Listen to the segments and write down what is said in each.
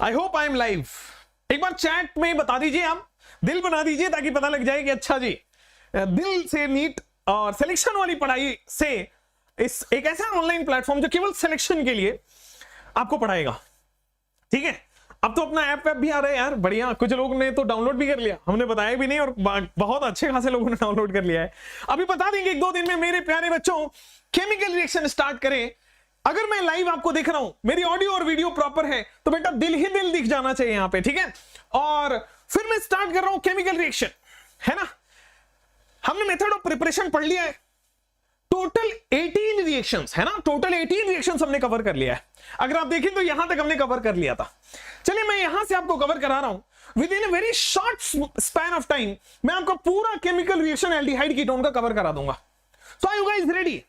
I hope I am live. एक बार chat में बता दीजिए, आप दिल बना दीजिए ताकि पता लग जाए कि अच्छा जी, दिल से नीट और सिलेक्शन वाली पढ़ाई से इस एक ऐसा ऑनलाइन प्लेटफॉर्म जो केवल सिलेक्शन के लिए आपको पढ़ाएगा। ठीक है, अब तो अपना ऐप भी आ रहा है यार, बढ़िया। कुछ लोगों ने तो डाउनलोड भी कर लिया, हमने बताया भी नहीं, और बहुत अच्छे खासे लोगों ने डाउनलोड कर लिया है। अभी बता देंगे 1-2 दिन में मेरे प्यारे बच्चों, केमिकल रिएक्शन स्टार्ट करें। अगर मैं लाइव आपको दिख रहा हूं, मेरी ऑडियो और वीडियो प्रॉपर है, तो बेटा दिल ही दिल दिख जाना चाहिए यहां पे। ठीक है, और फिर मैं स्टार्ट कर रहा हूं केमिकल रिएक्शन, है ना। हमने मेथड ऑफ प्रिपरेशन पढ़ लिया है, टोटल 18 रिएक्शंस है ना, टोटल 18 रिएक्शंस हमने कवर कर लिया है। अगर आप देखें तो यहां तक हमने कवर कर लिया था। चलिए मैं यहां से आपको कवर करा रहा हूं with in a very short span of time. मैं आपको पूरा केमिकल रिएक्शन एल्डिहाइड कीटोन का कवर करा दूंगा। सो आर यू गाइस रेडी?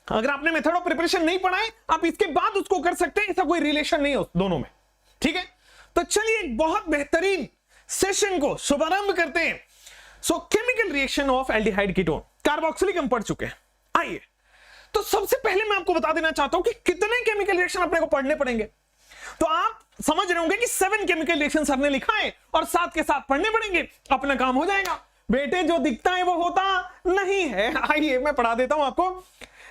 अगर आपने मेथड ऑफ प्रिपरेशन नहीं पढ़ा है, आप इसके बाद उसको कर सकते हैं, ऐसा कोई रिलेशन नहीं हो दोनों में। ठीक है, तो चलिए एक बहुत बेहतरीन सेशन को शुभारंभ करते हैं। सो chemical reaction of aldehyde ketone, carboxylic हम पढ़ चुके हैं। आइए, तो सबसे पहले मैं आपको बता देना चाहता हूं कि कितने केमिकल रिएक्शन अपने को पढ़ने पड़ेंगे। तो आप समझ रहे होंगे कि 7 केमिकल रिएक्शन सर ने लिखा है और साथ के साथ पढ़ने पड़ेंगे, अपना काम हो जाएगा। बेटे जो दिखता है वो होता नहीं है। आइए मैं पढ़ा देता हूं आपको।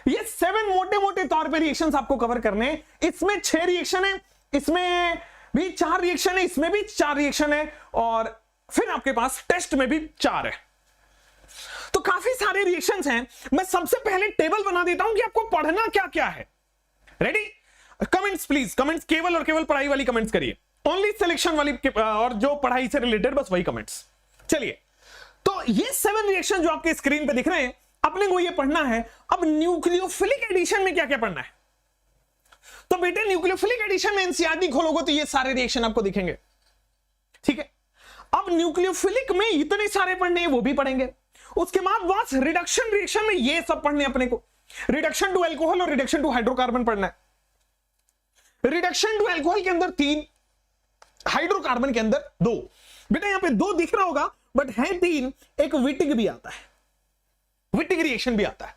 ये 7 मोटे मोटे तौर पे रिएक्शंस आपको कवर करने हैं। इसमें 6 रिएक्शन है, इसमें भी 4 रिएक्शन है, इसमें भी 4 रिएक्शन है, और फिर आपके पास टेस्ट में भी 4 है। तो काफी सारे रिएक्शंस हैं। मैं सबसे पहले टेबल बना देता हूं कि आपको पढ़ना क्या क्या है। रेडी? कमेंट्स प्लीज, कमेंट्स केवल और केवल पढ़ाई वाली कमेंट्स करिए, ओनली सिलेक्शन वाली और जो पढ़ाई से रिलेटेड बस वही कमेंट्स। चलिए, तो ये 7 रिएक्शन जो आपके स्क्रीन पे दिख रहे हैं, अपने को ये पढ़ना है। अब न्यूक्लियोफिलिक एडिशन में क्या क्या पढ़ना है? तो बेटे न्यूक्लियोफिलिक एडिशन में एनसीईआरटी खोलोगे तो ये सारे रिएक्शन आपको दिखेंगे। ठीक है, अब न्यूक्लियोफिलिक में इतने सारे पढ़ने हैं, वो भी पढ़ेंगे। उसके बाद बस रिडक्शन रिएक्शन में ये सब पढ़ने अपने को। रिडक्शन टू अल्कोहल और रिडक्शन टू हाइड्रोकार्बन पढ़ना है। रिडक्शन टू अल्कोहल के अंदर 3, हाइड्रोकार्बन के अंदर 2। बेटा यहां पे 2 दिख रहा होगा, बट है 3। एक विटिक भी आता है, विटिक रिएक्शन भी आता है।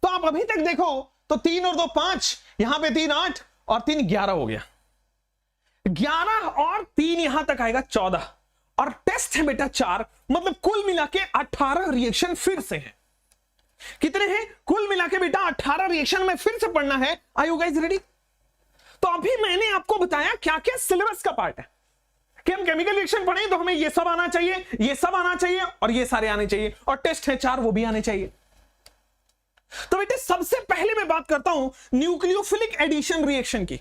तो आप अभी तक देखो तो 3 और 2 5, यहां पे 3 8 और 3 11 हो गया। 11 और 3 यहां तक आएगा 14, और टेस्ट है बेटा 4, मतलब कुल मिला के 18 रिएक्शन फिर से हैं। कितने हैं? कुल मिला के बेटा 18 रिएक्शन में फिर से पढ़ना है। Are you guys ready? तो अभी मैंने आपको बताया क्या क्या सिलेबस का पार्ट है कि हम केमिकल रिएक्शन पढ़े तो हमें ये सब आना चाहिए, ये सब आना चाहिए, और ये सारे आने चाहिए, और टेस्ट है 4 वो भी आने चाहिए। तो बेटे सबसे पहले मैं बात करता हूं न्यूक्लियोफिलिक एडिशन रिएक्शन की।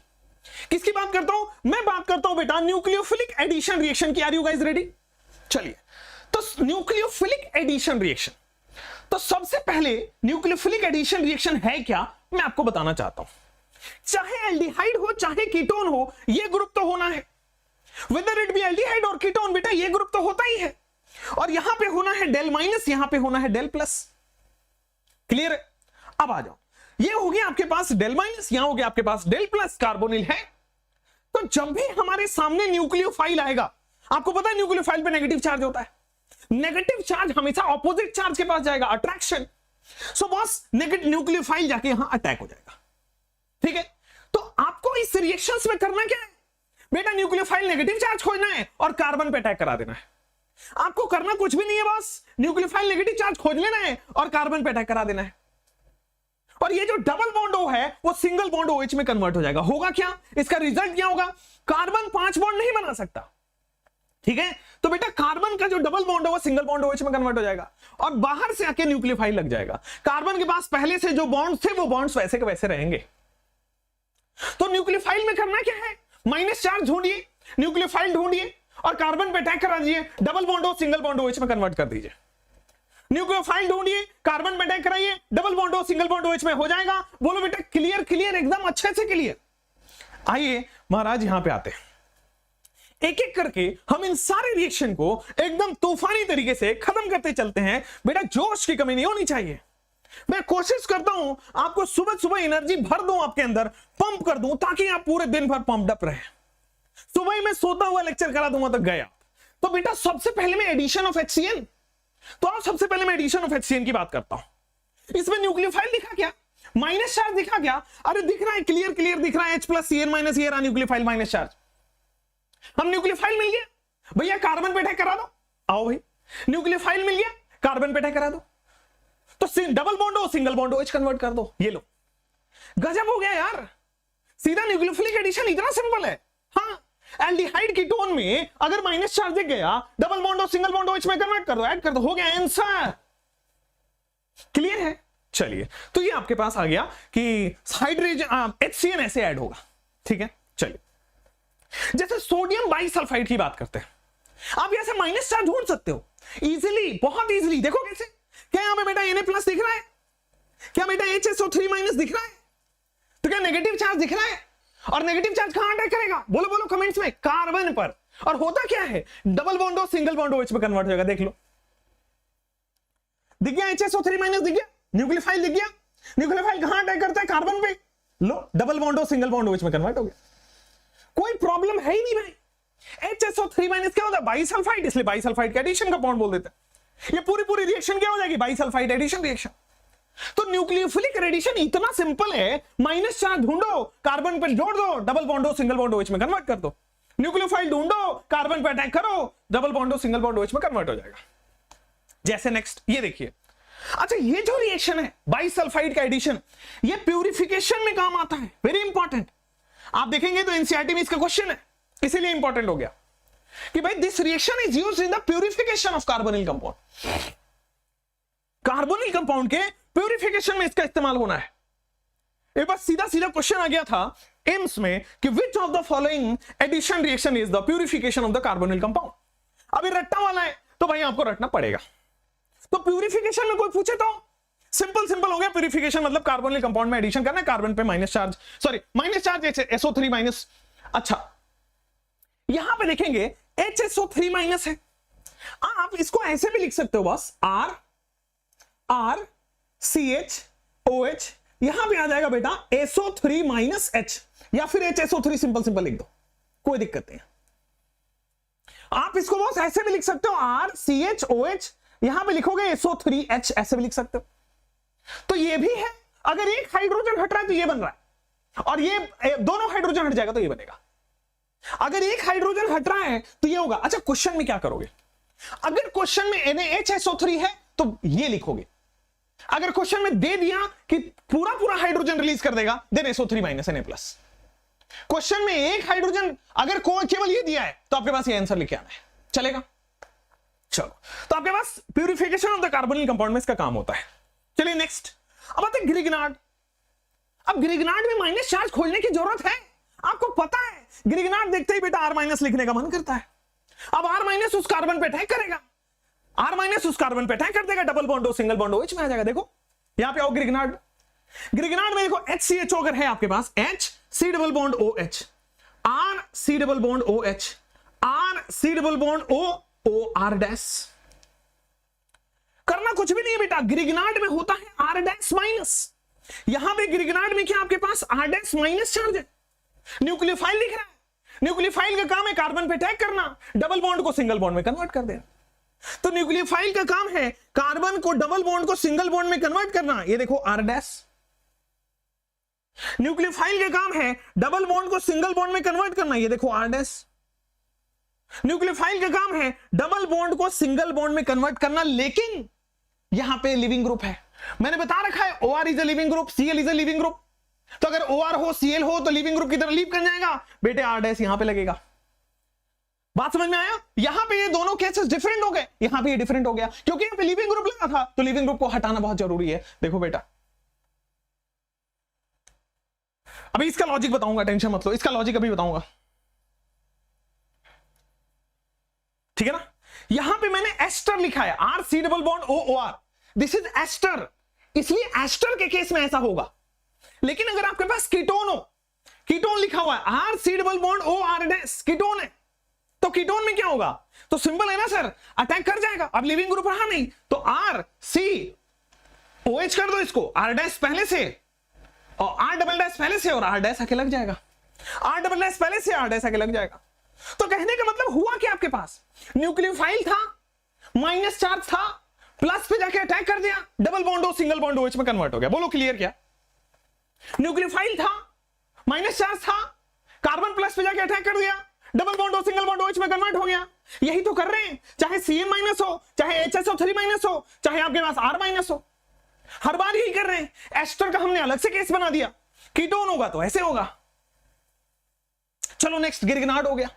किसकी बात करता हूं? मैं बात करता हूं बेटा न्यूक्लियोफिलिक एडिशन रिएक्शन की। Are you guys ready? चलिए, तो न्यूक्लियोफिलिक एडिशन रिएक्शन, तो सबसे पहले न्यूक्लियोफिलिक एडिशन रिएक्शन है क्या, मैं आपको बताना चाहता हूं। चाहे एल्डिहाइड हो चाहे कीटोन हो, ये ग्रुप तो होना है। वेदर इट बी एल्डिहाइड और कीटोन, बेटा ये ग्रुप तो होता ही है। और यहां पे होना है डेल माइनस, यहां पे होना है डेल प्लस। क्लियर है? अब आ जाओ, ये हो गया आपके पास डेल माइनस, यहां हो गया आपके पास डेल प्लस, कार्बोनिल है। तो जब भी हमारे सामने न्यूक्लियोफाइल आएगा, आपको पता है न्यूक्लियोफाइल पे नेगेटिव चार्ज होता है। नेगेटिव चार्ज हमेशा ऑपोजिट चार्ज के पास जाएगा, अट्रैक्शन। सो बस नेगेटिव न्यूक्लियोफाइल जाके यहां अटैक हो जाएगा। ठीक है, तो आपको इस रिएक्शंस में करना क्या है बेटा? न्यूक्लियोफाइल नेगेटिव चार्ज खोजना है और कार्बन पे अटैक करा देना है। आपको करना कुछ भी नहीं है, बस न्यूक्लियोफाइल नेगेटिव चार्ज खोज लेना है और कार्बन पे अटैक करा देना है। और ये जो डबल बॉन्ड O है वो सिंगल बॉन्ड OH में कन्वर्ट हो जाएगा। होगा क्या? इसका रिजल्ट क्या होगा? कार्बन 5 बॉन्ड नहीं बना सकता। ठीक है, तो बेटा कार्बन का जो डबल बॉन्ड है वो सिंगल बॉन्ड OH में कन्वर्ट हो जाएगा, और बाहर से आके न्यूक्लियोफाइल लग जाएगा। कार्बन के पास पहले से जो बॉन्ड थे वो बॉन्ड्स वैसे के वैसे रहेंगे। तो न्यूक्लियोफाइल में करना क्या है? माइनस चार्ज ढूंढिए, न्यूक्लियोफाइल ढूंढिए और कार्बन पे अटैक करा दीजिए। Double bond O single bond OH में कन्वर्ट कर दीजिए। न्यूक्लियोफाइल ढूंढिए, कार्बन पे अटैक कराइए, double bond O single bond OH में हो जाएगा। बोलो बेटा क्लियर? क्लियर, एकदम अच्छे से क्लियर। आइए महाराज यहां पे आते हैं, एक एक करके हम इन सारे रिएक्शन को एकदम तूफानी तरीके से खत्म करते चलते हैं। बेटा जोश की कमी नहीं होनी चाहिए। मैं कोशिश करता हूं आपको सुबह सुबह एनर्जी भर दूं, आपके अंदर पंप कर दूं, ताकि आप पूरे दिन भर पंप्ड अप रहे। सुबह ही मैं सोता हुआ लेक्चर करा दूंगा तो गया। तो बेटा सबसे पहले मैं एडिशन ऑफ HCl, तो आप सबसे पहले मैं एडिशन ऑफ HCl की बात करता हूं। इसमें न्यूक्लियोफाइल दिखा क्या? माइनस चार्ज दिखा क्या? अरे दिख रहा है, क्लियर क्लियर दिख रहा है, H+Cl- ये रहा न्यूक्लियोफाइल माइनस चार्ज। हम न्यूक्लियोफाइल मिल गया भैया, कार्बन पे अटैक करा दो, आओ भाई न्यूक्लियोफाइल मिल गया, कार्बन पे अटैक करा दो, तो डबल बॉन्ड हो सिंगल बॉन्ड OH कन्वर्ट कर दो, ये लो, गजब हो गया यार, सीधा न्यूक्लियोफिलिक एडिशन इतना सिंपल है। हाँ, एल्डिहाइड कीटोन में अगर माइनस चार्ज दिख गया, डबल बॉन्ड और सिंगल बॉन्ड OH में कन्वर्ट कर दो, ऐड कर दो, हो गया आंसर। क्लियर है? चलिए, तो ये आपके पास आ गया कि हाइड्रोजन HCN ऐसे ऐड होगा। ठीक है, चलिए, जैसे सोडियम बाइसल्फाइड की बात करते हैं, आप यहां से माइनस चार्ज ढूंढ सकते हो इजीली, बहुत इजीली। देखो कैसे, क्या यहां पे बेटा Na+ दिख रहा है, क्या बेटा HSO3- दिख रहा है, तो क्या नेगेटिव चार्ज दिख रहा है, और नेगेटिव चार्ज कहां अटैक करेगा, बोलो बोलो कमेंट्स में, कार्बन पर, और होता क्या है, डबल बॉन्ड और सिंगल बॉन्ड OH में कन्वर्ट हो जाएगा। देख लो, दिख गया HSO3- दिख गया, न्यूक्लियोफाइल दिख गया, न्यूक्लियोफाइल कहां अटैक करता है, कार्बन पे, लो डबल बॉन्ड और सिंगल बॉन्ड OH में कन्वर्ट हो गया, कोई प्रॉब्लम है ही नहीं भाई। HSO3- क्या होता है, बाइसल्फाइड, इसलिए बाइसल्फाइड का एडिशन का बॉन्ड बोल देते हैं। ये पूरी रिएक्शन क्या हो जाएगी, बाइसल्फाइड एडिशन रिएक्शन। तो न्यूक्लियोफिलिक एडिशन इतना सिंपल है, माइनस चार्ज ढूंढो, कार्बन पर जोड़ दो, डबल बॉन्ड और सिंगल बॉन्ड OH में कन्वर्ट कर दो, न्यूक्लियोफाइल ढूंढो, कार्बन पर अटैक करो, डबल बॉन्ड और सिंगल बॉन्ड OH में कन्वर्ट हो जाएगा। जैसे नेक्स्ट ये देखिए, अच्छा ये जो रिएक्शन है बाइसल्फाइड का एडिशन, ये प्यूरिफिकेशन में काम आता है, वेरी इंपॉर्टेंट। आप देखेंगे तो एनसीईआरटी में इसका क्वेश्चन है, इसीलिए इंपॉर्टेंट हो गया कि भाई this reaction is used in the purification of carbonyl compound. Carbonyl compound के प्यूरिफिकेशन में इसका इस्तेमाल होना है। एक बार सीधा क्वेश्चन आ गया था एम्स में कि which of the following addition reaction is the purification of the carbonyl compound. अभी रट्टा वाला है तो भाई आपको रटना पड़ेगा। तो प्यूरिफिकेशन में कोई पूछे तो सिंपल हो गया, प्यूरिफिकेशन मतलब कार्बोनिल कंपाउंड में एडिशन करना है, कार्बन पे माइनस चार्ज SO3-। अच्छा यहां पे देखेंगे HSO3- है, आप इसको ऐसे भी लिख सकते हो बस, RCHOH, यहां पे आ जाएगा बेटा SO3-H, या फिर HSO3 सिंपल लिख दो, कोई दिक्कत नहीं। आप इसको बस ऐसे भी लिख सकते हो, RCHOH, यहां पे लिखोगे SO3H, ऐसे भी लिख सकते हो। तो ये भी है, अगर एक हाइड्रोजन हट रहा है तो ये बन रहा है, और ये दोनों हाइड्रोजन हट जाएगा तो ये बनेगा। अगर एक हाइड्रोजन हट रहा है तो ये होगा। अच्छा क्वेश्चन में क्या करोगे, अगर क्वेश्चन में NaHSO3 है तो ये लिखोगे, अगर क्वेश्चन में दे दिया कि पूरा हाइड्रोजन रिलीज कर देगा, देन SO3- Na+। क्वेश्चन में एक हाइड्रोजन अगर केवल ये दिया है तो आपके पास ये आंसर लिखे आना है, चलेगा। चलो, तो आपके पास purification of the carbonyl compound में इसका काम होता है। चलिए नेक्स्ट, अब आते हैं ग्रिग्नार्ड। अब ग्रिग्नार्ड में माइनस चार्ज खोजने की जरूरत है, आपको पता है ग्रिग्नार्ड देखते ही बेटा R- लिखने का मन करता है। अब R- उस कार्बन पे अटैक करेगा, R- उस कार्बन पे अटैक कर देगा, डबल बॉन्ड और सिंगल बॉन्ड OH में आ जाएगा। देखो यहां पे आओ, ग्रिग्नार्ड में देखो HCHO अगर है आपके पास, H≡COH, R≡COH, R≡O, करना कुछ भी नहीं है बेटा, ग्रिग्नार्ड में होता है R-। यहां पे ग्रिग्नार्ड में क्या आपके पास R- चार्ज है, न्यूक्लियोफाइल दिख रहा है, न्यूक्लियोफाइल का काम है कार्बन पे अटैक करना, डबल बॉन्ड को सिंगल बॉन्ड में कन्वर्ट कर देना। तो न्यूक्लियोफाइल का काम है कार्बन को डबल बॉन्ड को सिंगल बॉन्ड में कन्वर्ट करना, ये देखो R'। न्यूक्लियोफाइल का काम है डबल बॉन्ड को सिंगल बॉन्ड में कन्वर्ट करना, ये देखो R'। न्यूक्लियोफाइल का काम है डबल बॉन्ड को सिंगल बॉन्ड में कन्वर्ट करना, लेकिन यहां पे लिविंग ग्रुप है, मैंने बता रखा है OR is a leaving group, Cl is a leaving group. तो अगर OR हो Cl हो तो लिविंग ग्रुप की तरह लीव कर जाएगा बेटे, R' यहां पे लगेगा। बात समझ में आया? यहां पे ये दोनों केसेस डिफरेंट हो गए, यहां पे ये डिफरेंट हो गया क्योंकि यहां पे लिविंग ग्रुप लगा था, तो लिविंग ग्रुप को हटाना बहुत जरूरी है। देखो बेटा, अभी इसका लॉजिक बताऊंगा, टेंशन मत लो, इसका लॉजिक अभी बताऊंगा, ठीक है ना। यहां पे मैंने एस्टर लिखा है, RC≡OOR, दिस इज एस्टर, इसलिए एस्टर के केस में ऐसा होगा। लेकिन अगर आपके पास कीटोन हो, कीटोन लिखा हुआ है RC≡OR', कीटोन है, तो कीटोन में क्या होगा, तो सिंपल है ना सर, अटैक कर जाएगा। अब लिविंग ग्रुप रहा नहीं तो RCOH कर दो इसको, R' पहले से और R" पहले से, और R' आके लग जाएगा, R" पहले से, R' आके लग जाएगा। तो कहने का मतलब हुआ कि आपके पास न्यूक्लियोफाइल था, माइनस चार्ज था, प्लस पे जाके अटैक कर दिया, डबल बॉन्ड और सिंगल बॉन्ड OH में कन्वर्ट हो गया। बोलो क्लियर क्या? न्यूक्लियोफाइल था, माइनस चार्ज था, कार्बन प्लस पे जाके अटैक कर दिया, डबल बॉन्ड हो सिंगल बॉन्ड OH में कन्वर्ट हो गया। यही तो कर रहे हैं, चाहे CN माइनस हो, चाहे HSO3 माइनस हो, चाहे आपके पास R माइनस हो, हर बार यही कर रहे हैं। एस्टर का हमने अलग से केस बना दिया, कीटोन होगा तो ऐसे होगा। चलो नेक्स्ट गिरगिनार्ड हो गया।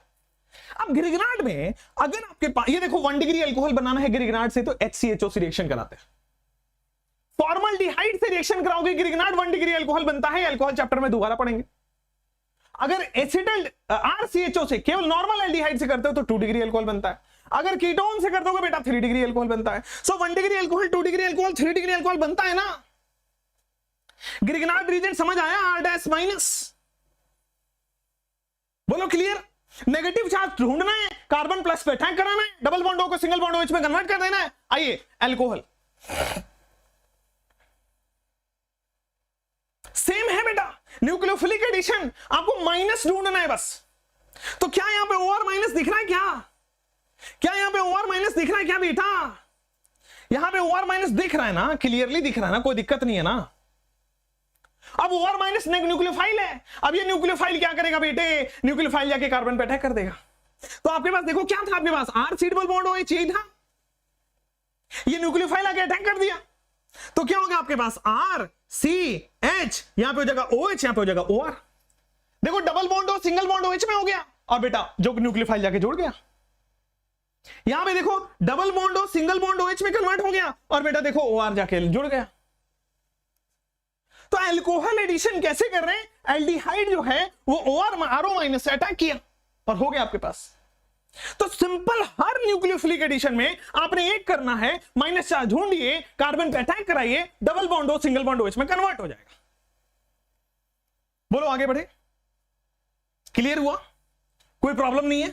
अब गिरगिनार्ड में अगर आपके पास ये देखो 1 डिग्री अल्कोहल बनाना है गिरगिनार्ड से तो HCHO से रिएक्शन कराते हैं। फॉर्मल्डिहाइड से रिएक्शन कराओगे गिरगिनार्ड 1 डिग्री अल्कोहल बनता है, अल्कोहल चैप्टर में दोबारा पढ़ेंगे। अगर एसिटल RCHO से केवल नॉर्मल एल्डिहाइड से करते हो तो 2 डिग्री अल्कोहल बनता है। अगर कीटोन से करते हो बेटा 3 डिग्री अल्कोहल बनता है। सो 1 degree alcohol, 2 degree alcohol, 3 degree alcohol बनता है ना। गिरगिनार्ड रीजन समझ आया? R- माइनस, बोलो क्लियर। नेगेटिव चार्ज ढूंढना है, कार्बन प्लस पे अटैक कराना है, डबल बॉन्ड O को सिंगल बॉन्ड OH में कन्वर्ट कर देना है। आइए अल्कोहल सेम है बेटा, न्यूक्लियोफिलिक एडिशन आपको माइनस ढूंढना है बस। तो क्या यहां पे OR माइनस दिख रहा है? क्या यहां पे OR माइनस दिख रहा है क्या बेटा? यहां पे OR माइनस दिख रहा है ना, क्लियरली दिख रहा है ना, कोई दिक्कत नहीं है ना। अब OR माइनस न्यूक्लियोफाइल है। अब ये न्यूक्लियोफाइल क्या करेगा बेटे? न्यूक्लियोफाइल जाके कार्बन पे अटैक कर देगा। तो आपके पास देखो क्या था, आपके पास R डबल बॉन्ड OH यही था, ये न्यूक्लियोफाइल आके अटैक कर दिया। तो क्या होगा आपके पास? RCH, यहां पे हो जाएगा OH, यहां पे हो जाएगा OR। देखो डबल बॉन्ड और सिंगल बॉन्ड OH में हो गया, और बेटा जो न्यूक्लियोफाइल जाके जुड़ गया। यहां पे देखो डबल बॉन्ड और सिंगल बॉन्ड OH में कन्वर्ट हो गया, और बेटा देखो OR जाके जुड़ गया। तो अल्कोहल एडिशन कैसे कर रहे हैं? एल्डिहाइड जो है वो RO माइनस से अटैक किया और हो गया आपके पास। तो सिंपल हर न्यूक्लियोफिलिक एडिशन में आपने एक करना है, माइनस चार्ज ढूंढिए, कार्बन पे अटैक कराइए, डबल बॉन्ड और सिंगल बॉन्ड OH में कन्वर्ट हो जाएगा। बोलो आगे बढ़े, क्लियर हुआ? कोई प्रॉब्लम नहीं है?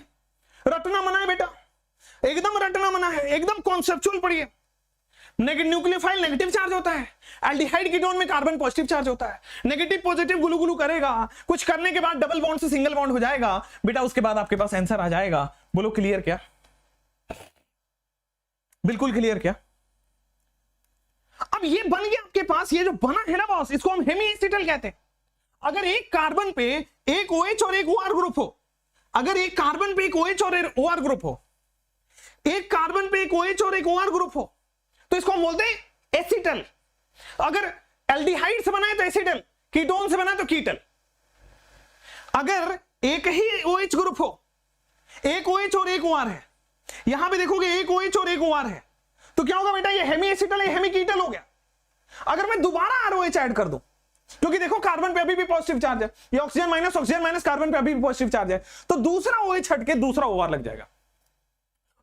रटना मना है बेटा, एकदम रटना मना है, एकदम कॉन्सेप्चुअल पढ़िए। न्यूक्लियोफाइल नेगेटिव चार्ज होता है, एल्डिहाइड कीटोन में कार्बन पॉजिटिव चार्ज होता है। नेगेटिव पॉजिटिव गुलू गुलू करेगा, कुछ करने के बाद डबल बॉन्ड से सिंगल बॉन्ड हो जाएगा बेटा, उसके बाद आपके पास आंसर आ जाएगा। बोलो क्लियर क्या? बिल्कुल क्लियर क्या? अब ये बन गया आपके पास, ये जो बना है ना बॉस, इसको हम हेमी एसिटल कहते हैं। अगर एक कार्बन पे एक OH और एक OR ग्रुप हो, अगर एक कार्बन पे एक OH और एक OR ग्रुप हो, एक कार्बन पे एक OH और एक OR ग्रुप हो, तो इसको हम बोलते हैं एसिटल। अगर एल्डिहाइड से बना है तो एसिटल, कीटोन से बना है तो कीटल। अगर एक ही OH ग्रुप हो, एक OH और एक OR है, यहां पे देखोगे एक OH और एक OR है, तो क्या होगा बेटा? ये हेमी एसिटल है, हेमी कीटल हो गया। अगर मैं दोबारा ROH ऐड कर दूं, क्योंकि देखो कार्बन पे अभी भी पॉजिटिव चार्ज है, ये ऑक्सीजन माइनस कार्बन पे अभी भी पॉजिटिव चार्ज है, तो दूसरा OH हट के दूसरा OR लग जाएगा।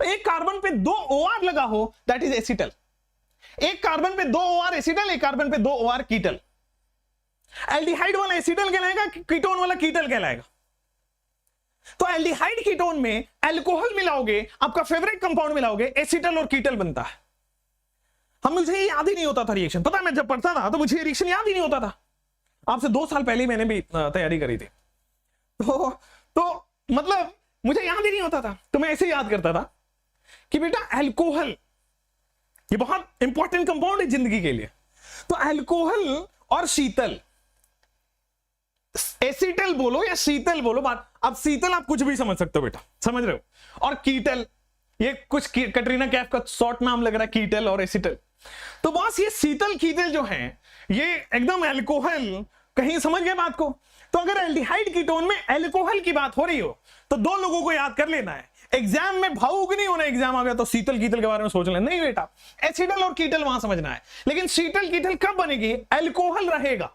एक कार्बन पे 2 OR लगा हो, दैट इज एसिटल। एक कार्बन पे 2 OR एसिटल, एक कार्बन पे 2 OR कीटल। एल्डिहाइड वाला एसिटल कहलाएगा, कीटोन वाला कीटल कहलाएगा। तो एल्डिहाइड कीटोन में अल्कोहल मिलाओगे, आपका फेवरेट कंपाउंड मिलाओगे, एसिटल और कीटल बनता है। मुझे याद ही नहीं होता था रिएक्शन, पता है मैं जब पढ़ता था तो मुझे रिएक्शन याद ही नहीं होता था। आपसे 2 साल पहले मैंने भी तैयारी करी थी, तो मतलब मुझे याद ही नहीं होता था, तो मैं ऐसे याद करता था कि बेटा अल्कोहल ये बहुत इंपॉर्टेंट कंपाउंड है जिंदगी के लिए। तो अल्कोहल और शीतल, एसिटल बोलो या शीतल बोलो, बात अब शीतल आप कुछ भी समझ सकते हो बेटा, समझ रहे हो। और कीटल, ये कुछ कटरीना कैफ का शॉर्ट नाम लग रहा है, कीटल और एसिटल। तो बस ये शीतल कीटल जो है ये एकदम अल्कोहल, कहीं समझ गए बात को? तो अगर एल्डिहाइड कीटोन में अल्कोहल की बात हो रही हो तो 2 लोगों को याद कर लेना है। एग्जाम में भावुक नहीं होना, एग्जाम आ गया तो शीतल कीतल के बारे में सोच लेना, नहीं बेटा, एसिटल और कीटल वहां समझना है। लेकिन शीतल कीटल कब बनेगी? अल्कोहल रहेगा,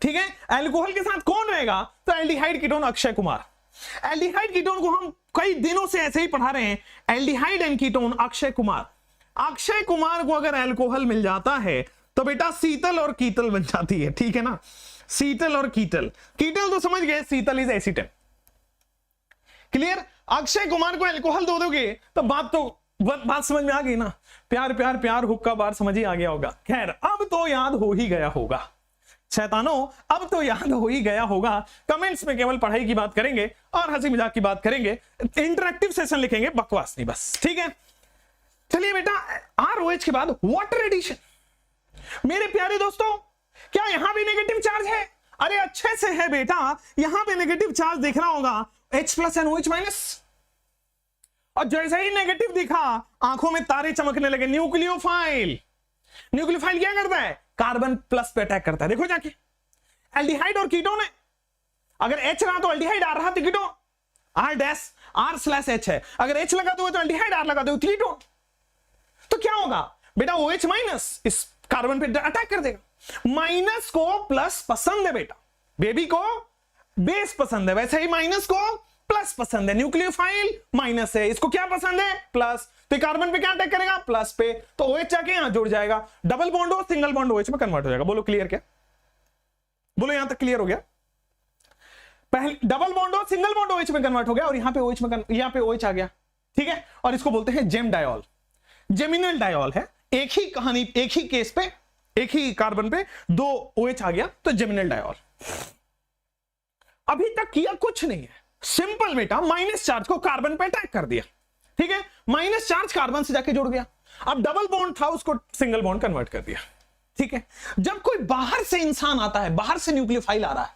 ठीक है। अल्कोहल के साथ कौन रहेगा? तो aldehyde ketone Akshay Kumar. Aldehyde ketone को हम कई दिनों से ऐसे ही पढ़ा रहे हैं, aldehyde and ketone Akshay Kumar. Akshay Kumar को अगर अल्कोहल मिल जाता है तो बेटा शीतल और कीतल बन जाती है, ठीक है ना। शीतल और कीटल, कीटल तो समझ गए, Sheetal is acetal, clear. Akshay Kumar को अल्कोहल दो दोगे तो बात समझ में आ गई ना। प्यार प्यार प्यार हुक्का बार समझ ही आ गया होगा। खैर अब तो याद हो ही गया होगा शैतानों, अब तो याद हो ही गया होगा। कमेंट्स में केवल पढ़ाई की बात करेंगे और हंसी मजाक की बात करेंगे, इंटरैक्टिव सेशन लिखेंगे, बकवास नहीं, बस ठीक है। चलिए बेटा, ROH के बाद वाटर एडिशन। मेरे प्यारे दोस्तों, क्या यहां भी नेगेटिव चार्ज है? अरे अच्छे से है बेटा, यहां पे नेगेटिव चार्ज दिख रहा होगा। H+NOH-। और जैसे ही नेगेटिव दिखा आंखों में तारे चमकने लगे। न्यूक्लियोफाइल, न्यूक्लियोफाइल क्या करता है? कार्बन प्लस पे अटैक करता है। देखो जाके, एल्डिहाइड और कीटोन है, अगर H रहा तो एल्डिहाइड, R रहा तो कीटोन, R/H है, अगर H लगा दो तो एल्डिहाइड, R लगा दो कीटोन। तो क्या होगा बेटा? OH- इस कार्बन पे अटैक कर देगा। माइनस को प्लस पसंद है बेटा, बेबी को बेस पसंद है, वैसे ही माइनस को प्लस पसंद है। न्यूक्लियोफाइल माइनस है, इसको क्या पसंद है? प्लस। तो कार्बन पे क्या अटैक करेगा? प्लस पे। तो OH जाके यहां जुड़ जाएगा, डबल बॉन्ड हो सिंगल बॉन्ड OH में कन्वर्ट हो जाएगा। बोलो क्लियर क्या? बोलो यहां तक क्लियर हो गया? पहले डबल बॉन्ड हो सिंगल बॉन्ड OH में कन्वर्ट हो गया, और यहां पे OH में यहां पे OH आ गया, ठीक है। और इसको बोलते हैं जेम डायोल, जेमिनल डायोल है। एक ही कहानी, एक ही केस पे, एक ही कार्बन पे दो OH आ गया, तो जेमिनल डायोल। अभी तक किया कुछ नहीं है, सिंपल बेटा, माइनस चार्ज को कार्बन पे अटैक कर दिया, ठीक है। माइनस चार्ज कार्बन से जाके जुड़ गया, अब डबल बॉन्ड था उसको सिंगल बॉन्ड कन्वर्ट कर दिया, ठीक है। जब कोई बाहर से इंसान आता है, बाहर से न्यूक्लियोफाइल आ रहा है,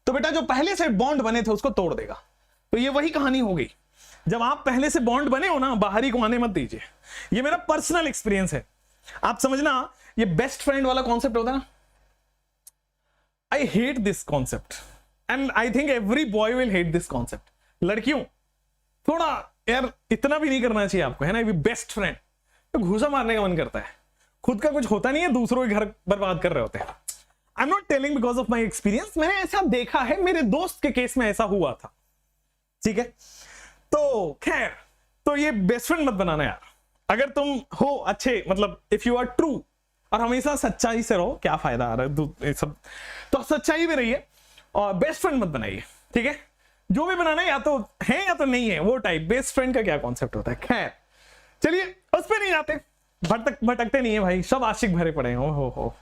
तो बेटा जो पहले से बॉन्ड बने थे उसको तोड़ देगा। तो ये वही कहानी हो गई, जब आप पहले से बॉन्ड बने हो ना, बाहरी को आने मत दीजिए। ये मेरा पर्सनल एक्सपीरियंस है, आप समझना। ये बेस्ट फ्रेंड वाला कॉन्सेप्ट होता है ना, I hate this concept and I think every boy will hate this concept. लड़कियों थोड़ा यार इतना भी नहीं करना चाहिए आपको, है ना। ये बेस्ट फ्रेंड तो घूसा मारने का मन करता है, खुद का कुछ होता नहीं है, दूसरों के घर बर्बाद कर रहे होते हैं। I am not telling because of my experience, मैंने ऐसा देखा है, मेरे दोस्त के केस में ऐसा हुआ था, ठीक है। तो खैर, तो ये बेस्ट फ्रेंड मत बनाना यार। अगर तुम हो अच्छे, मतलब इफ यू आर ट्रू और हमेशा सच्चाई से रहो, क्या फायदा आ रहा है सब, तो सच्चाई में रहिए और बेस्ट फ्रेंड मत बनाइए, ठीक है। जो भी बनाना है या तो है या तो नहीं है, वो टाइप। बेस्ट फ्रेंड का क्या कॉन्सेप्ट होता है? खैर चलिए, उस पर नहीं जाते, भटकते नहीं है भाई, सब आशिक भरे पड़े हैं, हो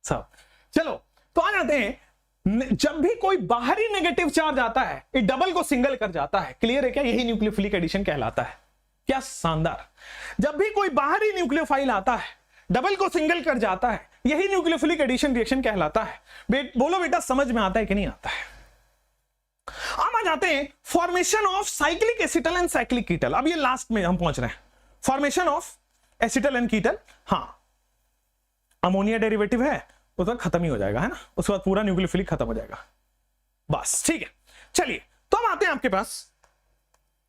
सब। चलो तो आ जाते हैं, जब भी कोई बाहरी नेगेटिव चार्ज आता है, ये डबल को सिंगल कर जाता है। क्लियर है क्या? यही न्यूक्लियोफिलिक एडिशन कहलाता है। क्या शानदार! जब भी कोई बाहरी न्यूक्लियोफाइल आता है, डबल को सिंगल कर जाता है, यही न्यूक्लियोफिलिक एडिशन रिएक्शन कहलाता है। बोलो बेटा, समझ में आता है कि नहीं आता है? अब आ जाते हैं formation of cyclic acetal and cyclic ketal. अब ये लास्ट में हम पहुंच रहे हैं, formation of acetal and ketal. हाँ, अमोनिया डेरिवेटिव है, वो तो खत्म ही हो जाएगा, है ना। उसके बाद पूरा न्यूक्लियोफिलिक खत्म हो जाएगा, बस, ठीक है। चलिए, तो हम आते हैं आपके पास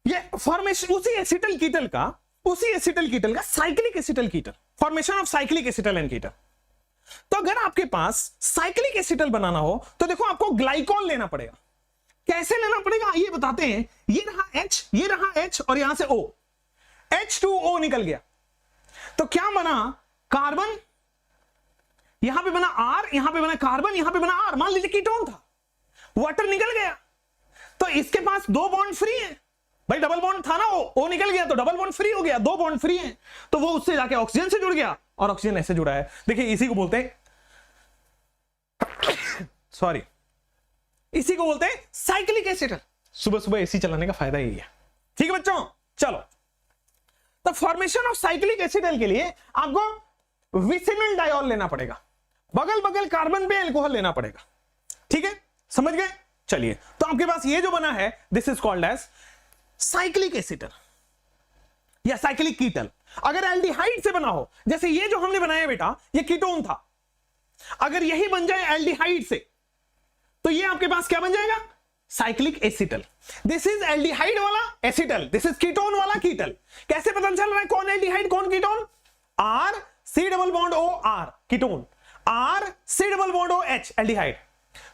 ये फॉर्मेशन उसी एसिटल कीटल का cyclic acetal ketal, formation of cyclic acetal and ketal. तो अगर आपके पास साइक्लिक एसिटल बनाना हो तो देखो आपको ग्लाइकॉल लेना पड़ेगा। कैसे लेना पड़ेगा ये बताते हैं। ये रहा H, ये रहा H और यहां से O, H2O निकल गया। तो क्या बना? कार्बन, यहां पे बना R, यहां पे बना कार्बन, यहां पे बना R। मान लीजिए कीटोन था, वाटर निकल गया, तो इसके पास दो बॉन्ड फ्री है भाई। डबल बॉन्ड था ना, O निकल गया तो डबल बॉन्ड फ्री हो गया, दो बॉन्ड फ्री है, तो वो उससे जाके ऑक्सीजन से जुड़ गया और ऑक्सीजन ऐसे जुड़ा है। देखिए इसी को बोलते हैं सॉरी, इसी को बोलते हैं साइक्लिक एसिटल। सुबह सुबह एसी चलाने का फायदा यही है, ठीक है बच्चों। चलो, तो फॉर्मेशन ऑफ साइक्लिक एसिटल के लिए आपको विसिनल डायोल लेना पड़ेगा, बगल बगल कार्बन पे अल्कोहल लेना पड़ेगा, ठीक है, समझ गए। चलिए, तो आपके पास ये जो बना है, this is called as cyclic acetal या साइक्लिक कीटल। अगर एल्डिहाइड से बना हो, जैसे ये जो हमने बनाया बेटा, ये कीटोन था, अगर यही बन जाए एल्डिहाइड से, तो ये आपके पास क्या बन जाएगा? Cyclic acetal. This is aldehyde वाला एसिटल, दिस इज कीटोन वाला कीटल। कैसे पता चल रहा है कौन एल्डिहाइड कौन ketone? R C double bond O R ketone, R C double bond O H aldehyde.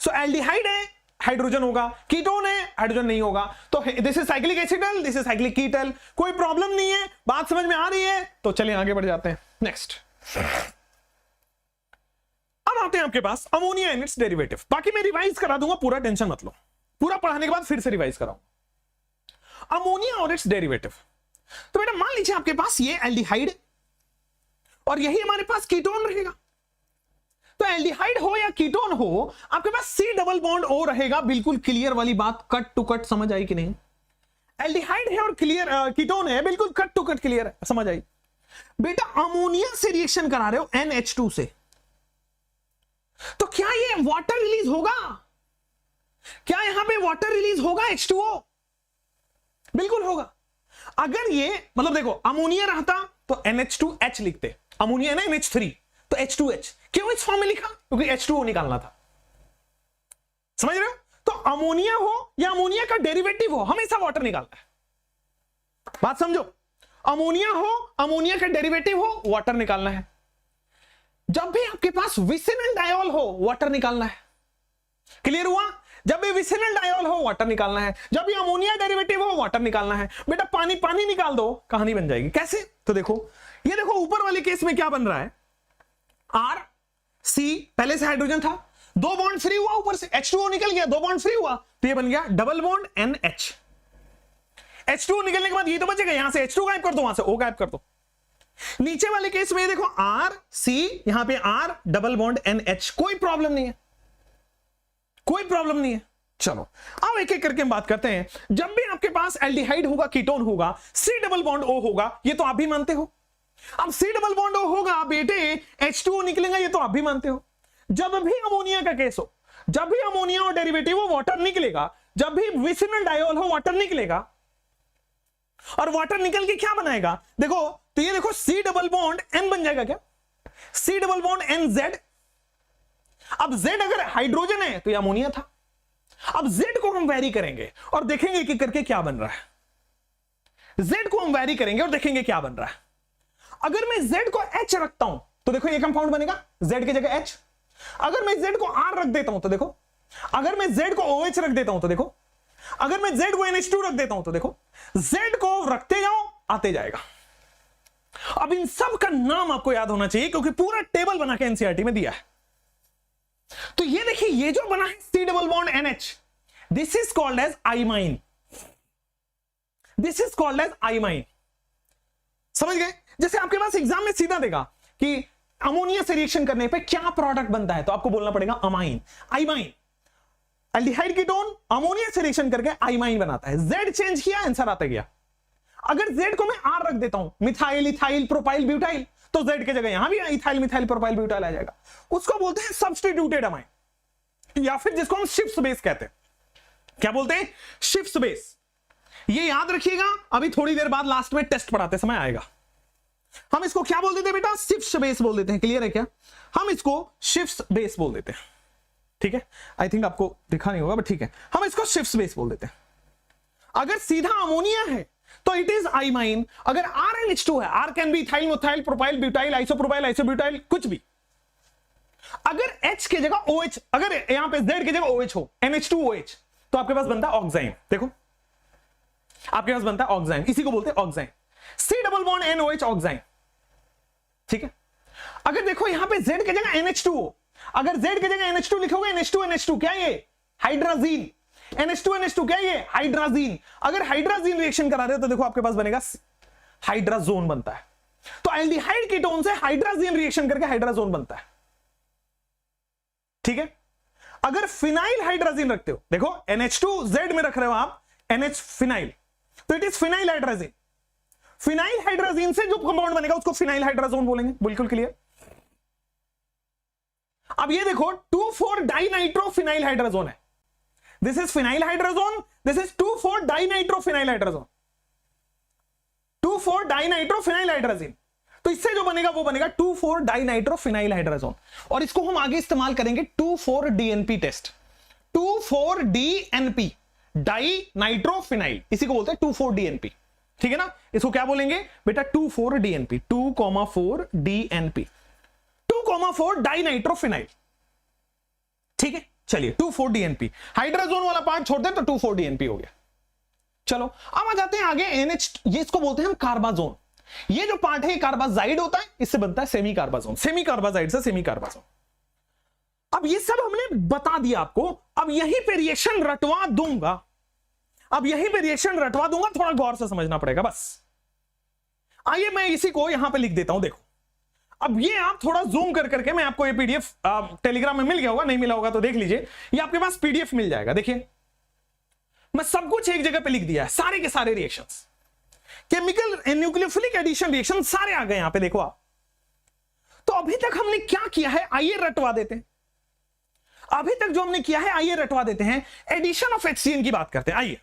So aldehyde है, हाइड्रोजन होगा, कीटोन है, हाइड्रोजन नहीं होगा। तो this is cyclic acetal, this is cyclic ketal. कोई प्रॉब्लम नहीं है, बात समझ में आ रही है? तो चलिए आगे बढ़ जाते हैं। नेक्स्ट, अब आते हैं आपके पास अमोनिया एंड इट्स डेरिवेटिव। बाकी मैं रिवाइज करा दूंगा, पूरा टेंशन मत लो, पूरा पढ़ाने के बाद फिर से रिवाइज कराऊंगा। अमोनिया और इट्स डेरिवेटिव। तो बेटा मान लीजिए आपके पास ये एल्डिहाइड और यही हमारे पास कीटोन रहेगा। तो एल्डिहाइड हो या कीटोन हो, आपके पास C डबल बॉन्ड O रहेगा। बिल्कुल क्लियर वाली बात, कट टू कट समझ आई कि नहीं? एल्डिहाइड है और क्लियर कीटोन है, बिल्कुल कट टू कट क्लियर है, समझ आई। बेटा अमोनिया से रिएक्शन करा रहे हो NH2 से, तो क्या ये वाटर रिलीज होगा? क्या यहां पे वाटर रिलीज होगा H2O? बिल्कुल होगा। अगर ये मतलब देखो अमोनिया रहता तो NH2H लिखते, अमोनिया ना NH3 तो H2H, क्यों इस फॉर्म में लिखा? क्योंकि H2O निकालना था। समझ रहे हो? तो अमोनिया हो या अमोनिया का डेरिवेटिव हो, हमेशा वाटर निकालना है। बात समझो, अमोनिया हो, अमोनिया का डेरिवेटिव हो, वाटर निकालना है। जब भी आपके पास विसिनल डायोल हो, वाटर निकालना है। क्लियर हुआ? जब भी विसिनल डायोल हो, वाटर निकालना है। जब भी अमोनिया डेरिवेटिव हो, वाटर निकालना है। बेटा पानी पानी निकाल दो, कहानी बन जाएगी। कैसे? तो देखो, ये देखो ऊपर वाले केस में क्या बन रहा है, आर सी, पहले से हाइड्रोजन था, 2 बॉन्ड फ्री हुआ, ऊपर से H2O निकल गया, 2 बॉन्ड फ्री हुआ, तो ये बन गया डबल बॉन्ड NH। H2O निकलने के बाद ये तो बचेगा, यहां से H2 गायब कर दो, वहां से O गायब कर दो। नीचे वाले केस में देखो R C, यहां पे R डबल बॉन्ड NH, कोई प्रॉब्लम नहीं है, कोई प्रॉब्लम नहीं है। चलो अब एक एक करके हम बात करते हैं। जब भी आपके पास एल्डिहाइड होगा, कीटोन होगा, C डबल बॉन्ड O होगा, ये तो आप भी मानते हो। अब C डबल बॉन्ड O होगा बेटे, H2O निकलेगा, ये तो आप भी मानते हो। जब भी अमोनिया का केस हो, जब भी अमोनिया और डेरिवेटिव हो, वाटर निकलेगा। जब भी विसिनल डायोल हो, वाटर निकलेगा। और वाटर निकल के क्या बनाएगा? देखो तो ये देखो C डबल बॉन्ड N बन जाएगा क्या? C double bond NZ। अब Z अगर हाइड्रोजन है तो ये अमोनिया था। अब Z को हम वैरी करेंगे और देखेंगे कि करके क्या बन रहा है। Z को हम वैरी करेंगे और देखेंगे क्या बन रहा है। अगर मैं Z को H रखता हूं तो देखो ये कंपाउंड बनेगा, Z की जगह H। अगर मैं Z को R रख देता हूं तो देखो, अगर मैं Z को OH रख देता हूं तो देखो, अगर मैं Z को NH2 रख देता हूं तो देखो, Z को रखते जाओ आते जाएगा। अब इन सब का नाम आपको याद होना चाहिए क्योंकि पूरा टेबल बना के एनसीईआरटी में दिया है। तो ये देखिए, ये जो बना है C double bond NH, this is called as imine. This is called as imine. समझ गए? जैसे आपके पास एग्जाम में सीधा देगा कि अमोनिया से रिएक्शन करने पे क्या प्रोडक्ट बनता है, तो आपको बोलना पड़ेगा अमाइन, आइमाइन। एल्डिहाइड कीटोन अमोनिया से रिएक्शन करके आइमाइन बनाता है। Z चेंज किया, आंसर आता गया। अगर Z को मैं R रख देता हूं, मिथाइल, इथाइल, प्रोपाइल, ब्यूटाइल, तो Z की जगह यहां भी इथाइल, मिथाइल, प्रोपाइल, ब्यूटाइल आ जाएगा। उसको बोलते हैं सब्स्टिट्यूटेड अमाइन, या फिर जिसको हम शिफ्ट बेस कहते हैं। क्या बोलते हैं? Shift base. ये याद रखिएगा, अभी थोड़ी देर बाद लास्ट में टेस्ट पढ़ाते समय आएगा। हम इसको क्या बोल देते हैं बेटा? शिफ्ट बेस बोल देते हैं। क्लियर है क्या? हम इसको शिफ्ट बेस बोल देते हैं। ठीक है, आई थिंक आपको दिखा नहीं होगा बट ठीक है, हम इसको शिफ्ट बेस बोल देते हैं। अगर सीधा अमोनिया है तो इट इज आइमाइन। अगर RNH2 है, R can be ethyl, methyl, propyl, butyl, isopropyl, isobutyl, कुछ भी। अगर H की जगह OH, अगर यहां पे Z की जगह OH हो, NH2OH, तो आपके पास बनता है ऑक्साइन। देखो आपके पास बनता है ऑक्साइन, इसी को बोलते हैं ऑक्साइन। C double bond NOH, ऑक्साइन। ठीक है, अगर देखो यहां पे Z की जगह NH2 हो, अगर Z की जगह NH2 लिखोगे, NH2 क्या ये? हाइड्राजीन। NH2 क्या ये? हाइड्राजीन। अगर हाइड्राजीन रिएक्शन करा रहे हो तो देखो आपके पास बनेगा हाइड्राजोन बनता है। तो एल्डिहाइड कीटोन से हाइड्राजीन रिएक्शन करके हाइड्राजोन बनता है। ठीक है, अगर फिनाइल हाइड्राजीन रखते हो, देखो NH2Z में रख रहे हो आप NH फिनाइल, तो it is phenyl hydrazine. Phenyl hydrazine से जो कंपाउंड बनेगा उसको फिनाइल हाइड्राजोन बोलेंगे। बिल्कुल क्लियर? अब ये देखो 2,4 डाइनाइट्रोफिनाइल हाइड्राजोन है। This is phenyl hydrazone, this is 2,4 dinitrophenyl hydrazone, 2,4 dinitrophenyl hydrazine. तो इससे जो बनेगा वो बनेगा 2,4 डाइनाइट्रोफिनाइल हाइड्राजोन। और इसको हम आगे इस्तेमाल करेंगे 2,4-DNP टेस्ट। 2,4-DNP, डाइनाइट्रोफिनाइल, इसी को बोलते हैं 2,4-DNP। ठीक है ना? इसको क्या बोलेंगे बेटा? 2,4-DNP, 2,4-DNP, 2,4 dinitrophenyl. ठीक है, चलिए 2,4-DNP। हाइड्राजोन वाला पार्ट छोड़ दें तो 2,4-DNP हो गया। चलो अब आ जाते हैं आगे NH, ये इसको बोलते हैं हम कार्बाजोन। ये जो पार्ट है कार्बाजाइड होता है, इससे बनता है सेमी कार्बाजोन, सेमी कार्बाजाइड से सेमी कार्बाजोन। अब ये सब हमने बता दिया आपको। अब यहीं पे रिएक्शन रटवा दूंगा, अब यहीं पे रिएक्शन रटवा दूंगा, थोड़ा गौर से समझना पड़ेगा बस। आइए मैं इसी को यहां पे लिख देता हूं। देखो अब ये आप थोड़ा जूम कर करके, मैं आपको ये पीडीएफ टेलीग्राम में मिल गया होगा, नहीं मिला होगा तो देख लीजिए, ये आपके पास पीडीएफ मिल जाएगा। देखिए मैं सब कुछ एक जगह पे लिख दिया है, सारे के सारे reactions, chemical nucleophilic addition reaction सारे आ गए यहां पे। देखो आप, तो अभी तक हमने क्या किया है, आइए रटवा देते हैं। अभी तक जो हमने किया है आइए रटवा देते हैं, एडिशन ऑफ HCN की बात करते हैं। आइए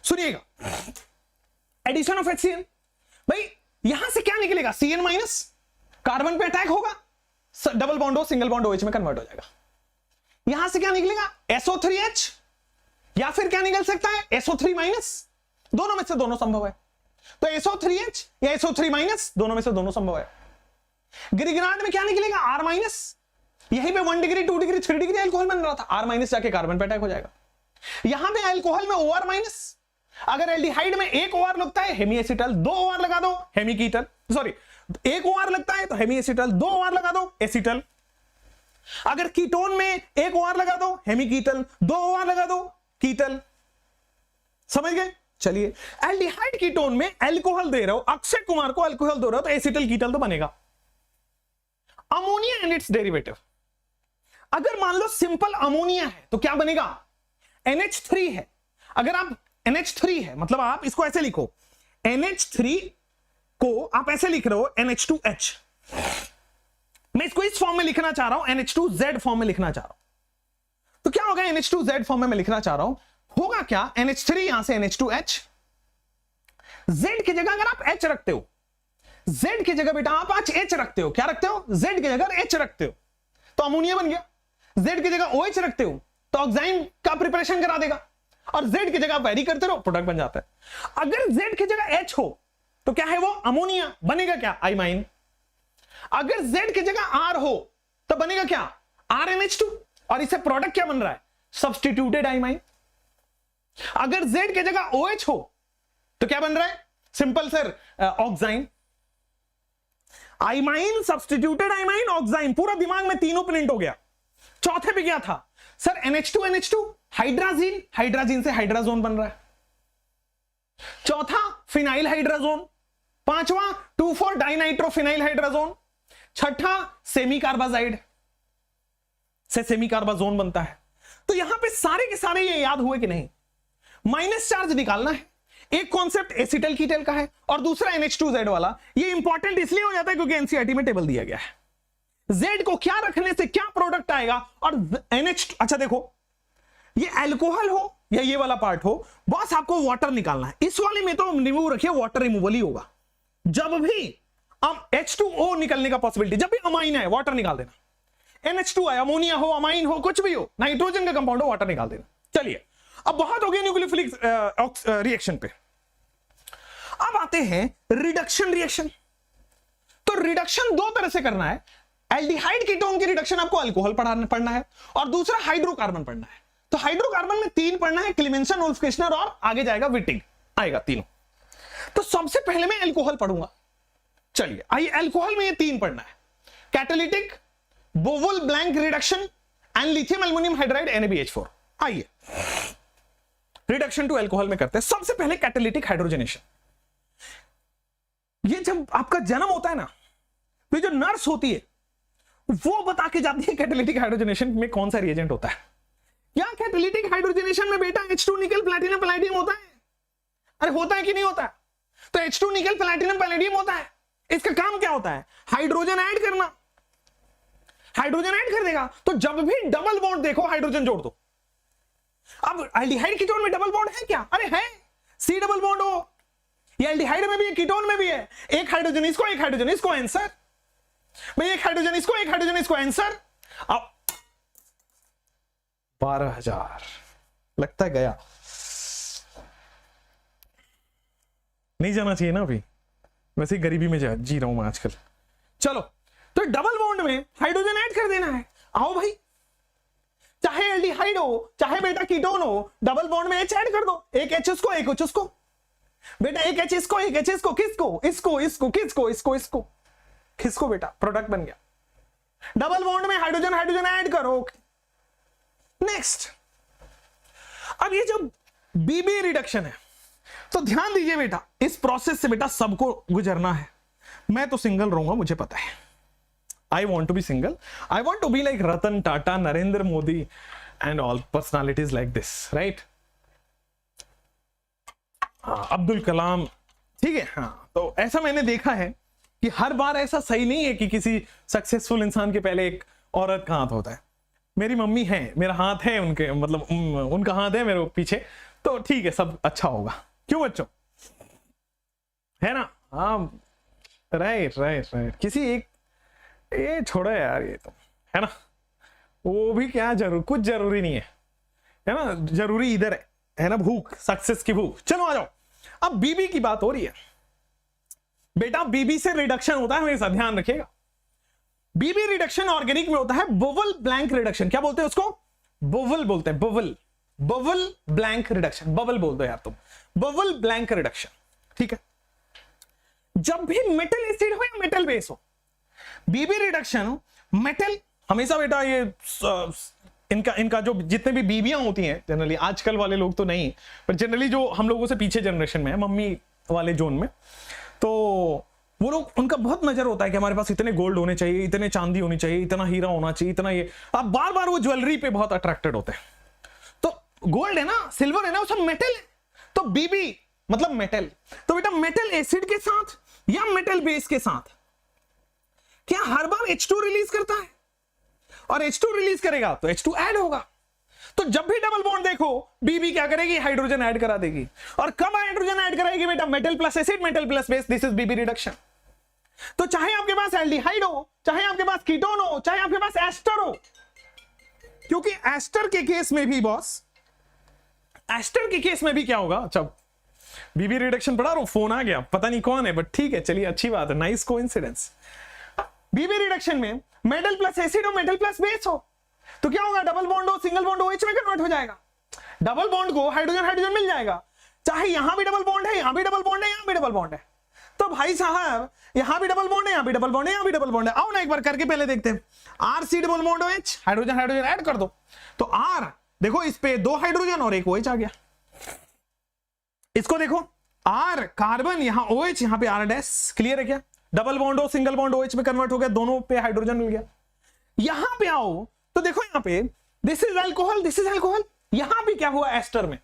सुनिएगा, एडिशन ऑफ HCN, भाई यहां से क्या निकलेगा, CN माइनस, कार्बन पे अटैक होगा, डबल बॉन्ड हो सिंगल बॉन्ड OH में कन्वर्ट हो जाएगा। यहां से क्या निकलेगा, SO3H, या फिर क्या निकल सकता है SO3 माइनस, दोनों में से दोनों संभव है। तो SO3H या SO3 माइनस, दोनों में से दोनों संभव है। ग्रिगनार्ड में क्या निकलेगा, R माइनस, यहीं पे 1 डिग्री 2 डिग्री 3 डिग्री अल्कोहल बन रहा था, R माइनस जाके कार्बन पे अटैक हो जाएगा। यहां पे अल्कोहल में OR माइनस, अगर एल्डिहाइड में एक OR लगता है हेमी एसिटल, 2 OR लगा दो हेमी कीटल, सॉरी एक OR लगता है तो हेमी एसिटल, 2 OR लगा दो एसिटल। अगर कीटोन में एक OR लगा दो हेमी कीटल, 2 OR लगा दो कीटल। समझ गए? चलिए, एल्डिहाइड कीटोन में अल्कोहल दे रहे हो, अक्षय कुमार को अल्कोहल दे रहे हो, तो एसिटल कीटल तो बनेगा। अमोनिया एंड इट्स डेरिवेटिव, अगर मान लो सिंपल अमोनिया है तो क्या बनेगा, NH3 है। अगर आप NH3 है मतलब आप इसको ऐसे लिखो, NH3 को आप ऐसे लिख रहे हो NH2H, मैं इसको इस फॉर्म में लिखना चाह रहा हूं, NH2Z फॉर्म में लिखना चाह रहा हूं, तो क्या होगा, NH2Z फॉर्म में मैं लिखना चाह रहा हूं, होगा क्या, NH3 यहां से NH2H, Z की जगह अगर आप H रखते हो, Z की जगह बेटा आप आज H रखते हो, क्या रखते हो, Z की जगह H रखते हो तो अमोनिया बन गया। Z की जगह OH रखते हो तो ऑक्साइन का प्रिपरेशन करा देगा, और Z की जगह वेरी करते रहो, प्रोडक्ट बन जाता है। अगर Z की जगह H हो तो क्या है वो, अमोनिया बनेगा क्या, आइमाइन। अगर Z की जगह R हो तो बनेगा क्या, RNH2, और इससे प्रोडक्ट क्या बन रहा है, सब्स्टिट्यूटेड आइमाइन। अगर Z की जगह OH हो तो क्या बन रहा है, सिंपल सर ऑक्साइन। आइमाइन, सब्स्टिट्यूटेड आइमाइन, ऑक्साइन, पूरा दिमाग में तीनों प्रिंट हो गया। चौथे पे क्या था सर, NH2 हाइड्राजीन, हाइड्राजीन से हाइड्राजोन बन रहा है। चौथा फिनाइल हाइड्राजोन, पांचवा 2,4 डाइनाइट्रोफिनाइल हाइड्राजोन, छठा सेमी कार्बाजाइड से सेमी कार्बाजोन बनता है। तो यहां पे सारे के सारे ये याद हुए कि नहीं, माइनस चार्ज निकालना है। एक कॉन्सेप्ट एसिटल कीटल का है और दूसरा NH2Z वाला। ये इंपॉर्टेंट इसलिए हो जाता है क्योंकि एनसीईआरटी में टेबल दिया गया है। Z को क्या रखने से क्या प्रोडक्ट आएगा, और NH, अच्छा देखो ये अल्कोहल हो या ये वाला पार्ट हो, बस आपको वाटर निकालना है। इस वाले में तो रिमूव रखिए, वाटर रिमूवल ही होगा। जब भी H2O निकलने का पॉसिबिलिटी, जब भी अमाइन है वाटर निकाल देना। NH2 है, अमोनिया हो, अमाइन हो, कुछ भी हो, नाइट्रोजन का कंपाउंड हो, वाटर निकाल देना। चलिए अब बहुत हो गया न्यूक्लियोफिलिक रिएक्शन पे। अब आते हैं रिडक्शन रिएक्शन। तो रिडक्शन दो तरह से करना है, एल्डिहाइड कीटोन की रिडक्शन आपको अल्कोहल पढ़ना है, और दूसरा हाइड्रोकार्बन पढ़ना है। तो हाइड्रोकार्बन में 3 पढ़ना है, क्लेमेंसन, वुल्फ किश्नर, और आगे जाएगा विटिंग, आएगा तीनों। तो सबसे पहले मैं अल्कोहल पढ़ूंगा। चलिए आइए, अल्कोहल में ये 3 पढ़ना है, catalytic, bowel blank reduction and lithium aluminium hydride NaBH4। आइए रिडक्शन टू अल्कोहल में करते हैं। सबसे पहले कैटालिटिक हाइड्रोजनेशन। ये जब आपका जन्म होता है ना, तो जो नर्स होती है वो बता के जाती है कैटालिटिक हाइड्रोजनेशन में कौन सा रिएजेंट होता है। क्या कैटालिटिक हाइड्रोजनेशन में बेटा H2 निकल प्लैटिनम पैलेडियम होता है? अरे होता है कि नहीं होता है? तो H2 निकल प्लैटिनम पैलेडियम होता है। इसका काम क्या होता है? हाइड्रोजन ऐड करना। हाइड्रोजन ऐड कर देगा तो जब भी डबल बॉन्ड देखो हाइड्रोजन जोड़ दो। अब एल्डिहाइड कीटोन में डबल बॉन्ड है क्या? अरे है, C डबल बॉन्ड हो, ये एल्डिहाइड में भी है, कीटोन में भी है। एक हाइड्रोजन इसको, एक हाइड्रोजन इसको, आंसर भाई, एक हाइड्रोजन इसको, एक हाइड्रोजन इसको, आंसर। अब 12,000 लगता है गया, नहीं जाना चाहिए ना अभी, वैसे ही गरीबी में जी रहा हूं मैं आजकल। चलो तो डबल बॉन्ड में हाइड्रोजन ऐड कर देना है। आओ भाई, चाहे एल्डिहाइड हो चाहे बेटा कीटोन हो, डबल बॉन्ड में H ऐड कर दो। एक H इसको, एक H इसको, बेटा एक H इसको, एक H इसको, किसको? इसको, इसको, किसको? इसको, इसको, किसको? बेटा प्रोडक्ट बन गया। डबल बॉन्ड में हाइड्रोजन हाइड्रोजन ऐड करो। नेक्स्ट, अब ये जो बीबी रिडक्शन है, तो ध्यान दीजिए बेटा, इस प्रोसेस से बेटा सबको गुजरना है। मैं तो सिंगल रहूंगा, मुझे पता है। I want to be single. I want to be like Ratan Tata, Narendra Modi and all personalities like this, right? Abdul Kalam, ठीक है। हाँ, तो ऐसा मैंने देखा है कि हर बार ऐसा सही नहीं है कि किसी सक्सेसफुल इंसान के पहले एक औरत का हाथ होता है। मेरी मम्मी है, मेरा हाथ है उनके, मतलब उनका हाथ है मेरे पीछे, तो ठीक है, सब अच्छा होगा। क्यों बच्चों, है ना? हाँ, राइट राइट राइट। किसी एक, ये छोड़ो यार, ये तो है ना, वो भी क्या जरूर, कुछ जरूरी नहीं है ना, जरूरी इधर है ना, भूख, सक्सेस की भूख। चलो आ जाओ, अब बीबी की बात हो रही है बेटा। बीबी से रिडक्शन होता है, हमेशा ध्यान रखिएगा। बीबी रिडक्शन ऑर्गेनिक में होता है बोवल ब्लैंक रिडक्शन। क्या बोलते हैं उसको? बोवल बोलते हैं, bowel, bowel blank reduction. Bubble बोल दो यार तुम, बोवल ब्लैंक रिडक्शन, ठीक है। जब भी मेटल एसिड हो या मेटल बेस हो, बीबी रिडक्शन हो, मेटल हमेशा बेटा, ये इनका जो जितने भी बीबियां होती हैं जनरली, आजकल वाले लोग तो नहीं, पर जनरली जो हम लोगों से पीछे जनरेशन में है, मम्मी वाले जोन में, तो वो लोग, उनका बहुत नजर होता है कि हमारे पास इतने गोल्ड होने चाहिए, इतने चांदी होनी चाहिए, इतना हीरा होना चाहिए, इतना ये, आप बार बार वो ज्वेलरी पे बहुत अट्रैक्टेड होते हैं। तो गोल्ड है ना, सिल्वर है ना, वो सब मेटल है, तो बीबी मतलब मेटल। तो बेटा मेटल एसिड के साथ या मेटल बेस के साथ क्या हर बार H2 रिलीज करता है? और H2 रिलीज करेगा तो H2 ऐड होगा। तो जब भी डबल बॉन्ड देखो, बीबी क्या करेगी? हाइड्रोजन ऐड करा देगी। और कब हाइड्रोजन ऐड कराएगी बेटा? Metal plus acid, metal plus base, this is B B reduction. तो चाहे आपके पास एल्डिहाइड हो, चाहे आपके पास कीटोन हो, चाहे आपके पास एस्टर हो, क्योंकि एस्टर के केस में भी बॉस, एस्टर के केस में भी क्या होगा? अच्छा, बीबी रिडक्शन पढ़ा रहा हूं, फोन आ गया, पता नहीं कौन है, बट ठीक है, चलिए अच्छी बात है, नाइस कोइंसिडेंस। बीबी रिडक्शन में मेटल प्लस एसिड हो, मेटल प्लस बेस हो, तो क्या होगा? डबल बॉन्ड हो, सिंगल बॉन्ड हो, H में कन्वर्ट हो जाएगा। डबल बॉन्ड को हाइड्रोजन हाइड्रोजन मिल जाएगा, चाहे यहां भी डबल बॉन्ड है, यहां भी डबल बॉन्ड है, यहां भी डबल बॉन्ड है। तो भाई साहब, यहां भी डबल बॉन्ड है, यहां भी डबल बॉन्ड है, यहां भी डबल बॉन्ड है। आओ ना एक बार करके पहले देखते हैं। R C double bond OH, hydrogen hydrogen add कर दो, तो आर देखो, इस पे 2 हाइड्रोजन और 1 OH आ गया। इसको देखो, आर कार्बन, यहां OH, यहां पे R डैश, क्लियर है क्या? डबल बॉन्ड हो, सिंगल बॉन्ड OH में कन्वर्ट हो गया, दोनों पे हाइड्रोजन मिल गया। यहां पे आओ तो देखो, यहां पे this is alcohol, this is alcohol. यहां भी क्या हुआ? एस्टर में,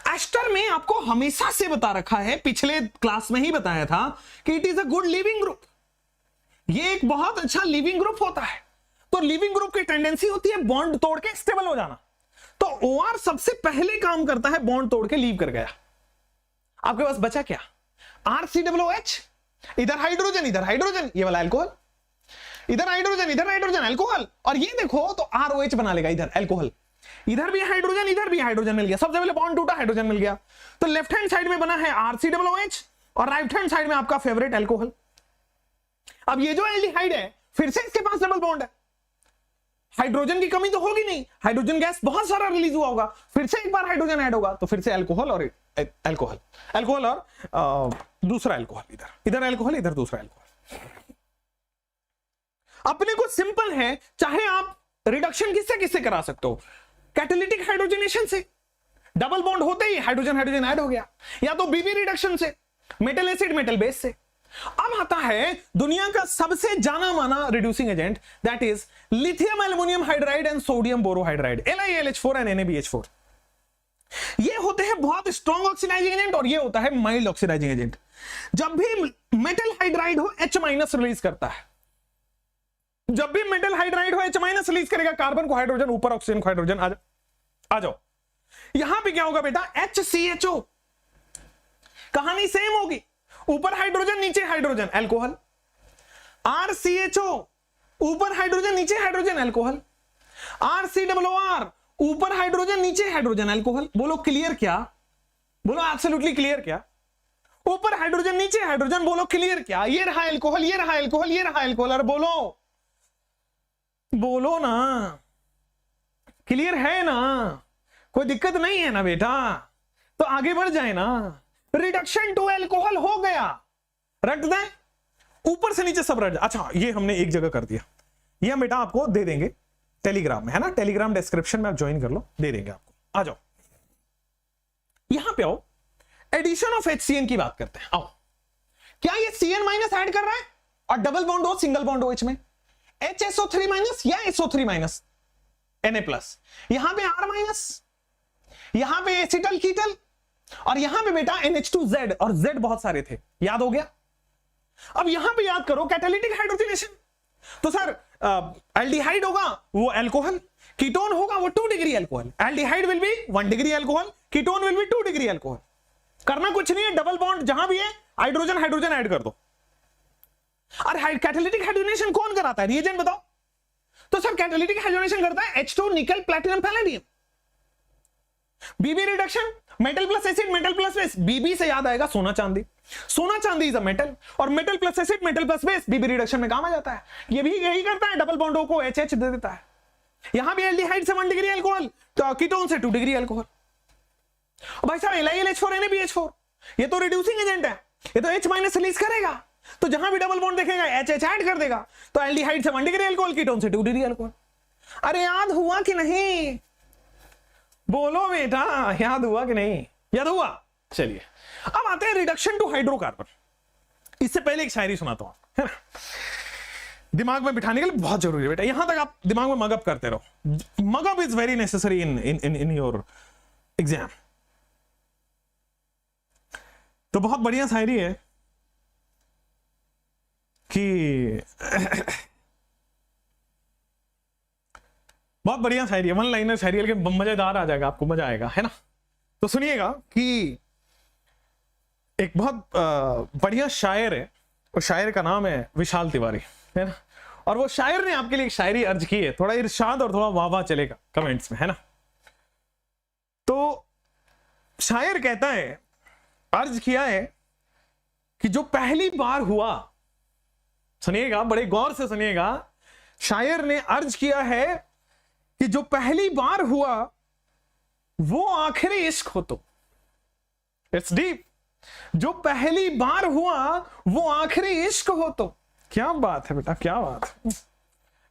एस्टर में आपको हमेशा से बता रखा है, पिछले क्लास में ही बताया था कि it is a good leaving group. ये एक बहुत अच्छा लिविंग ग्रुप होता है। तो लिविंग ग्रुप की टेंडेंसी होती है बॉन्ड तोड़ के स्टेबल हो जाना। तो OR सबसे पहले काम करता है बॉन्ड तोड़ के लीव कर गया। आपके पास बचा क्या? RCOOH, इधर हाइड्रोजन, इधर हाइड्रोजन, ये वाला अल्कोहल, इधर हाइड्रोजन, इधर हाइड्रोजन, अल्कोहल। और ये देखो तो ROH बना लेगा इधर, अल्कोहल। इधर भी हाइड्रोजन, इधर भी हाइड्रोजन मिल गया, सबसे पहले बॉन्ड टूटा, हाइड्रोजन मिल गया। तो लेफ्ट हैंड साइड में बना है RCOOH और राइट हैंड साइड में आपका फेवरेट अल्कोहल। अब ये जो एल्डिहाइड है, फिर से इसके पास डबल बॉन्ड है, हाइड्रोजन की कमी तो होगी नहीं, हाइड्रोजन गैस बहुत सारा रिलीज हुआ होगा, फिर से एक बार हाइड्रोजन ऐड होगा, तो फिर से अल्कोहल और अल्कोहल, अल्कोहल और दूसरा अल्कोहल, इधर अल्कोहल, इधर दूसरा अल्कोहल। अपने को सिंपल है, चाहे आप रिडक्शन किससे किससे करा सकते हो? कैटालिटिक हाइड्रोजनेशन से, डबल बॉन्ड होते ही हाइड्रोजन हाइड्रोजन ऐड हो गया, या तो बीबी रिडक्शन से, मेटल एसिड मेटल बेस से। अब आता है दुनिया का सबसे जाना माना reducing agent, that is lithium aluminium hydride and sodium borohydride, LiAlH4 and NaBH4। ये होते हैं बहुत स्ट्रॉन्ग ऑक्सीडाइजिंग एजेंट और ये होता है माइल्ड ऑक्सीडाइजिंग एजेंट। जब भी मेटल हाइड्राइड हो, H- रिलीज करता है। जब भी मेटल हाइड्राइड हो, H- रिलीज करेगा, कार्बन को हाइड्रोजन ऊपर, ऑक्सीजन को हाइड्रोजन। आ जाओ, यहां पे क्या होगा बेटा? HCHO, कहानी सेम होगी, ऊपर हाइड्रोजन नीचे हाइड्रोजन, अल्कोहल। RCHO, ऊपर हाइड्रोजन नीचे हाइड्रोजन, अल्कोहल। RCOOR, ऊपर हाइड्रोजन नीचे हाइड्रोजन, अल्कोहल। बोलो क्लियर क्या? बोलो एब्सोल्युटली क्लियर क्या? ऊपर हाइड्रोजन नीचे हाइड्रोजन, बोलो क्लियर क्या? ये रहा अल्कोहल, ये रहा अल्कोहल, ये रहा अल्कोहल। और बोलो, बोलो ना, क्लियर है ना? कोई दिक्कत नहीं है ना बेटा? तो आगे बढ़ जाए ना। रिडक्शन टू अल्कोहल हो गया, रख दें, ऊपर से नीचे सब रख। अच्छा, ये हमने एक जगह कर दिया, ये हम बेटा आपको दे देंगे टेलीग्राम में, है ना? टेलीग्राम डिस्क्रिप्शन में आप ज्वाइन कर लो, दे देंगे आपको। आ जाओ, यहां पे आओ, एडिशन ऑफ HCN की बात करते हैं। आओ, क्या ये CN- ऐड कर रहा है और डबल बॉन्ड हो, सिंगल बॉन्ड हो H में, HSO3- या SO3- Na+, यहां पे R-, यहां पे एसिटल कीटल, और यहां पे बेटा NH2Z, और Z बहुत सारे थे, याद हो गया? अब यहां पे याद करो कैटालिटिक हाइड्रोजनेशन, तो सर एल्डिहाइड होगा वो अल्कोहल, कीटोन होगा वो 2 degree alcohol, aldehyde will be 1 degree alcohol, ketone will be 2 degree alcohol. करना कुछ नहीं है, डबल बॉन्ड जहां भी है हाइड्रोजन हाइड्रोजन ऐड कर दो। और कैटालिटिक हाइड्रोजनेशन कौन कराता है, रिएजेंट बताओ। तो सर कैटालिटिक हाइड्रोजनेशन करता है H2 nickel platinum palladium. BB reduction, metal plus acid metal plus base. BB से याद आएगा सोना चांदी, सोना चांदी इज अ मेटल, और metal plus acid metal plus base BB reduction में काम आ जाता है। ये भी यही करता है, डबल बॉन्डों को HH दे देता है। यहां भी एल्डिहाइड से 1 डिग्री अल्कोहल, तो कीटोन से 2 डिग्री अल्कोहल। भाई साहब LiLH4 NaBH4 ये तो रिड्यूसिंग एजेंट है, ये तो H माइनस रिलीज करेगा, तो जहां भी डबल बॉन्ड देखेगा HH ऐड कर देगा। तो एल्डिहाइड से 1 डिग्री अल्कोहल, कीटोन से 2 डिग्री अल्कोहल। अरे याद हुआ कि नहीं, बोलो बेटा, याद हुआ कि नहीं, याद हुआ। चलिए अब आते हैं रिडक्शन टू हाइड्रोकार्बन। इससे पहले एक शायरी सुनाता हूं, है ना, दिमाग में बिठाने के लिए बहुत जरूरी है बेटा। यहां तक आप दिमाग में मगअप करते रहो। Mug up is very necessary in your exam. तो बहुत बढ़िया शायरी है कि बहुत बढ़िया शायरी है, 1 लाइनर शायरी है, लेकिन मजेदार आ जाएगा, आपको मजा आएगा, है ना। तो सुनिएगा कि एक बहुत बढ़िया शायर है, और शायर का नाम है विशाल तिवारी, है ना। और वो शायर ने आपके लिए एक शायरी अर्ज की है, थोड़ा इरशाद और थोड़ा वाह वाह चलेगा कमेंट्स में, है ना। तो शायर कहता है, अर्ज किया है कि जो पहली बार हुआ, सुनिएगा बड़े गौर से सुनिएगा, शायर ने अर्ज किया है कि जो पहली बार हुआ वो आखिरी इश्क हो। तो इट्स डीप, जो पहली बार हुआ वो आखिरी इश्क हो। तो क्या बात है बेटा, क्या बात,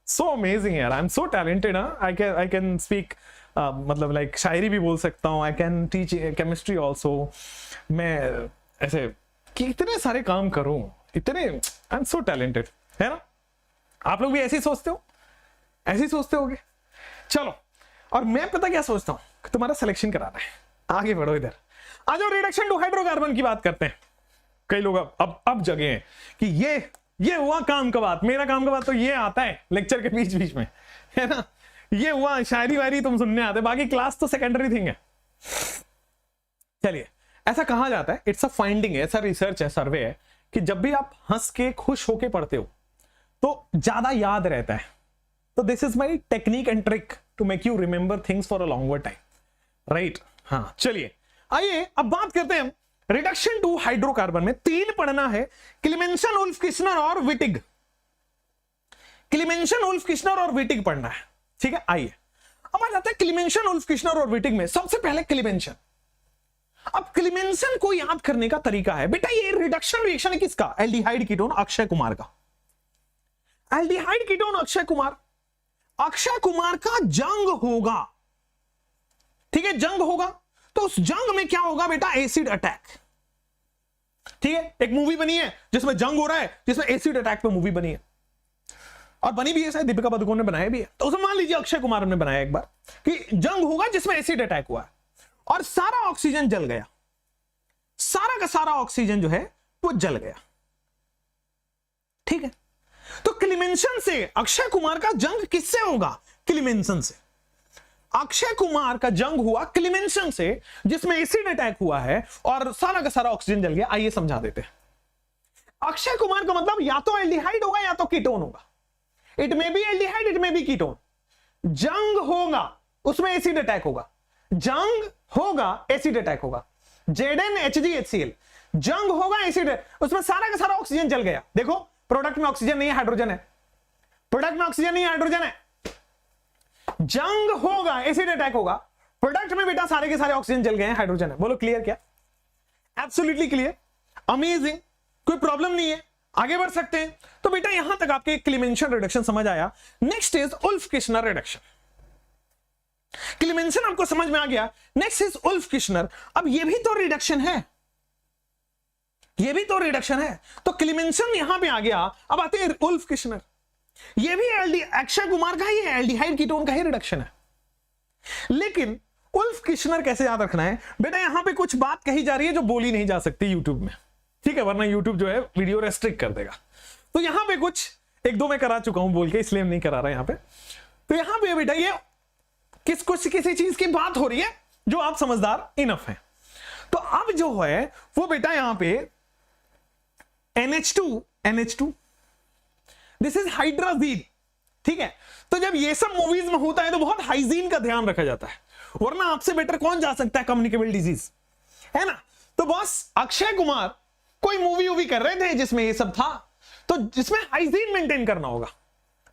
सो अमेजिंग यार, I am so talented. I can speak, मतलब लाइक शायरी भी बोल सकता हूँ, I can teach chemistry also. मैं ऐसे कितने सारे काम करूं, इतने, आई एम सो टैलेंटेड, है ना। आप लोग भी ऐसे ही सोचते हो, ऐसे ही सोचते होगे। चलो, और मैं पता क्या सोचता हूं कि तुम्हारा सिलेक्शन कराना है। आगे बढ़ो, इधर आ जाओ, रिडक्शन टू हाइड्रोकार्बन की बात करते हैं। कई लोग अब जगे हैं कि ये हुआ काम का बात, मेरा काम का बात तो ये आता है लेक्चर के बीच बीच में, है ना। ये हुआ शायरी वायरी तुम सुनने आते, बाकी क्लास तो सेकेंडरी थिंग है। चलिए, ऐसा कहा जाता है, इट्स अ फाइंडिंग है, ऐसा रिसर्च है, सर्वे है, कि जब भी आप हंस के खुश होके पढ़ते हो तो ज्यादा याद रहता है। तो this is my technique and trick to make you remember things for a longer time, right. हाँ, चलिए आइए अब बात करते हैं रिडक्शन टू हाइड्रोकार्बन में 3 पढ़ना है, क्लीमेंसन, उल्फ किश्नर और विटिग। क्लीमेंसन, उल्फ किश्नर और विटिग पढ़ना है, ठीक है। आइए अब आ जाते हैं क्लीमेंसन, उल्फ किश्नर और विटिग में। सबसे पहले क्लीमेंसन। अब क्लीमेंसन को याद करने का तरीका है बेटा, ये रिडक्शन रिएक्शन है किसका, एल्डिहाइड कीटोन अक्षय कुमार का। एल्डिहाइड कीटोन अक्षय कुमार, अक्षय कुमार का जंग होगा, ठीक है, जंग होगा। तो उस जंग में क्या होगा बेटा, एसिड अटैक, ठीक है। एक मूवी बनी है जिसमें जंग हो रहा है, जिसमें एसिड अटैक पे मूवी बनी है, और बनी भी है, शायद दीपिका पादुकोण ने बनाया भी है। तो उसे मान लीजिए अक्षय कुमार ने बनाया एक बार कि जंग होगा जिसमें एसिड अटैक हुआ है, और सारा ऑक्सीजन जल गया, सारा का सारा ऑक्सीजन जो है वो जल गया, ठीक है। तो क्लीमेंसन से अक्षय कुमार का जंग किससे होगा, क्लीमेंसन से। अक्षय कुमार का जंग हुआ क्लीमेंसन से, जिसमें एसिड अटैक हुआ है और सारा का सारा ऑक्सीजन जल गया। आइए समझा देते हैं। अक्षय कुमार का मतलब या तो एल्डिहाइड होगा या तो कीटोन होगा, it may be aldehyde, it may be ketone. जंग होगा, उसमें एसिड अटैक होगा, जंग होगा, एसिड अटैक होगा, ZnHgHCl, जंग होगा, एसिड, उसमें सारा का सारा ऑक्सीजन जल गया। देखो प्रोडक्ट में ऑक्सीजन नहीं है, हाइड्रोजन है, प्रोडक्ट में ऑक्सीजन नहीं है, हाइड्रोजन है। जंग होगा, एसिड अटैक होगा, प्रोडक्ट में बेटा सारे के सारे ऑक्सीजन जल गए हैं, हाइड्रोजन है। बोलो क्लियर क्या, एब्सोल्युटली क्लियर, अमेजिंग, कोई प्रॉब्लम नहीं है, आगे बढ़ सकते हैं। तो बेटा यहां तक आपके क्लीमेंसन रिडक्शन समझ आया। Next is Wolff Kishner reduction. Clemmensen आपको समझ में आ गया, नेक्स्ट इज उल्फ किश्नर। अब ये भी तो रिडक्शन है, ये भी तो रिडक्शन है। तो क्लीमेंसन यहां पे आ गया, अब आते हैं उल्फ किश्नर। ये भी अक्षय कुमार का ही है, एल्डिहाइड कीटोन का ही रिडक्शन है। लेकिन उल्फ किश्नर कैसे याद रखना है बेटा, यहां पे कुछ बात कही जा रही है जो बोली नहीं जा सकती यूट्यूब में, ठीक है, वरना यूट्यूब जो है वीडियो रेस्ट्रिक्ट कर देगा। तो यहां पे कुछ 1-2 मैं करा चुका हूं बोल के, इसलिए नहीं करा रहा यहां पे। तो यहां पे बेटा ये किसी चीज की बात हो रही है जो आप समझदार इनफ है। तो अब जो है वो बेटा यहां पे NH2 दिस इज हाइड्राजीन, ठीक है। तो जब ये सब मूवीज में होता है तो बहुत हाइजीन का ध्यान रखा जाता है, वरना आपसे बेटर कौन जा सकता है कम्युनिकेबल डिजीज, है ना। तो बस अक्षय कुमार कोई मूवी कर रहे थे जिसमें ये सब था, तो जिसमें हाइजीन मेंटेन करना होगा,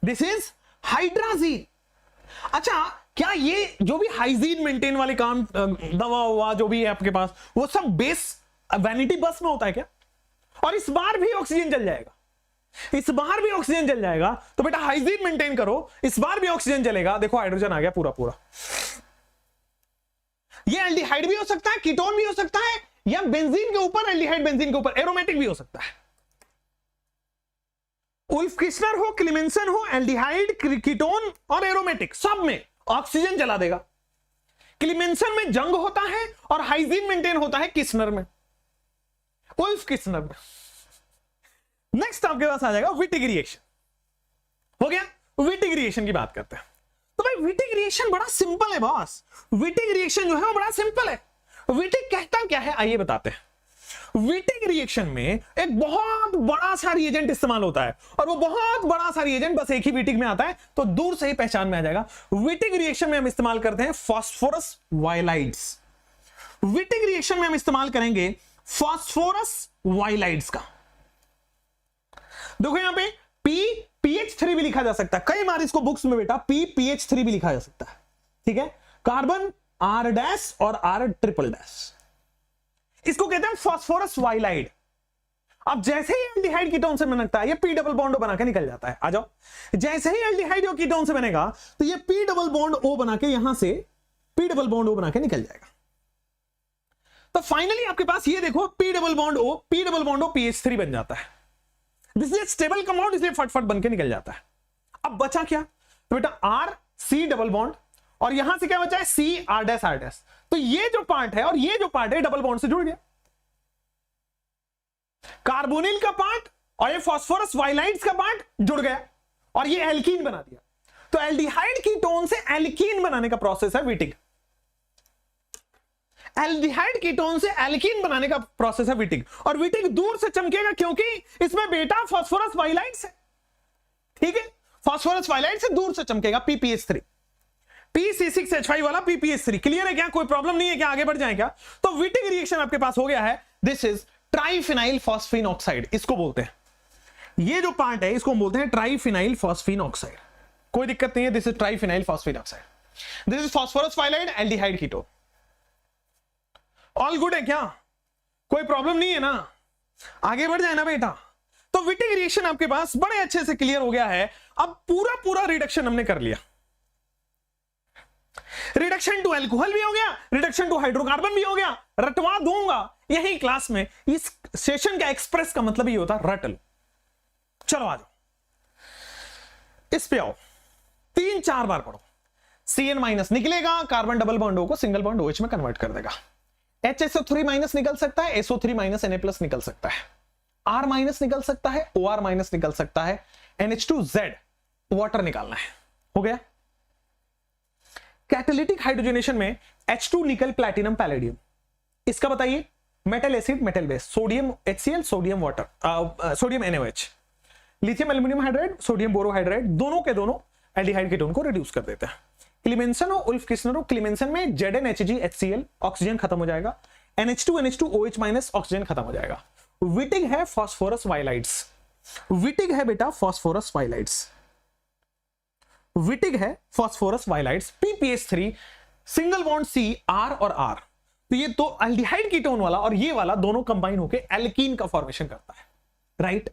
दिस इज हाइड्राजीन। अच्छा, क्या ये जो भी हाइजीन मेंटेन वाले काम, दवा हुआ जो भी है आपके पास, वो सब बेस वैनिटी बस में होता है क्या? और इस बार भी ऑक्सीजन जल जाएगा, इस बार भी ऑक्सीजन जल जाएगा, तो बेटा हाइजीन मेंटेन करो, इस बार भी ऑक्सीजन जलेगा। देखो हाइड्रोजन आ गया पूरा। ये एल्डिहाइड भी हो सकता है, कीटोन भी हो सकता है, या बेंजीन के ऊपर एल्डिहाइड, बेंजीन के ऊपर एरोमेटिक भी हो सकता है। उल्फ किस्नर हो, क्लिमेंसन हो, एल्डिहाइड, कीटोन और एरोमेटिक सब में ऑक्सीजन जला देगा। क्लिमेंसन में जंग होता है और हाइजीन मेंटेन होता है किस्नर में, उल्फ किस्नर में। नेक्स्ट आपके पास आ जाएगा विटिग रिएक्शन। हो गया, विटिग रिएक्शन की बात करते हैं। तो भाई विटिग रिएक्शन बड़ा सिंपल है बॉस, विटिग रिएक्शन जो है वो बड़ा सिंपल है। विटिग कहता क्या है आइए बताते हैं। विटिग रिएक्शन में एक बहुत बड़ा सा रिएजेंट इस्तेमाल होता है, और वो बहुत बड़ा सा रिएजेंट बस एक ही विटिग में आता है, तो दूर से ही पहचान में आ जाएगा। विटिग रिएक्शन में हम इस्तेमाल करते हैं फास्फोरस वाइलाइड्स। विटिग रिएक्शन में हम इस्तेमाल करेंगे फास्फोरस वाइलाइड्स का। देखो यहां पे PPH3 भी लिखा जा सकता है, कई बार इसको बुक्स में बेटा PPH3 भी लिखा जा सकता है, ठीक है। कार्बन R' और R', इसको कहते हैं फास्फोरस वाइलाइड। अब जैसे ही एल्डिहाइड कीटोन से बनता है ये P डबल बॉन्ड O बना के निकल जाता है। आ जाओ, जैसे ही एल्डिहाइड और कीटोन से बनेगा तो ये P डबल बॉन्ड O बना के यहां से P डबल बॉन्ड O बना के निकल जाएगा। तो फाइनली आपके पास ये देखो P double bond O PH3 बन जाता है। दिस इज स्टेबल कंपाउंड, इसलिए फटफट बन के निकल जाता है। अब बचा क्या, तो बेटा R C डबल बॉन्ड, और यहां से क्या बचा है C R'। तो ये जो पार्ट है और ये जो पार्ट है डबल बॉन्ड से जुड़ गया, कार्बोनिल का पार्ट और ये फास्फोरस वाइलाइड्स का पार्ट जुड़ गया, और ये एल्कीन बना दिया। तो एल्डिहाइड कीटोन से एल्कीन बनाने का प्रोसेस है विटिग। एल्डिहाइड कीटोन से एल्कीन बनाने का प्रोसेस है विटिग, और विटिग दूर से चमकेगा क्योंकि इसमें बेटा फास्फोरस वाइलाइड्स है, ठीक है। फास्फोरस वाइलाइड से दूर से चमकेगा PPH3, PC6H5 वाला PPH3। क्लियर है क्या, कोई प्रॉब्लम नहीं है क्या, आगे बढ़ जाए क्या? तो विटिग रिएक्शन आपके पास हो गया है, this is triphenyl phosphine oxide, इसको बोलते हैं। ये जो पार्ट है इसको हम बोलते हैं ट्राइफिनाइल फॉस्फीन ऑक्साइड। कोई दिक्कत नहीं है, this is triphenyl phosphine oxide. This is phosphorus ylide aldehyde ketone. All good है क्या, कोई प्रॉब्लम नहीं है ना, आगे बढ़ जाए ना बेटा। तो विटिग रिएक्शन आपके पास बड़े अच्छे से क्लियर हो गया है। अब पूरा रिडक्शन हमने कर लिया, रिडक्शन टू अल्कोहल भी हो गया, रिडक्शन टू हाइड्रोकार्बन भी हो गया। रटवा दूंगा यही क्लास में, इस सेशन का एक्सप्रेस का मतलब ये होता है रट लो। चलो आ जाओ, इस पे आओ, 3-4 बार पढ़ो। CN- निकलेगा, कार्बन डबल बॉन्ड O को सिंगल बॉन्ड OH में कन्वर्ट कर देगा। HSO3- निकल सकता है, SO3- Na+ निकल सकता है, R- निकल सकता है, OR- निकल सकता है, NH2Z वाटर निकालना है। हो गया। कैटालिटिक हाइड्रोजनेशन में H2 निकल प्लैटिनम पैलेडियम, इसका बताइए metal acid metal base, sodium HCl, sodium water, sodium NaOH, lithium aluminium hydride, sodium borohydride, दोनों के दोनों एल्डिहाइड कीटोन को रिड्यूस कर देते हैं। क्लिमेंसन और उल्फ किस्नर हो, क्लिमेंसन में ZnHg HCl ऑक्सीजन खत्म हो जाएगा, NH2OH- ऑक्सीजन खत्म हो जाएगा। विटिग है फास्फोरस वाइलाइड्स, विटिग है बेटा फास्फोरस वाइलाइड्स, विटिग है phosphorus ylides. PPH3 single bond C R और R, तो ये तो एल्डिहाइड कीटोन वाला और ये वाला दोनों कंबाइन होकर एल्कीन का फॉर्मेशन करता है, राइट।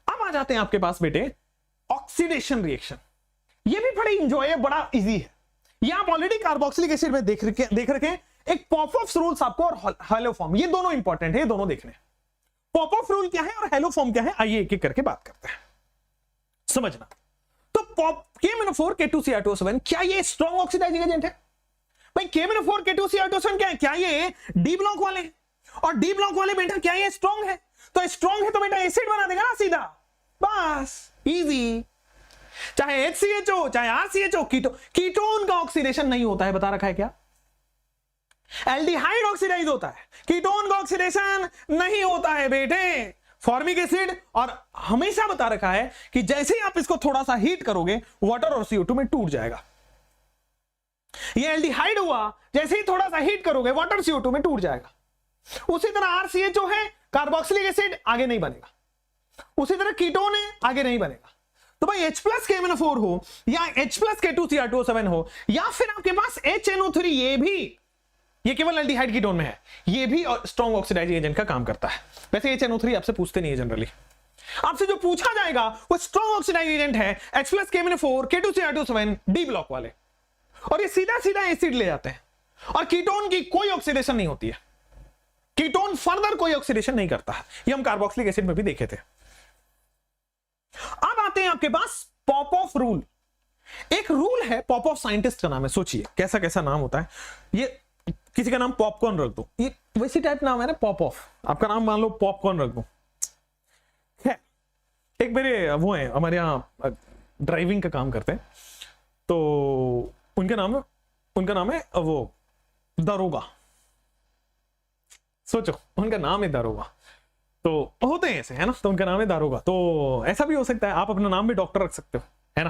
अब आ जाते हैं आपके पास बेटे ऑक्सीडेशन रिएक्शन। ये भी बड़ी इंजॉय है, बड़ा इजी है। ये आप ऑलरेडी कार्बोक्सिलिक एसिड में देख रखे एक पॉपऑफ रूल्स आपको और हेलो फॉर्म, ये दोनों इंपॉर्टेंट है, ये दोनों देखने। पॉपऑफ रूल क्या है और हेलो फॉर्म क्या है, आइए एक एक करके बात करते हैं, समझना। तो KMnO4 K2Cr2SO4 क्या ये स्ट्रॉन्ग ऑक्सीडाइजिंग एजेंट है? भाई KMnO4 K2Cr2SO4 क्या है? क्या ये डी ब्लॉक वाले हैं? और डी ब्लॉक वाले बेटा क्या ये स्ट्रॉन्ग है? तो स्ट्रॉन्ग है तो बेटा एसिड बना देगा ना सीधा, बस इजी। चाहे HCHO चाहे RCHO, कीटोन का ऑक्सीडेशन नहीं होता है, बता रखा है क्या? एल्डिहाइड ऑक्सीडाइज होता है, कीटोन का ऑक्सीडेशन नहीं होता है बेटे। फॉर्मिक एसिड, और हमेशा बता रखा है कि जैसे ही आप इसको थोड़ा सा हीट करोगे वाटर और CO2 में टूट जाएगा। ये एल्डिहाइड हुआ, जैसे ही थोड़ा सा हीट करोगे वाटर CO2 में टूट जाएगा। उसी तरह RCHO है, कार्बोक्सिलिक एसिड, आगे नहीं बनेगा। उसी तरह कीटोन है, आगे नहीं बनेगा। तो भाई H+KMnO4 हो या H+K2Cr2O7 हो या फिर आपके पास HNO3, ये केवल एल्डिहाइड कीटोन में है, ये भी स्ट्रॉन्ग ऑक्सीडाइजिंग एजेंट का काम करता है। वैसे HNO3 आपसे पूछते नहीं है जनरली, आपसे जो पूछा जाएगा वो स्ट्रॉन्ग ऑक्सीडाइजिंग एजेंट है H+KMnO4, K2Cr2O7, D ब्लॉक वाले, और ये सीधा सीधा एसिड ले जाते हैं और कीटोन की कोई ऑक्सीडेशन नहीं होती है। कीटोन फर्दर कोई ऑक्सीडेशन नहीं करता है, ये हम कार्बोक्सिलिक एसिड में भी देखे थे। अब आते हैं आपके पास पॉपऑफ रूल। एक रूल है, पॉपऑफ साइंटिस्ट का नाम है, सोचिए कैसा कैसा नाम होता है। ये किसी का नाम पॉपकॉर्न रख दो, ये वैसी टाइप नाम है ना पॉपऑफ, आपका नाम मान लो पॉपकॉर्न रख दो। एक मेरे वो है हमारे यहाँ ड्राइविंग का काम करते हैं, तो उनका नाम है वो दारोगा। सोचो उनका नाम है दारोगा, तो होते हैं ऐसे है ना, तो उनका नाम है दारोगा। तो ऐसा भी हो सकता है आप अपना नाम भी डॉक्टर रख सकते हो, है ना।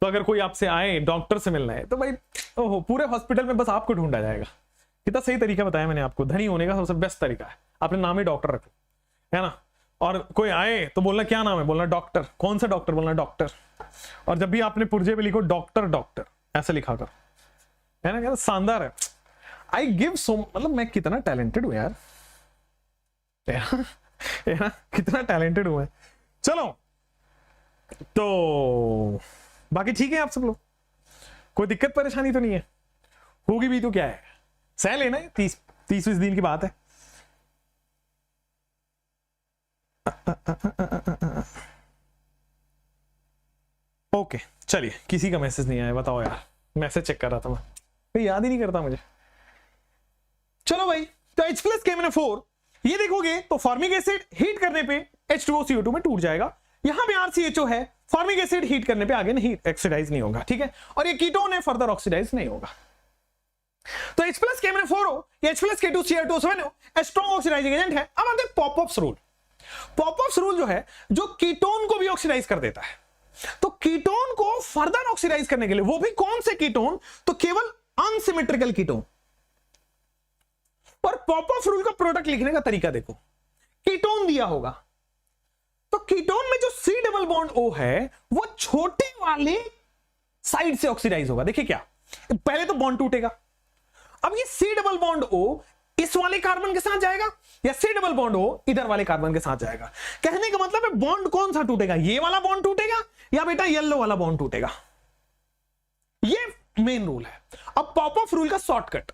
तो अगर कोई आपसे आए डॉक्टर से मिलना है तो भाई ओहो, पूरे हॉस्पिटल में बस आपको ढूंढा जाएगा। कितना सही तरीका बताया मैंने आपको, धनी होने का सबसे बेस्ट तरीका है अपने नाम ही डॉक्टर रखो, है ना। और कोई आए तो बोलना क्या नाम है, बोलना डॉक्टर। कौन सा डॉक्टर, बोलना डॉक्टर। और जब भी आपने पुर्जे पे लिखो डॉक्टर ऐसे लिखा कर, है ना। क्या शानदार है। आई गिव सो, मतलब मैं कितना टैलेंटेड हूं यार, है ना, कितना टैलेंटेड हूं मैं। चलो तो बाकी ठीक है आप सब लोग, कोई दिक्कत परेशानी तो नहीं है, होगी भी तो क्या है, सह लेना है, 30-20 दिन की बात है। ओके चलिए, किसी का मैसेज नहीं आया, बताओ यार, मैसेज चेक कर रहा था मैं, भाई याद ही नहीं करता मुझे। चलो भाई, तो H+KMnO4 ये देखोगे तो फॉर्मिक एसिड हीट करने पे H2O CO2 में टूट जाएगा। यहां पे RCHO है, फॉर्मिक एसिड हीट करने पे आगे नहीं ऑक्सीडाइज नहीं होगा, ठीक है। और ये कीटोन है, फर्दर ऑक्सीडाइज नहीं होगा। तो H+KMnO4 हो या H+K2Cr2O7 हो, स्ट्रॉन्ग ऑक्सीडाइजिंग एजेंट है। अब आते हैं पॉपऑफ रूल। पॉपऑफ रूल जो है, जो कीटोन को भी ऑक्सीडाइज कर देता है। तो कीटोन को फर्दर ऑक्सीडाइज करने के लिए, वो भी कौन से कीटोन, तो केवल अनसिमेट्रिकल कीटोन। और पॉपऑफ रूल का प्रोडक्ट लिखने का तरीका देखो, कीटोन दिया होगा तो कीटोन में जो C+O है वो छोटे वाले साइड से ऑक्सीडाइज होगा। देखिए क्या, पहले तो बॉन्ड टूटेगा, अब ये C+O इस वाले कार्बन के साथ जाएगा या C+O इधर वाले कार्बन के साथ जाएगा। कहने का मतलब है बॉन्ड कौन सा टूटेगा, ये वाला बॉन्ड टूटेगा या बेटा येलो वाला बॉन्ड टूटेगा। ये मेन रूल है। अब पॉपऑफ रूल का शॉर्टकट,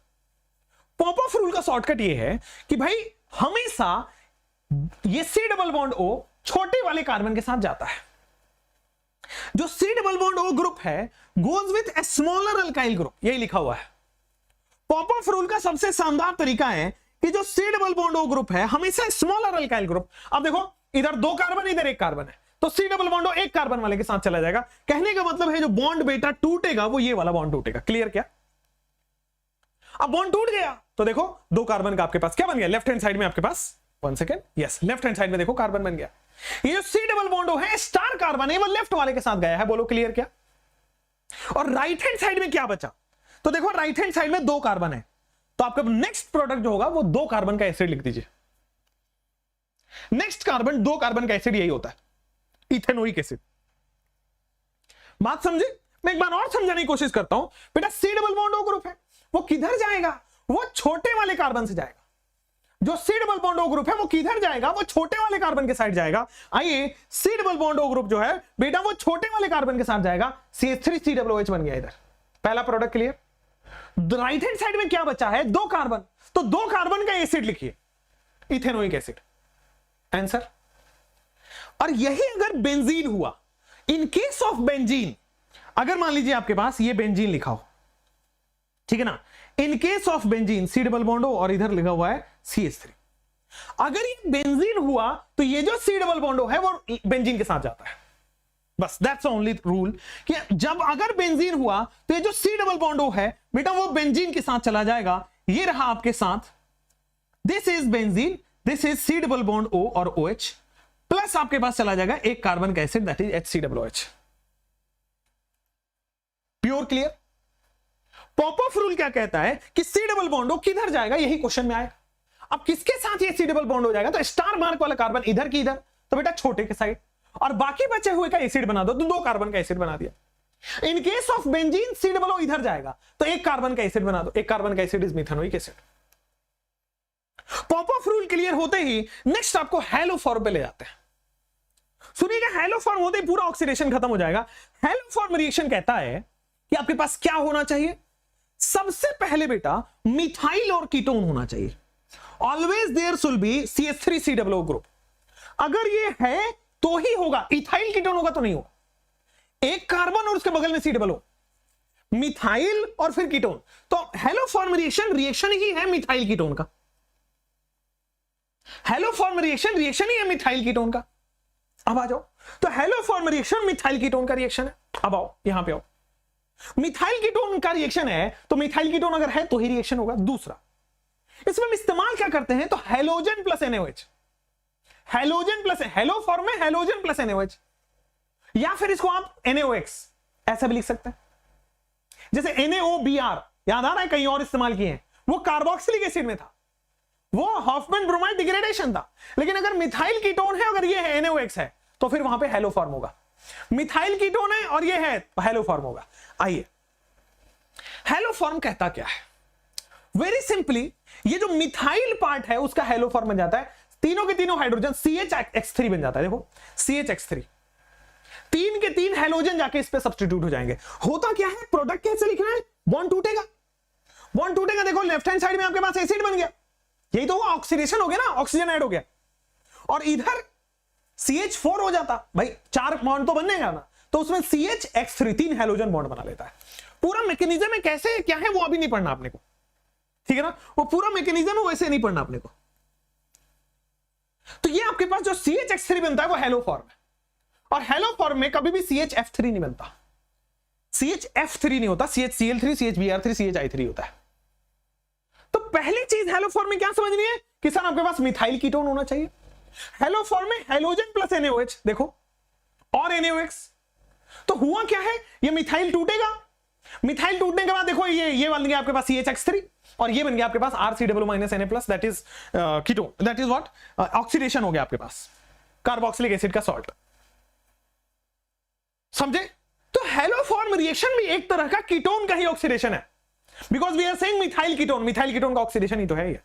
पॉपऑफ रूल का शॉर्टकट ये है कि भाई हमेशा ये C+O छोटे वाले कार्बन के साथ जाता है। जो C+O ग्रुप है goes with a smaller alkyl group, यही लिखा हुआ है। पॉपऑफ रूल का सबसे शानदार तरीका है कि जो C+O ग्रुप है हमेशा स्मॉलर अल्काइल ग्रुप। अब देखो इधर 2 कार्बन, इधर 1 कार्बन है, तो C+O एक कार्बन वाले के साथ चला जाएगा। कहने का मतलब है जो बॉन्ड बेटा टूटेगा वो ये वाला बॉन्ड टूटेगा। क्लियर क्या? अब बॉन्ड टूट गया तो देखो 2 कार्बन का आपके पास क्या बन गया, लेफ्ट हैंड साइड में आपके पास, 1 second, yes, left hand side में देखो कार्बन बन गया। ये जो C+O है स्टार कार्बन है, वो लेफ्ट वाले के साथ गया है। बोलो क्लियर क्या? और राइट हैंड साइड में क्या बचा, तो देखो राइट हैंड साइड में 2 कार्बन है, तो आपका नेक्स्ट प्रोडक्ट जो होगा वो 2 कार्बन का एसिड लिख दीजिए। नेक्स्ट कार्बन 2 कार्बन का एसिड यही होता है, इथेनोइक एसिड। बात समझे? मैं एक बार और समझाने की कोशिश करता हूं। बेटा C+O ग्रुप है, वो किधर जाएगा, वो छोटे वाले कार्बन से जाएगा। जो C+O ग्रुप है वो किधर जाएगा, वो छोटे वाले कार्बन के साइड जाएगा। आइए C+O ग्रुप जो है बेटा वो छोटे वाले कार्बन के साथ जाएगा, CH3COOH बन गया इधर, पहला product clear. Right hand side में क्या बचा है, 2 कार्बन, तो 2 कार्बन का एसिड लिखिए, इथेनोइक एसिड, आंसर। और यही अगर बेंजीन हुआ, इन केस ऑफ बेंजीन, अगर मान लीजिए आपके पास ये बेंजीन लिखा हो, ठीक है ना, इन केस ऑफ बेंजीन C+O और इधर लिखा हुआ है CH3। अगर ये बेंजीन हुआ तो ये जो C+O है वो बेंजीन के साथ जाता है। बस दैट्स ओनली रूल कि जब अगर बेंजीन हुआ तो ये जो सी डबल बॉन्ड ओ है बेटा वो बेंजीन के साथ चला जाएगा। ये रहा आपके साथ, this is benzene, this is C double bond O और OH, प्लस आपके पास चला जाएगा एक कार्बन का acid that is HCOOH। Pure clear. Popoff rule क्या कहता है कि सी डबल बॉन्ड ओ किधर जाएगा, यही क्वेश्चन में आएगा। अब किसके साथ ये सी डबल बॉन्ड हो जाएगा, तो स्टार मार्क वाला कार्बन इधर की इधर, तो बेटा छोटे के साइड, और बाकी बचे हुए का एसिड बना दो, तो 2 कार्बन का एसिड बना दिया। In case of benzene C double O इधर जाएगा तो 1 कार्बन का एसिड बना दो, 1 कार्बन का acid is methanoic acid. Popoff rule clear होते ही नेक्स्ट आपको हैलो फॉर्म पे ले जाते हैं। सुनिएगा, हैलो फॉर्म होते ही पूरा ऑक्सीडेशन खत्म हो जाएगा। हैलो फॉर्म रिएक्शन कहता है कि आपके पास क्या होना चाहिए, सबसे पहले बेटा मिथाइल और कीटोन होना चाहिए। Always there should be CH3COO group. अगर ये है तो ही होगा, इथाइल कीटोन होगा तो नहीं होगा। एक कार्बन और उसके बगल में COO, मिथाइल और फिर कीटोन, तो हैलो फॉर्म रिएक्शन ही है मिथाइल कीटोन का। हैलो फॉर्म रिएक्शन ही है मिथाइल कीटोन का। अब आ जाओ, तो hello form reaction methyl ketone का रिएक्शन है। अब आओ यहां पे आओ, मिथाइल कीटोन का रिएक्शन है तो मिथाइल कीटोन अगर है तो ही रिएक्शन होगा। दूसरा, इसमें हम इस्तेमाल क्या करते हैं, तो halogen plus NaOH, halogen plus, hello form में हैलोजन प्लस NaOH, या फिर इसको आप NaOX ऐसा भी लिख सकते हैं। जैसे NaOBr याद आ रहा है, कहीं और इस्तेमाल किए हैं, वो कार्बोक्सिलिक एसिड में था, वो हॉफमैन ब्रोमाइड डिग्रेडेशन था। लेकिन अगर मिथाइल कीटोन है, अगर ये है NaOX है, तो फिर वहां पे हैलो फॉर्म होगा। मिथाइल कीटोन है और ये है, हैलो फॉर्म होगा। आइए, हैलो फॉर्म कहता क्या है, वेरी सिंपली, ये जो मिथाइल पार्ट है उसका हैलो फॉर्म बन जाता है, तीनों के तीनों हाइड्रोजन CHX3 बन जाता है। देखो CHX3, 3 के 3 हैलोजन जाके इस पे सब्स्टिट्यूट हो जाएंगे। होता क्या है, प्रोडक्ट कैसे लिखना है, बॉन्ड टूटेगा, बॉन्ड टूटेगा, देखो लेफ्ट हैंड साइड में आपके पास एसिड बन गया, यही तो ऑक्सीडेशन हो गया ना, ऑक्सीजन ऐड हो गया, और इधर CH4 हो जाता, भाई 4 बॉन्ड तो बनेगा ना, तो उसमें CHX3 3 हैलोजन बॉन्ड बना लेता है। पूरा मैकेनिज्म में कैसे क्या है वो अभी नहीं पढ़ना आपने को, ठीक है ना, वो पूरा मैकेनिज्म है वैसे नहीं पढ़ना आपने को। तो ये आपके पास जो CHX3 बनता है वो हैलो फॉर्म है, और हैलो फॉर्म में कभी भी CHF3 नहीं बनता, CHF3 नहीं होता, CHCl3, CHBr3, CHI3 होता है। तो पहली चीज हैलो फॉर्म में क्या समझनी है कि सर आपके पास मिथाइल कीटोन होना चाहिए। हैलो फॉर्म में हैलोजन प्लस NaOH देखो, और NaOX, तो हुआ क्या है, ये मिथाइल टूटेगा, मिथाइल टूटने के बाद देखो ये बन गया आपके पास CHX3, और ये बन गया आपके पास RCOO- Na+, that is ketone, that is what, oxidation हो गया आपके पास कार्बोक्सिलिक एसिड का सॉल्ट। समझे? तो हैलो फॉर्म रिएक्शन भी एक तरह का कीटोन का ही ऑक्सीडेशन है, because we are saying methyl ketone, methyl ketone का ऑक्सीडेशन ही तो है ये।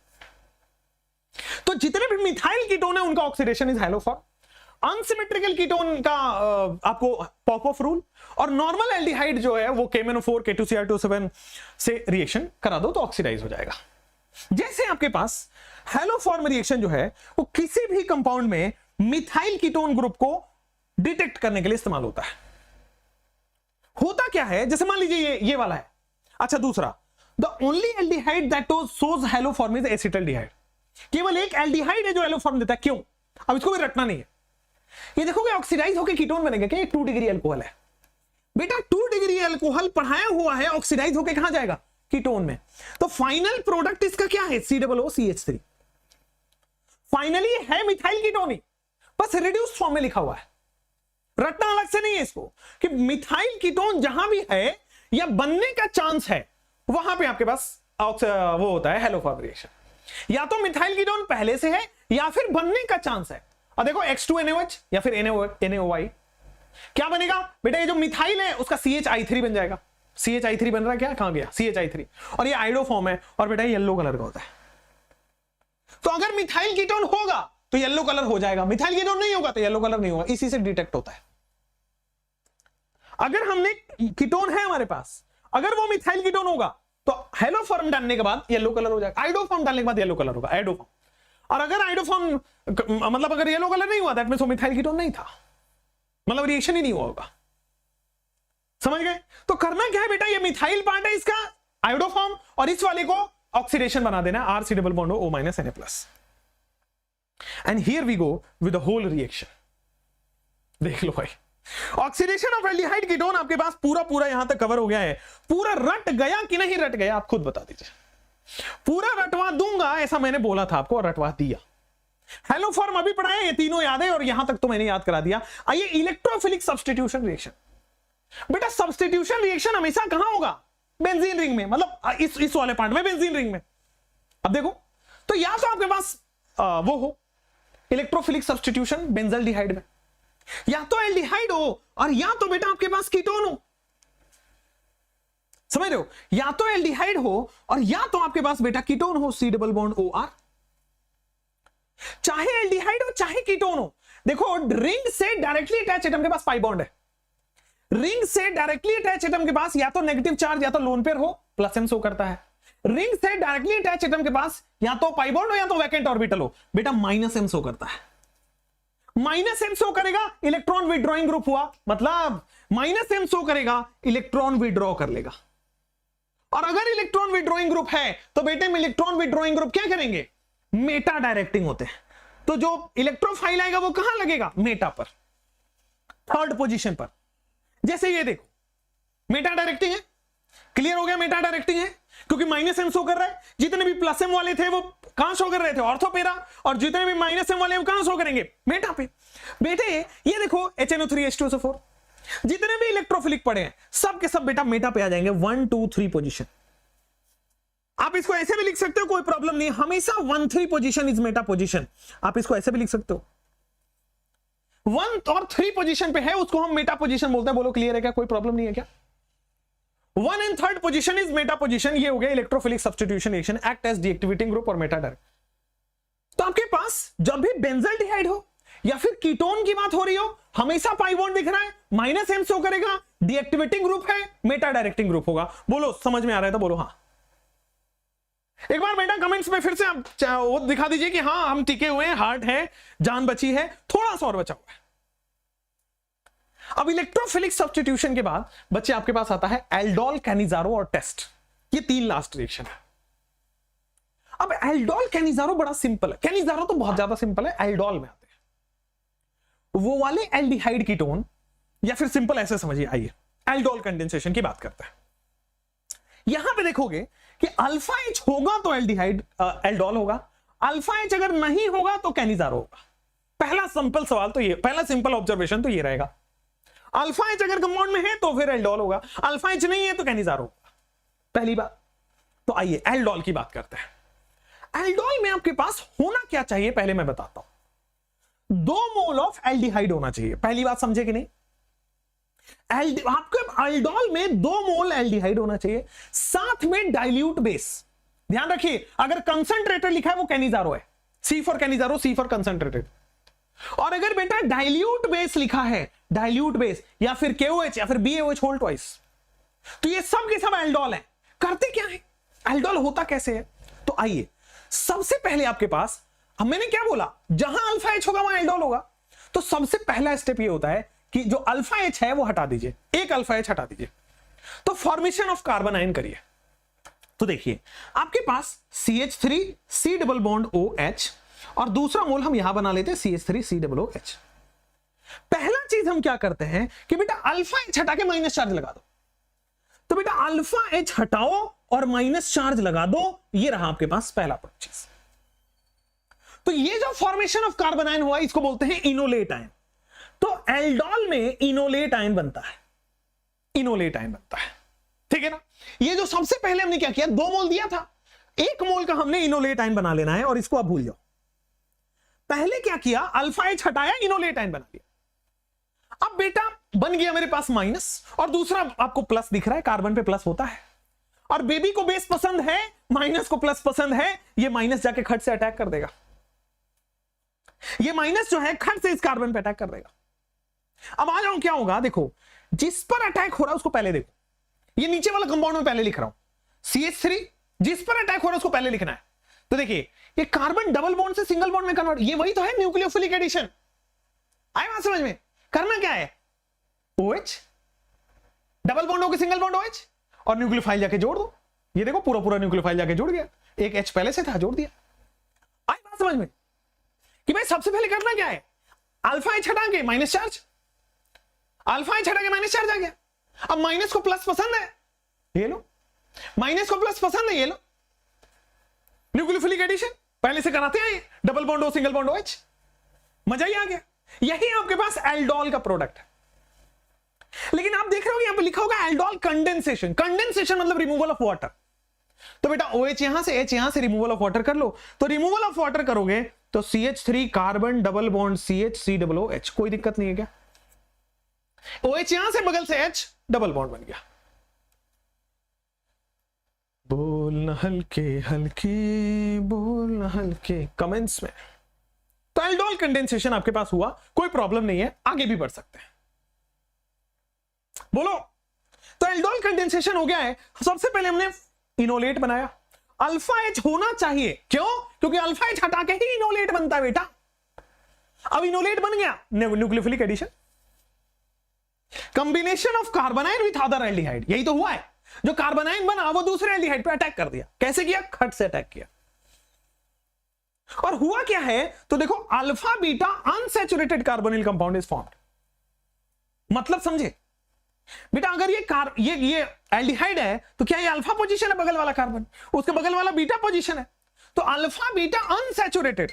तो जितने भी मिथाइल कीटोन है उनका oxidation is hello form. Unsymmetrical ketone का आपको पॉपऑफ रूल, और नॉर्मल एल्डिहाइड जो है वो KMnO4 K2Cr2O7 से रिएक्शन करा दो तो ऑक्सीडाइज हो जाएगा। जैसे आपके पास हैलो फॉर्म रिएक्शन जो है वो किसी भी कंपाउंड में मिथाइल कीटोन ग्रुप को डिटेक्ट करने के लिए इस्तेमाल होता है। होता क्या है, जैसे मान लीजिए ये वाला है, अच्छा दूसरा, the only aldehyde that shows hello form is acetaldehyde. केवल एक एल्डिहाइड है जो हैलो फॉर्म देता है, क्यों, अब इसको भी रटना नहीं है। ये देखोगे ऑक्सीडाइज होकर कीटोन बनेगा क्या, 2 डिग्री अल्कोहल है बेटा, 2 डिग्री अल्कोहल पढ़ाया हुआ है, ऑक्सीडाइज होकर कहां जाएगा, कीटोन में। तो फाइनल प्रोडक्ट इसका क्या है, COOCH3। फाइनली है मिथाइल कीटोन ही, बस रिड्यूस्ड फॉर्म में लिखा हुआ है, रटना अलग से नहीं है इसको, कि मिथाइल कीटोन जहां भी है या बनने का चांस है वहां पे आपके पास वो होता है हैलो फॉर्म रिएक्शन। या तो मिथाइल कीटोन पहले से है या फिर बनने का चांस है। और देखो X2NaOH या फिर NaOI, क्या बनेगा बेटा, ये जो मिथाइल है उसका CHI3 बन जाएगा। CHI3 बन रहा है, क्या कहां गया CHI3, और ये आइडो फॉर्म है, और बेटा येलो कलर का होता है। तो अगर मिथाइल कीटोन होगा तो येलो कलर हो जाएगा, मिथाइल कीटोन नहीं होगा तो येलो कलर नहीं होगा, इसी से डिटेक्ट होता है। अगर हमने कीटोन है हमारे पास, अगर वो मिथाइल कीटोन होगा तो हेलो फॉर्म डालने के बाद येलो कलर हो जाएगा, आइडो फॉर्म डालने के बाद येलो कलर होगा, आइडो फॉर्म। और अगर आइडो फॉर्म मतलब अगर येलो कलर नहीं हुआ दैट मींस वो मिथाइल कीटोन नहीं था, मतलब रिएक्शन ही नहीं हुआ होगा। समझ गए? तो करना क्या है बेटा, ये मिथाइल पार्ट है इसका आइडो फॉर्म, और इस वाले को ऑक्सीडेशन बना देना RCOO- Na+। And here we go with the whole reaction. देख लो भाई, ऑक्सीडेशन ऑफ एल्डिहाइड कीटोन आपके पास पूरा यहां तक कवर हो गया है। पूरा रट गया कि नहीं रट गया, आप खुद बता दीजिए। पूरा रटवा दूंगा ऐसा मैंने बोला था आपको और रटवा दिया। हेलो फॉर्म अभी पढ़ाया, ये तीनों याद है और यहां तक तो मैंने याद करा दिया। आइए इलेक्ट्रोफिलिक सब्स्टिट्यूशन रिएक्शन। बेटा सब्स्टिट्यूशन रिएक्शन हमेशा कहां होगा? बेंजीन रिंग में, मतलब इस वाले पार्ट में, बेंजीन रिंग में। अब देखो तो या तो आपके पास वो हो इलेक्ट्रोफिलिक सब्स्टिट्यूशन बेंजल्डिहाइड में, या तो एल्डिहाइड हो और या तो बेटा आपके पास कीटोन हो। समझ रहे हो? या तो एल्डिहाइड हो और या तो आपके पास बेटा कीटोन हो, C double bond O R. चाहे एल्डिहाइड हो चाहे कीटोन हो, देखो रिंग से डायरेक्टली अटैच एटम के पास पाई बॉन्ड है। रिंग से डायरेक्टली अटैच एटम के पास या तो नेगेटिव चार्ज या तो लोन पेयर हो, प्लस एम शो करता है। रिंग से डायरेक्टली अटैच एटम के पास या तो पाई बॉन्ड हो या तो वैकेंट ऑर्बिटल हो, बेटा माइनस एम शो करता है। माइनस एम शो करेगा, इलेक्ट्रॉन विड्रॉइंग ग्रुप हुआ, मतलब माइनस एम शो करेगा, इलेक्ट्रॉन विड्रॉ कर लेगा। और अगर इलेक्ट्रॉन विड्रॉइंग ग्रुप है तो बेटे में इलेक्ट्रॉन विड्रॉइंग ग्रुप क्या करेंगे? मेटा डायरेक्टिंग होते हैं। तो जो इलेक्ट्रोफाइल आएगा वो कहां लगेगा? मेटा पर, थर्ड पोजीशन पर। जैसे ये देखो मेटा डायरेक्टिंग है, क्लियर हो गया? मेटा डायरेक्टिंग है क्योंकि माइनस एम शो कर रहा है। जितने भी प्लस एम वाले थे वो कहां शो कर रहे थे? ऑर्थो पेरा। और जितने भी माइनस एम वाले कहां शो करेंगे? मेटा पे। बेटे ये देखो HNO3H2SO4 जितने भी इलेक्ट्रोफिलिक पड़े हैं सब के सब बेटा मेटा पे आ जाएंगे, 1 2 3 पोजीशन। आप इसको ऐसे भी लिख सकते हो, कोई प्रॉब्लम नहीं, हमेशा 1 3 पोजीशन इज मेटा पोजीशन। आप इसको ऐसे भी लिख सकते हो, 1 और 3 पोजीशन पे है उसको हम मेटा पोजीशन बोलते हैं। बोलो क्लियर है क्या? कोई प्रॉब्लम नहीं है क्या? 1 and 3rd position is meta position. ये हो गया electrophilic substitution reaction, act as deactivating group और मेटा डायरेक्ट। तो आपके पास जब भी बेंजल्डिहाइड हो या फिर कीटोन की बात हो रही हो, हमेशा पाई बॉन्ड दिख रहा है, माइनस एम शो करेगा, डीएक्टिवेटिंग ग्रुप है, मेटा डायरेक्टिंग ग्रुप होगा। बोलो समझ में आ रहा है तो बोलो हाँ। एक बार बेटा कमेंट्स में फिर से आप वो दिखा दीजिए कि हाँ हम टिके हुए हैं, हार्ट है, जान बची है, थोड़ा सा और बचा हुआ है। अब इलेक्ट्रोफिलिक सब्स्टिट्यूशन के बाद बच्चे आपके पास आता है एल्डोल, कैनिजारो और टेस्ट। ये 3 लास्ट रिएक्शन है। अब एल्डोल कैनिजारो बड़ा सिंपल है, कैनिजारो तो बहुत ज्यादा सिंपल है। एल्डोल में आते हैं वो वाले एल्डिहाइड कीटोन, या फिर सिंपल ऐसे समझिए, आइए एल्डोल कंडेंसेशन की बात करते हैं। यहां पे देखोगे कि अल्फा एच होगा तो एल्डिहाइड एल्डोल होगा, अल्फा एच अगर नहीं होगा तो कैनिजारो होगा। पहला सिंपल सवाल तो ये, पहला सिंपल ऑब्जर्वेशन तो ये रहेगा। अल्फा एच अगर कंपाउंड में है तो फिर एल्डोल होगा, अल्फा एच नहीं है तो कैनिजारो होगा, पहली बात। तो आइए एल्डोल की बात करते हैं। एल्डोल में आपके पास होना क्या चाहिए पहले मैं बताता हूं। 2 मोल ऑफ एल्डिहाइड होना चाहिए, पहली बात समझे कि नहीं? आपके एल्डोल में 2 मोल एल्डिहाइड होना चाहिए, साथ में डाइल्यूट बेस। ध्यान रखिए अगर कंसंट्रेटेड लिखा है वो कैनिजारो है, C for Cannizzaro, C for concentrated. और अगर बेटा डाइल्यूट बेस लिखा है, डाइल्यूट बेस या फिर KOH या फिर BaOH होल ट्वाइस, तो ये सब के सब एल्डोल है। करते क्या है, एल्डोल होता कैसे है? तो आइए सबसे पहले आपके पास, अब मैंने क्या बोला, जहां अल्फा एच होगा वहां एल्डोल होगा। तो सबसे पहला स्टेप ये होता है कि जो अल्फा एच है वो हटा दीजिए, एक अल्फा एच हटा दीजिए, तो फॉर्मेशन ऑफ कार्बन आयन करिए। तो देखिए आपके पास CH3 C double bond OH और दूसरा मोल हम यहां बना लेते हैं CH3 C डबल OH। पहला चीज हम क्या करते हैं कि बेटा अल्फा एच हटा के माइनस चार्ज लगा दो। तो बेटा अल्फा एच हटाओ और माइनस चार्ज लगा दो, ये रहा आपके पास पहला चीज। तो ये जो फॉर्मेशन ऑफ कार्बन आयन हुआ इसको बोलते हैं इनोलेट आयन। तो एल्डोल में इनोलेट आयन बनता है, इनोलेट आयन बनता है, ठीक है ना? ये जो सबसे पहले हमने क्या किया, 2 मोल दिया था, 1 मोल का हमने इनोलेट आयन बना लेना है और इसको आप भूल जाओ। पहले क्या किया, अल्फा एच हटाया, इनोलेट आयन बना लिया। अब बेटा बन गया मेरे पास माइनस और दूसरा आपको प्लस दिख रहा है, कार्बन पे प्लस होता है। और बेबी को बेस पसंद है, माइनस को प्लस पसंद है, ये माइनस जाके खट से अटैक कर देगा। ये माइनस जो है खट से इस कार्बन पे अटैक कर देगा। अब आ जाऊं क्या होगा, देखो जिस पर अटैक हो रहा है उसको पहले देखो, ये नीचे वाला कंपाउंड में पहले लिख रहा हूं CH3, जिस पर अटैक हो रहा है उसको पहले लिखना है। तो देखिए ये कार्बन डबल बॉन्ड से सिंगल बॉन्ड में कन्वर्ट, ये वही तो है न्यूक्लियोफिलिक एडिशन। आए बात समझ में? करना क्या है, OH डबल बॉन्ड होकर सिंगल बॉन्ड OH और न्यूक्लियोफाइल जाके जोड़ दो। ये देखो पूरा पूरा न्यूक्लियोफाइल जाके जुड़ गया, एक H पहले से था जोड़ दिया। आए बात समझ में कि भाई सबसे पहले करना क्या है, अल्फा एच हटा के माइनस चार्ज, अल्फा एच हटा के माइनस चार्ज आ गया। अब माइनस को प्लस पसंद है, ये लो, माइनस को प्लस पसंद है, ये लो, न्यूक्लियोफिलिक एडिशन पहले से कराते हैं, double bond O single bond OH, मजा ही आ गया। यही आपके पास एल्डोल का प्रोडक्ट है। लेकिन आप देख रहे हो यहां पे लिखा होगा एल्डोल कंडेंसेशन। कंडेंसेशन मतलब रिमूवल ऑफ वाटर। तो बेटा OH यहां से H यहां से रिमूवल ऑफ वाटर कर लो, तो रिमूवल ऑफ वाटर करोगे तो CH3 carbon double bond CH COOH, कोई दिक्कत नहीं है क्या? OH यहां से बगल से H डबल बॉन्ड बन गया। बोलना हल्के हल्के, बोलना हल्के कमेंट्स में। तो एल्डोल कंडेंसेशन आपके पास हुआ, कोई प्रॉब्लम नहीं है, आगे भी बढ़ सकते हैं। बोलो, तो एल्डोल कंडेंसेशन हो गया है। सबसे पहले हमने इनोलेट बनाया, अल्फा एच होना चाहिए, क्यों? क्योंकि अल्फा एच हटा के ही इनोलेट बनता है बेटा। अब इनोलेट बन गया, nucleophilic addition, combination of carbanion with other aldehyde, यही तो हुआ है। जो कार्बोनाइन बना वो दूसरे एल्डिहाइड पे अटैक कर दिया। कैसे किया? खट से अटैक किया। और हुआ क्या है तो देखो, alpha beta unsaturated carbonyl compound is formed. मतलब समझे बेटा, अगर ये एल्डिहाइड है तो क्या ये अल्फा पोजीशन है, बगल वाला कार्बन, उसके बगल वाला बीटा पोजीशन है, तो alpha beta unsaturated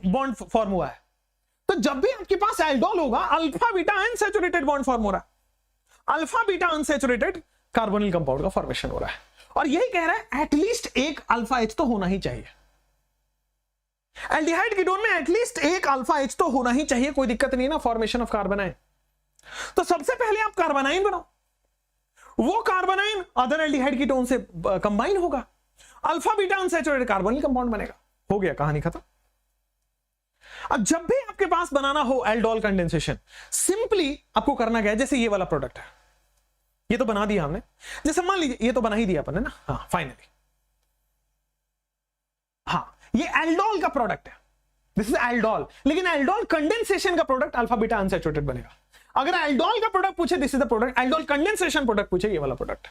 bond form हुआ है। तो जब भी आपके पास एल्डोल होगा, alpha beta unsaturated bond form हो रहा है, alpha beta unsaturated carbonyl compound का फॉर्मेशन हो रहा है। और यही कह रहा है एटलीस्ट एक अल्फा एच तो होना ही चाहिए। एल्डिहाइड कीटोन में एटलीस्ट एक अल्फा एच तो होना ही चाहिए, कोई दिक्कत नहीं ना, फॉर्मेशन ऑफ कार्बोनाइन। तो सबसे पहले आप कार्बोनाइन बनाओ, वो कार्बोनाइन अदर एल्डिहाइड कीटोन से कंबाइन होगा, alpha beta unsaturated carbonyl compound बनेगा। हो गया, कहानी खत्म। अब जब भी आपके पास बनाना हो एल्डोल कंडेंसेशन, सिंपली आपको करना क्या है, जैसे ये वाला प्रोडक्ट है, ये तो बना दिया हमने, जैसे मान लीजिए ये तो बना ही दिया अपन ने ना, हाँ फाइनली, हाँ ये एल्डोल का प्रोडक्ट है, दिस इज एल्डोल। लेकिन एल्डोल कंडेंसेशन का प्रोडक्ट अल्फा बीटा अनसैचुरेटेड बनेगा। अगर एल्डोल का प्रोडक्ट पूछे, this is the product, aldol condensation product पूछे, ये वाला प्रोडक्ट।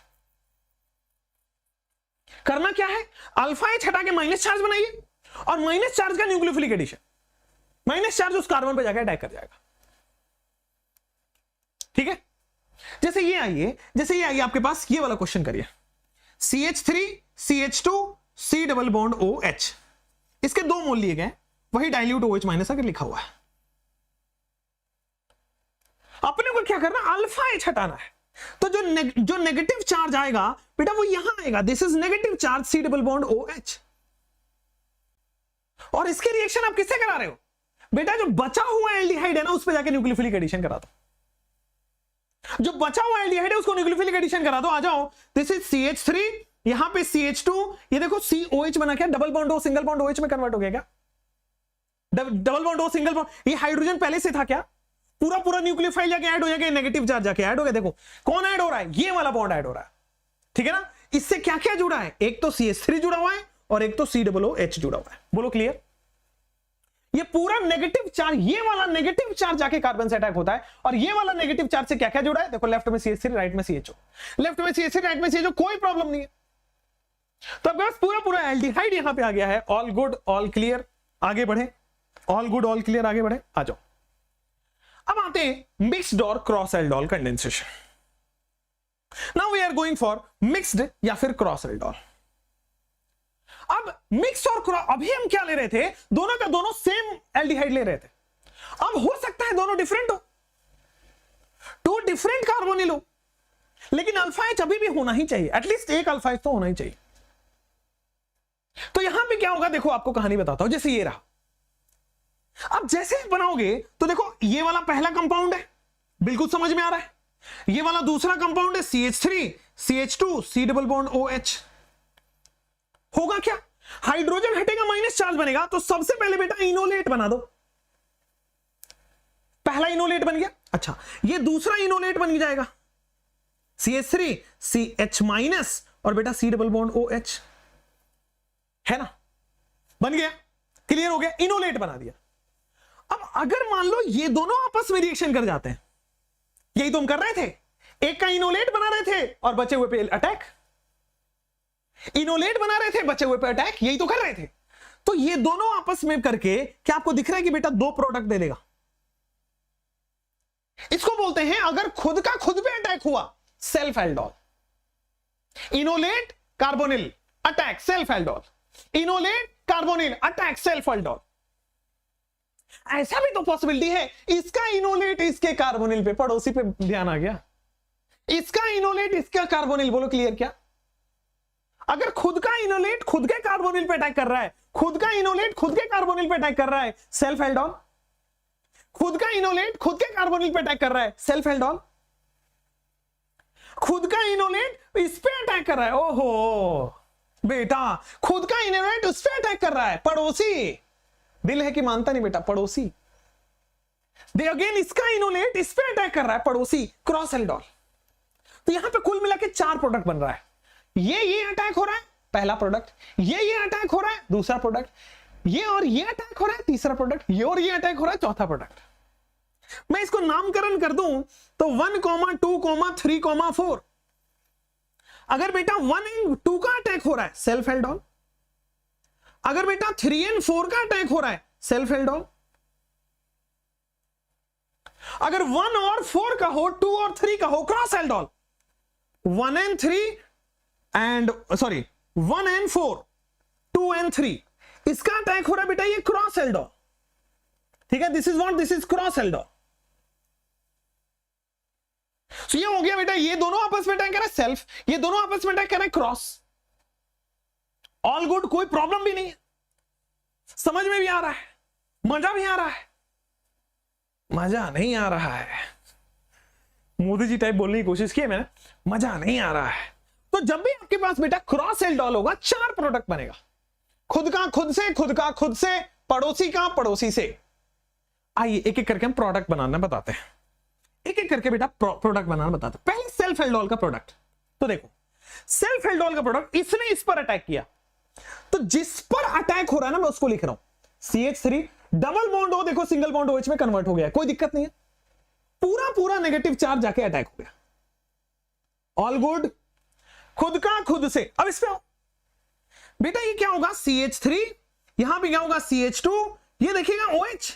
करना क्या है, अल्फा एच हटा के माइनस चार्ज बनाइए, और माइनस चार्ज का न्यूक्लियोफिलिक एडिशन, माइनस चार्ज उस कार्बन पर जाकर अटैक कर जाएगा। ठीक है, जैसे ये आइए आपके पास, ये वाला क्वेश्चन करिए, CH3 CH2 C double bond OH, इसके 2 मोल लिए गए, वही डाइल्यूट OH माइनस अगर लिखा हुआ है। अपने को क्या करना, अल्फा एच हटाना है। तो जो नेगेटिव चार्ज आएगा बेटा वो यहां आएगा, this is negative charge C double bond OH। और इसके रिएक्शन आप किससे करा रहे हो बेटा, जो बचा हुआ एल्डिहाइड है ना, उस पे जाके न्यूक्लियोफिलिक एडिशन करा दो। जो बचा हुआ एल्डिहाइड है उसको न्यूक्लियोफिलिक एडिशन करा दो। आ जाओ, दिस इज CH3, यहां पे CH2, ये देखो COH बना क्या, double bond O single bond OH में कन्वर्ट हो गया क्या, double bond O single bond, ये हाइड्रोजन पहले से था क्या, पूरा न्यूक्लियोफाइल जाके ऐड हो जाएगा, नेगेटिव चार्ज जाके ऐड हो गया। देखो कौन ऐड हो रहा है, ये वाला बॉन्ड ऐड हो रहा है, ठीक है ना। इससे क्या क्या जुड़ा है, एक तो CH3 जुड़ा हुआ है और एक तो COOH जुड़ा हुआ है। बोलो क्लियर। ये पूरा नेगेटिव चार्ज, ये वाला नेगेटिव चार्ज जाके कार्बन से अटैक होता है, और ये वाला नेगेटिव चार्ज से क्या क्या जुड़ा है, देखो लेफ्ट में CH3 राइट में CHO, लेफ्ट में CH3 राइट में CHO, कोई प्रॉब्लम नहीं है। तो अब बस पूरा एल्डिहाइड यहां पे आ गया है। ऑल गुड ऑल क्लियर, आगे बढ़े, ऑल गुड ऑल क्लियर, आगे बढ़े, आ जाओ। अब आते हैं मिक्स्ड और cross aldol condensation. Now we are going for mixed या फिर क्रॉस एल्डोल। अब मिक्स और क्रॉस, अभी हम क्या ले रहे थे, दोनों का दोनों सेम एल्डिहाइड ले रहे थे। अब हो सकता है दोनों डिफरेंट हो, 2 डिफरेंट कार्बोनिल हो, लेकिन अल्फा एच अभी भी होना ही चाहिए, एटलीस्ट एक अल्फा एच तो होना ही चाहिए। तो यहां पे क्या होगा, देखो आपको कहानी बताता हूं। जैसे ये रहा, अब जैसे बनाओगे तो देखो ये वाला पहला कंपाउंड है, बिल्कुल समझ में आ रहा है। ये वाला दूसरा कंपाउंड है CH3 CH2 C double bond OH। होगा क्या, हाइड्रोजन हटेगा, माइनस चार्ज बनेगा, तो सबसे पहले बेटा इनोलेट बना दो। पहला इनोलेट बन गया, अच्छा ये दूसरा इनोलेट बन जाएगा, CH3 CH माइनस और बेटा C डबल बॉन्ड OH, है ना, बन गया, क्लियर हो गया, इनोलेट बना दिया। अब अगर मान लो ये दोनों आपस में रिएक्शन कर जाते हैं, यही तो हम कर रहे थे, एक का इनोलेट बना रहे थे और बचे हुए पे अटैक, इनोलेट बना रहे थे बचे हुए पे अटैक, यही तो कर रहे थे। तो ये दोनों आपस में करके क्या आपको दिख रहा है कि बेटा दो प्रोडक्ट दे देगा? इसको बोलते हैं अगर खुद का खुद पे अटैक हुआ, self aldol. Enolate carbonyl attack self aldol, enolate carbonyl attack self aldol. ऐसा भी तो पॉसिबिलिटी है, इसका इनोलेट इसके कार्बोनिल पे, पड़ोसी पे ध्यान आ गया, इसका इनोलेट इसका कार्बोनिल, बोलो क्लियर क्या? अगर खुद का इनोलेट खुद के कार्बोनिल पे अटैक कर रहा है, खुद का इनोलेट खुद के कार्बोनिल पे अटैक कर रहा है, सेल्फ एल्डोल। खुद का इनोलेट खुद के कार्बोनिल पे अटैक कर रहा है, सेल्फ एल्डोल। खुद का इनोलेट इस पे अटैक कर रहा है, ओहो बेटा, खुद का इनोलेट उस पे अटैक कर रहा है, पड़ोसी। दिल है कि मानता नहीं बेटा, पड़ोसी। दे अगेन इसका इनोलेट इस पे अटैक कर रहा है, पड़ोसी, क्रॉस एल्डोल। तो यहां पे कुल मिला के 4 प्रोडक्ट बन रहा है। ये अटैक हो रहा है, पहला प्रोडक्ट, ये अटैक हो रहा है, दूसरा प्रोडक्ट, ये और ये अटैक हो रहा है, तीसरा प्रोडक्ट, ये और ये अटैक हो रहा है, चौथा प्रोडक्ट। मैं इसको नामकरण कर दूं तो 1, 2, 3, 4। अगर बेटा 1 और 2 का अटैक हो रहा है, सेल्फ एल्डोल। अगर बेटा 3 और 4 का अटैक हो रहा है, सेल्फ एल्डोल। अगर 1 और 4 का हो, 2 और 3 का हो, क्रॉस एल्डोल। 1 और 3 एंड 1 और 4, 2 और 3, इसका अटैक हो रहा है बेटा, ये क्रॉस एल्डोल। ठीक है, this is what, this is cross aldol. तो ये हो गया बेटा, ये दोनों आपस में अटैक कर रहे हैं, सेल्फ, ये दोनों आपस में अटैक कर रहे हैं, क्रॉस। ऑल गुड, कोई प्रॉब्लम भी नहीं है, समझ में भी आ रहा है, मजा भी आ रहा है। मजा नहीं आ रहा है, मोदी जी टाइप बोलने की कोशिश की है मैंने, मजा नहीं आ रहा है। तो जब भी आपके पास बेटा क्रॉस एल्डोल होगा, 4 प्रोडक्ट बनेगा, खुद का खुद से, खुद का खुद से, पड़ोसी का पड़ोसी से। आइए एक एक करके हम प्रोडक्ट बनाना बताते हैं, एक एक करके बेटा प्रोडक्ट बनाना बताते हैं। पहले सेल्फ एल्डोल का प्रोडक्ट। तो देखो सेल्फ एल्डोल का प्रोडक्ट, इसने इस पर अटैक किया, तो जिस पर अटैक हो रहा है ना, मैं उसको लिख रहा हूं CH3, डबल बॉन्ड हो, देखो सिंगल बॉन्ड OH में कन्वर्ट हो गया, कोई दिक्कत नहीं है, पूरा नेगेटिव चार्ज जाके अटैक हो गया, ऑल गुड। खुद का खुद से। अब इस पे आओ बेटा, ये क्या होगा, CH3, यहां भी क्या होगा, CH2, ये देखिएगा OH,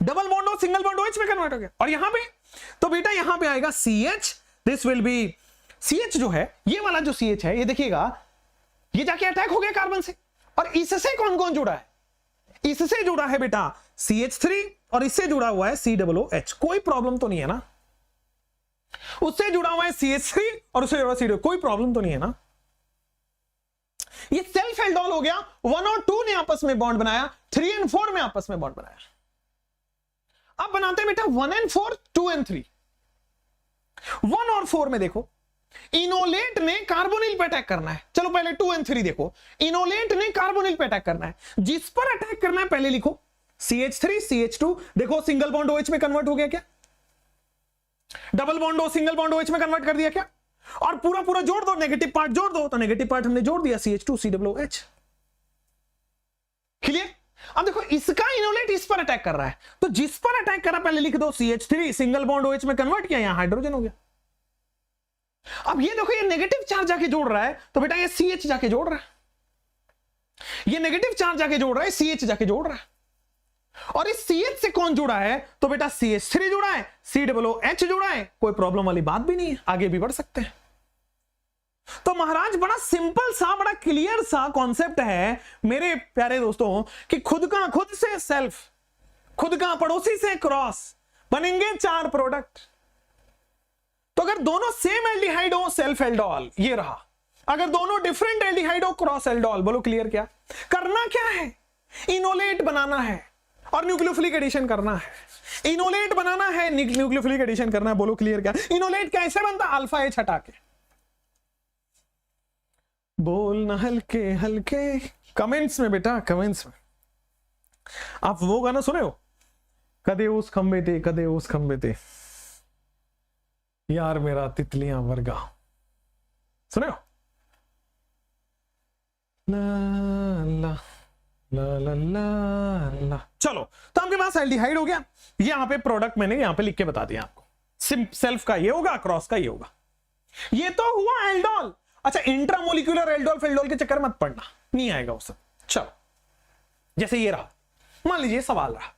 डबल बॉन्ड हो, सिंगल बॉन्ड OH में कन्वर्ट हो गया। और यहां पे तो बेटा यहां पे आएगा CH, this will be CH जो है, ये वाला जो CH है, ये देखिएगा, ये जाके अटैक हो गया कार्बन से। और इससे कौन कौन जुड़ा है, इससे जुड़ा है बेटा CH3, और इससे जुड़ा हुआ है COOH। कोई प्रॉब्लम तो नहीं है ना, उससे जुड़ा हुआ है CH3 और उससे जुड़ा CH2, कोई प्रॉब्लम तो नहीं है ना। ये सेल्फ एल्डोल हो गया, 1 और 2 ने आपस में बॉन्ड बनाया, 3 और 4 में आपस में बॉन्ड बनाया। अब बनाते हैं बेटा 1 और 4, 2 और 3। 1 और 4 में देखो, इनोलेट ने कार्बोनिल पे अटैक करना है। चलो पहले 2 और 3 देखो, इनोलेट ने कार्बोनिल पे अटैक करना है, जिस पर अटैक करना है पहले लिखो CH3, CH2, देखो सिंगल बॉन्ड OH में कन्वर्ट हो गया क्या, डबल बॉन्ड हो, सिंगल बॉन्ड OH में कन्वर्ट कर दिया क्या, और पूरा जोड़ दो, नेगेटिव पार्ट जोड़ दो, तो नेगेटिव पार्ट हमने जोड़ दिया, CH2, COOH। क्लियर? अब देखो इसका इनोलेट इस पर अटैक कर रहा है, तो जिस पर अटैक कर रहा है पहले लिख दो CH3, सिंगल बॉन्ड OH में कन्वर्ट किया, यहां हाइड्रोजन हो गया। अब ये देखो, ये नेगेटिव चार्ज जाके जोड़ रहा है, तो बेटा ये CH जाके जोड़ रहा है, ये नेगेटिव चार्ज जाके जोड़ रहा है, CH जाके जोड़ रहा है। और इस CH से कौन जुड़ा है, तो बेटा CH3 जुड़ा है, COOH जुड़ा है, कोई प्रॉब्लम वाली बात भी नहीं है, आगे भी बढ़ सकते हैं। तो महाराज बड़ा सिंपल सा, बड़ा क्लियर सा कॉन्सेप्ट है मेरे प्यारे दोस्तों, कि खुद का खुद से सेल्फ, खुद का पड़ोसी से क्रॉस, बनेंगे 4 प्रोडक्ट। तो अगर दोनों सेम एल्डिहाइड हो, सेल्फ एल्डोल, ये रहा। अगर दोनों डिफरेंट एल्डिहाइड हो, क्रॉस एल्डोल। बोलो क्लियर? क्या करना, क्या है, इनोलेट बनाना है और न्यूक्लियोफिलिक एडिशन करना है। इनोलेट बनाना है, न्यूक्लियोफिलिक एडिशन करना है। बोलो क्लियर? क्या इनोलेट कैसे बनता, अल्फा H हटा के। बोलना हल्के हल्के, कमेंट्स में बेटा, कमेंट्स में। आप वो गाना सुने हो, कदे उस खंबे थे, कदे उस खंबे थे, यार मेरा तितलियां वर्गा, सुने हो? ला ला ला ला ला ला। चलो, तो आपके पास एल्डिहाइड हो गया, ये यहां पे प्रोडक्ट मैंने यहां पे लिख के बता दिया आपको। सेल्फ का ये होगा, क्रॉस का ये होगा। ये तो हुआ एल्डोल। अच्छा, इंट्रामोलिकुलर एल्डोल फेल्डोल के चक्कर मत पड़ना, नहीं आएगा वो सब। चलो जैसे ये रहा, मान लीजिए सवाल रहा,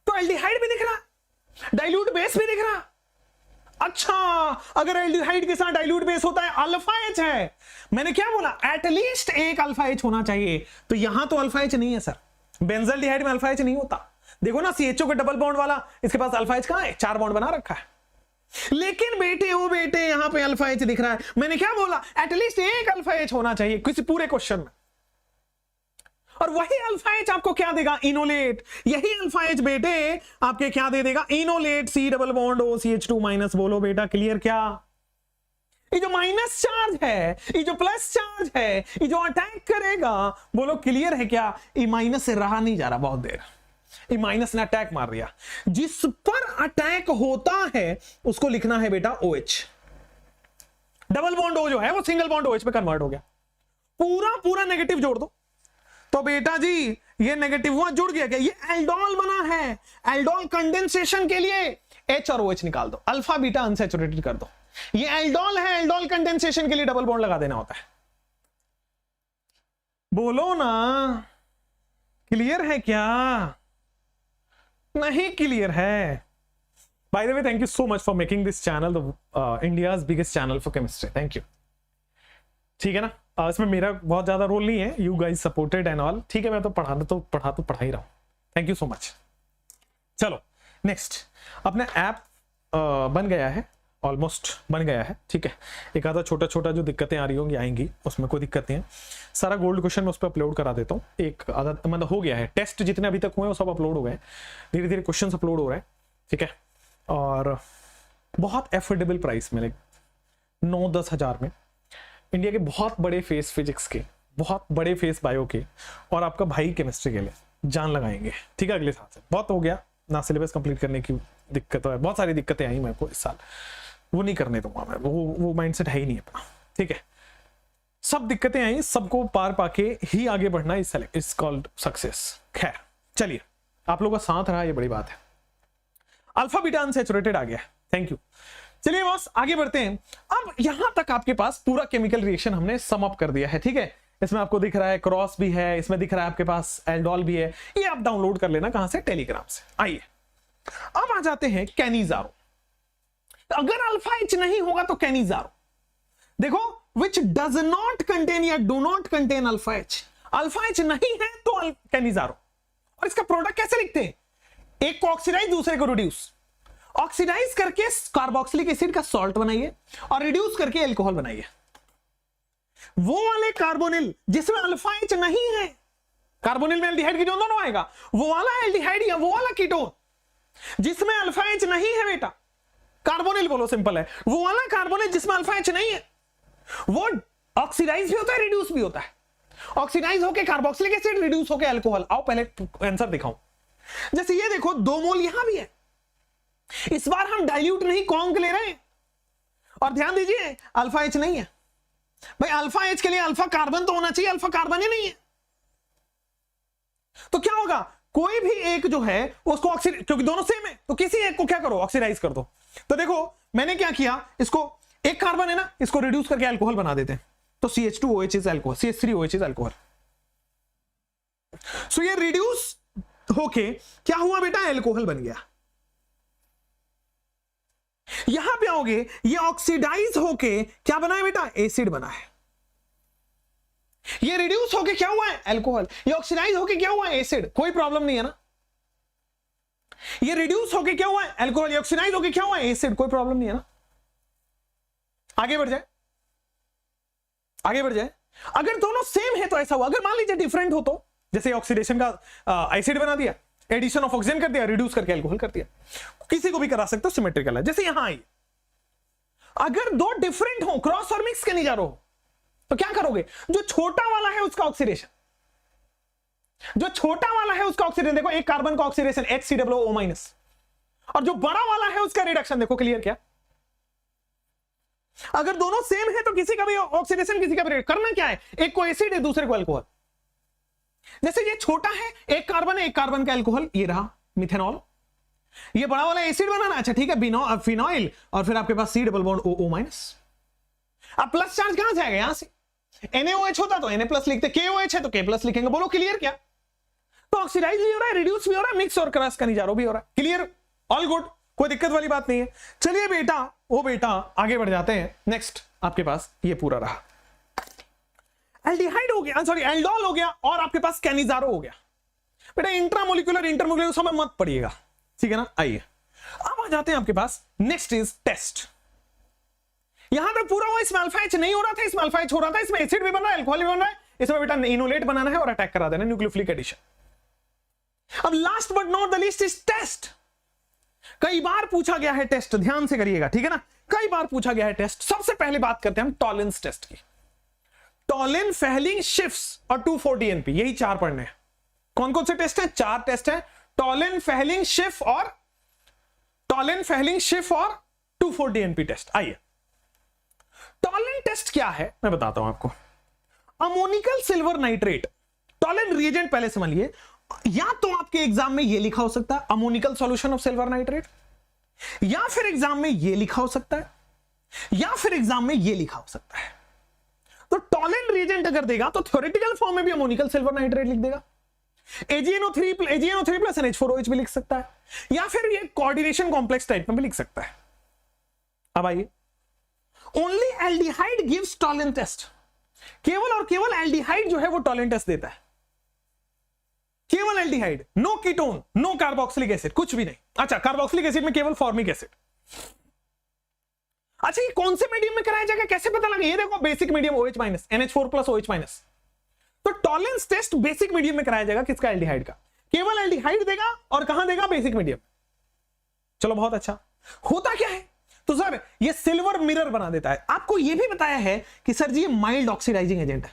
तो एल्डिहाइड भी दिख रहा, डाइल्यूट बेस भी दिख रहा। अच्छा, अगर एल्डिहाइड के साथ डाइल्यूट बेस होता है, अल्फा एच है, मैंने क्या बोला, एटलीस्ट एक अल्फा एच होना चाहिए, तो यहां तो अल्फा एच नहीं है सर, बेंजल्डिहाइड में अल्फा एच नहीं होता। देखो ना CHO के डबल बॉन्ड वाला, इसके पास अल्फा एच कहां है, 4 बॉन्ड बना रखा है। लेकिन बेटे ओ बेटे, यहां पे अल्फा एच दिख रहा है, मैंने क्या बोला, एटलीस्ट एक अल्फा एच होना चाहिए किसी पूरे क्वेश्चन में। और वही अल्फा एच आपको क्या देगा, इनोलेट। यही अल्फा एच बेटे आपके क्या दे देगा, enolate, C double bond O CH2 minus. बोलो बेटा क्लियर क्या? ये जो माइनस चार्ज है, ये जो प्लस चार्ज है, ये जो अटैक करेगा, बोलो क्लियर है क्या? ये माइनस से रहा नहीं जा रहा बहुत देर, ये माइनस ने अटैक मार दिया। जिस पर अटैक होता है उसको लिखना है बेटा OH। डबल बॉन्ड O जो है वो सिंगल बॉन्ड OH पे कन्वर्ट हो गया। पूरा पूरा नेगेटिव जोड़ दो तो बेटा जी ये नेगेटिव हुआ, जुड़ गया क्या? ये एल्डोल बना है, एल्डोल कंडेंसेशन के लिए H और OH निकाल दो, अल्फा बीटा अनसैचुरेटेड कर दो। ये एल्डोल है, एल्डोल कंडेंसेशन के लिए डबल बॉन्ड लगा देना होता है। बोलो ना क्लियर है क्या? नहीं क्लियर है? By the way thank you so much for making this channel the India's biggest channel for chemistry, thank you. ठीक है ना, इसमें मेरा बहुत ज्यादा रोल नहीं है, you guys supported and all. ठीक है, मैं तो पढ़ा ही रहा हूं, थैंक यू सो मच। चलो नेक्स्ट, अपना ऐप बन गया है, ऑलमोस्ट बन गया है। ठीक है, एक आधा छोटा छोटा जो दिक्कतें आ रही होंगी आएंगी, उसमें कोई दिक्कत नहीं है। सारा गोल्ड क्वेश्चन मैं उस पर अपलोड करा देता हूँ, एक आधा मतलब हो गया है, टेस्ट जितने अभी तक हुए वो सब अपलोड हो गए, धीरे धीरे क्वेश्चन अपलोड हो रहे हैं। ठीक है, और बहुत एफोर्डेबल प्राइस में, 9-10 हज़ार में इंडिया के बहुत बड़े फेस फिजिक्स के, बहुत बड़े फेस बायो के, और आपका भाई केमिस्ट्री के लिए जान लगाएंगे। ठीक है, अगले साल से बहुत हो गया ना, सिलेबस कंप्लीट करने की दिक्कत है, बहुत सारी दिक्कतें आई मेरे को इस साल, वो नहीं करने दूंगा मैं, वो माइंडसेट है ही नहीं अपना। ठीक है, सब दिक्कतें आई, सबको पार पाके ही आगे बढ़ना इज कॉल्ड सक्सेस। खैर चलिए, आप लोगों का साथ रहा, ये बड़ी बात है। अल्फा बीटा अनसैचुरेटेड आ गया, थैंक यू। चलिए बॉस आगे बढ़ते हैं। अब यहां तक आपके पास पूरा केमिकल रिएक्शन हमने सम अप कर दिया है। ठीक है, इसमें आपको दिख रहा है क्रॉस भी है, इसमें दिख रहा है आपके पास एल्डोल भी है, ये आप डाउनलोड कर लेना, कहां से? टेलीग्राम से। आइए अब आ जाते हैं कैनिजारो। अगर अल्फा एच नहीं होगा तो कैनिजारो, देखो विच डज नॉट कंटेन या do not contain alpha H. Alpha H नहीं है तो कैनिजारो। और इसका प्रोडक्ट कैसे लिखते हैं? एक को ऑक्सीडाइज, दूसरे को रिड्यूस। ऑक्सीडाइज करके कार्बोक्सिलिक एसिड का सॉल्ट बनाइए और रिड्यूस करके एल्कोहल बनाइए। वो वाले कार्बोनिल जिसमें अल्फा एच नहीं है, कार्बोनिल में एल्डिहाइड कीटोन दोनों आएगा, वो वाला एल्डिहाइड या वो वाला कीटोन जिसमें अल्फा एच नहीं है बेटा, कार्बोनिल बोलो, सिंपल है, वो वाला कार्बोनिल जिसमें अल्फा एच नहीं है, वो ऑक्सीडाइज भी होता है, रिड्यूस भी होता है। ऑक्सीडाइज होकर कार्बोक्सिलिक एसिड, रिड्यूस होकर अल्कोहल। आओ पहले आंसर दिखाऊं। जैसे ये देखो 2 मोल यहां भी है, इस बार हम डाइल्यूट नहीं कॉन्क ले रहे हैं। और ध्यान दीजिए अल्फा एच नहीं है भाई, अल्फा एच के लिए अल्फा कार्बन तो होना चाहिए, अल्फा कार्बन ही नहीं है। तो क्या होगा, कोई भी एक जो है उसको ऑक्सीडाइज, क्योंकि दोनों सेम है तो किसी एक को क्या करो, ऑक्सीडाइज कर दो। तो देखो मैंने क्या किया, इसको एक कार्बन है ना, इसको रिड्यूस करके अल्कोहल बना देते हैं, तो CH2OH is alcohol, CH3OH is alcohol. So ये रिड्यूस होके क्या हुआ बेटा, अल्कोहल बन गया। यहां पे आओगे, ये ऑक्सीडाइज होके क्या बना है बेटा, एसिड बना है। ये रिड्यूस होके क्या हुआ है, अल्कोहल। ये ऑक्सीडाइज होके क्या हुआ है, एसिड। कोई प्रॉब्लम नहीं है ना। ये रिड्यूस होके क्या हुआ है, अल्कोहल। ये ऑक्सीडाइज होके क्या हुआ है, एसिड। कोई प्रॉब्लम नहीं है ना। आगे बढ़ जाए, आगे बढ़ जाए। अगर दोनों सेम है तो ऐसा हुआ, अगर मान लीजिए डिफरेंट हो तो, जैसे ऑक्सीडेशन का एसिड बना दिया, एडिशन ऑफ ऑक्सीजन कर दिया, रिड्यूस करके अल्कोहल कर दिया, किसी को भी करा सकते हो, सिमेट्रिकल है। जैसे यहां आई, अगर दो डिफरेंट हो, क्रॉस और मिक्स के नहीं जा रहे हो, तो क्या करोगे, जो छोटा वाला है उसका ऑक्सीडेशन, जो छोटा वाला है उसका ऑक्सीडेशन, देखो एक कार्बन का ऑक्सीडेशन HCOO-, और जो बड़ा वाला है उसका रिडक्शन। देखो क्लियर क्या? अगर दोनों सेम है तो किसी का भी ऑक्सीडेशन, किसी का भी रिडक्शन। करना क्या है, एक को एसिड है, दूसरे को अल्कोहल। जैसे ये छोटा है, एक कार्बन है, एक कार्बन का अल्कोहल, ये रहा मिथेनॉल। ये बड़ा वाला एसिड बनाना, अच्छा ठीक है, फिनॉइल, और फिर आपके पास C+O-। अब प्लस चार्ज कहां से आएगा, यहां से। NaOH होता तो Na+ लिखते, KOH है तो K+ लिखेंगे। बोलो क्लियर क्या? तो ऑक्सीडाइज भी हो रहा है, रिड्यूस भी हो रहा है, मिक्स और क्रश का निजारो भी हो रहा है। क्लियर, ऑल गुड, कोई दिक्कत वाली बात नहीं है। चलिए बेटा, वो बेटा आगे बढ़ जाते हैं। नेक्स्ट आपके पास ये पूरा रहा, एल्डिहाइड हो गया, सॉरी एल्डोल हो गया, और आपके पास कैनिजारो हो गया। बेटा इंट्रामोलिकुलर इंटरमोलिकुलर समय मत पढ़िएगा, ठीक है ना। आइए अब आ जाते हैं आपके पास, नेक्स्ट इज टेस्ट। यहां तक पूरा वो स्मैल्फाइच नहीं हो रहा था, स्मैल्फाइच हो रहा था, इसमें एसिड भी बन रहा है, अल्कोहल भी बन रहा है, इसमें बेटा इनोलेट बनाना है और अटैक करा देना, न्यूक्लियोफिलिक एडिशन। अब last but not the least is test. कई बार पूछा गया है टेस्ट, ध्यान से करिएगा, ठीक है ना, कई बार पूछा गया है टेस्ट। सबसे पहले बात करते हैं हम टॉलेंस टेस्ट की। टॉलेन, फेहलिंग, शिफ्स और 2,4-DNP, यही चार पढ़ने हैं। कौन कौन से टेस्ट हैं? चार टेस्ट हैं, टॉलेन, फेहलिंग, शिफ और टॉलेन, फेहलिंग, शिफ और 2,4-DNP टेस्ट। आइए, टॉलेन टेस्ट क्या है मैं बताता हूं आपको। Ammoniacal silver nitrate, Tollens reagent पहले समझ लिए। या तो आपके एग्जाम में ये लिखा हो सकता है ammoniacal solution of silver nitrate, या फिर एग्जाम में ये लिखा हो सकता है, या फिर एग्जाम में ये लिखा हो सकता है। तो टॉलेन रिएजेंट अगर देगा तो थ्योरेटिकल फॉर्म में भी अमोनिकल सिल्वर नाइट्रेट लिख देगा, AgNO3 प्लस NH4OH भी लिख सकता है, या फिर ये कोऑर्डिनेशन कॉम्प्लेक्स टाइप में भी लिख सकता है। अब आइए, only aldehyde gives Tollen test. केवल और केवल एल्डिहाइड जो है वो टॉलेन टेस्ट देता है, केवल aldehyde, no ketone, no carboxylic acid, कुछ भी नहीं। अच्छा, कार्बोक्सिलिक एसिड में केवल फॉर्मिक एसिड। अच्छा, ये कौन से मीडियम में कराया जाएगा, कैसे पता लगे? ये देखो, basic medium OH minus, NH4 plus OH minus. तो टॉलेंस टेस्ट बेसिक मीडियम में कराया जाएगा, किसका? एल्डिहाइड का। केवल एल्डिहाइड देगा, और कहां देगा? Basic medium. चलो बहुत अच्छा। होता क्या है? तो सर ये सिल्वर मिरर बना देता है। आपको यह भी बताया है कि सर जी ये माइल्ड ऑक्सीडाइजिंग एजेंट है।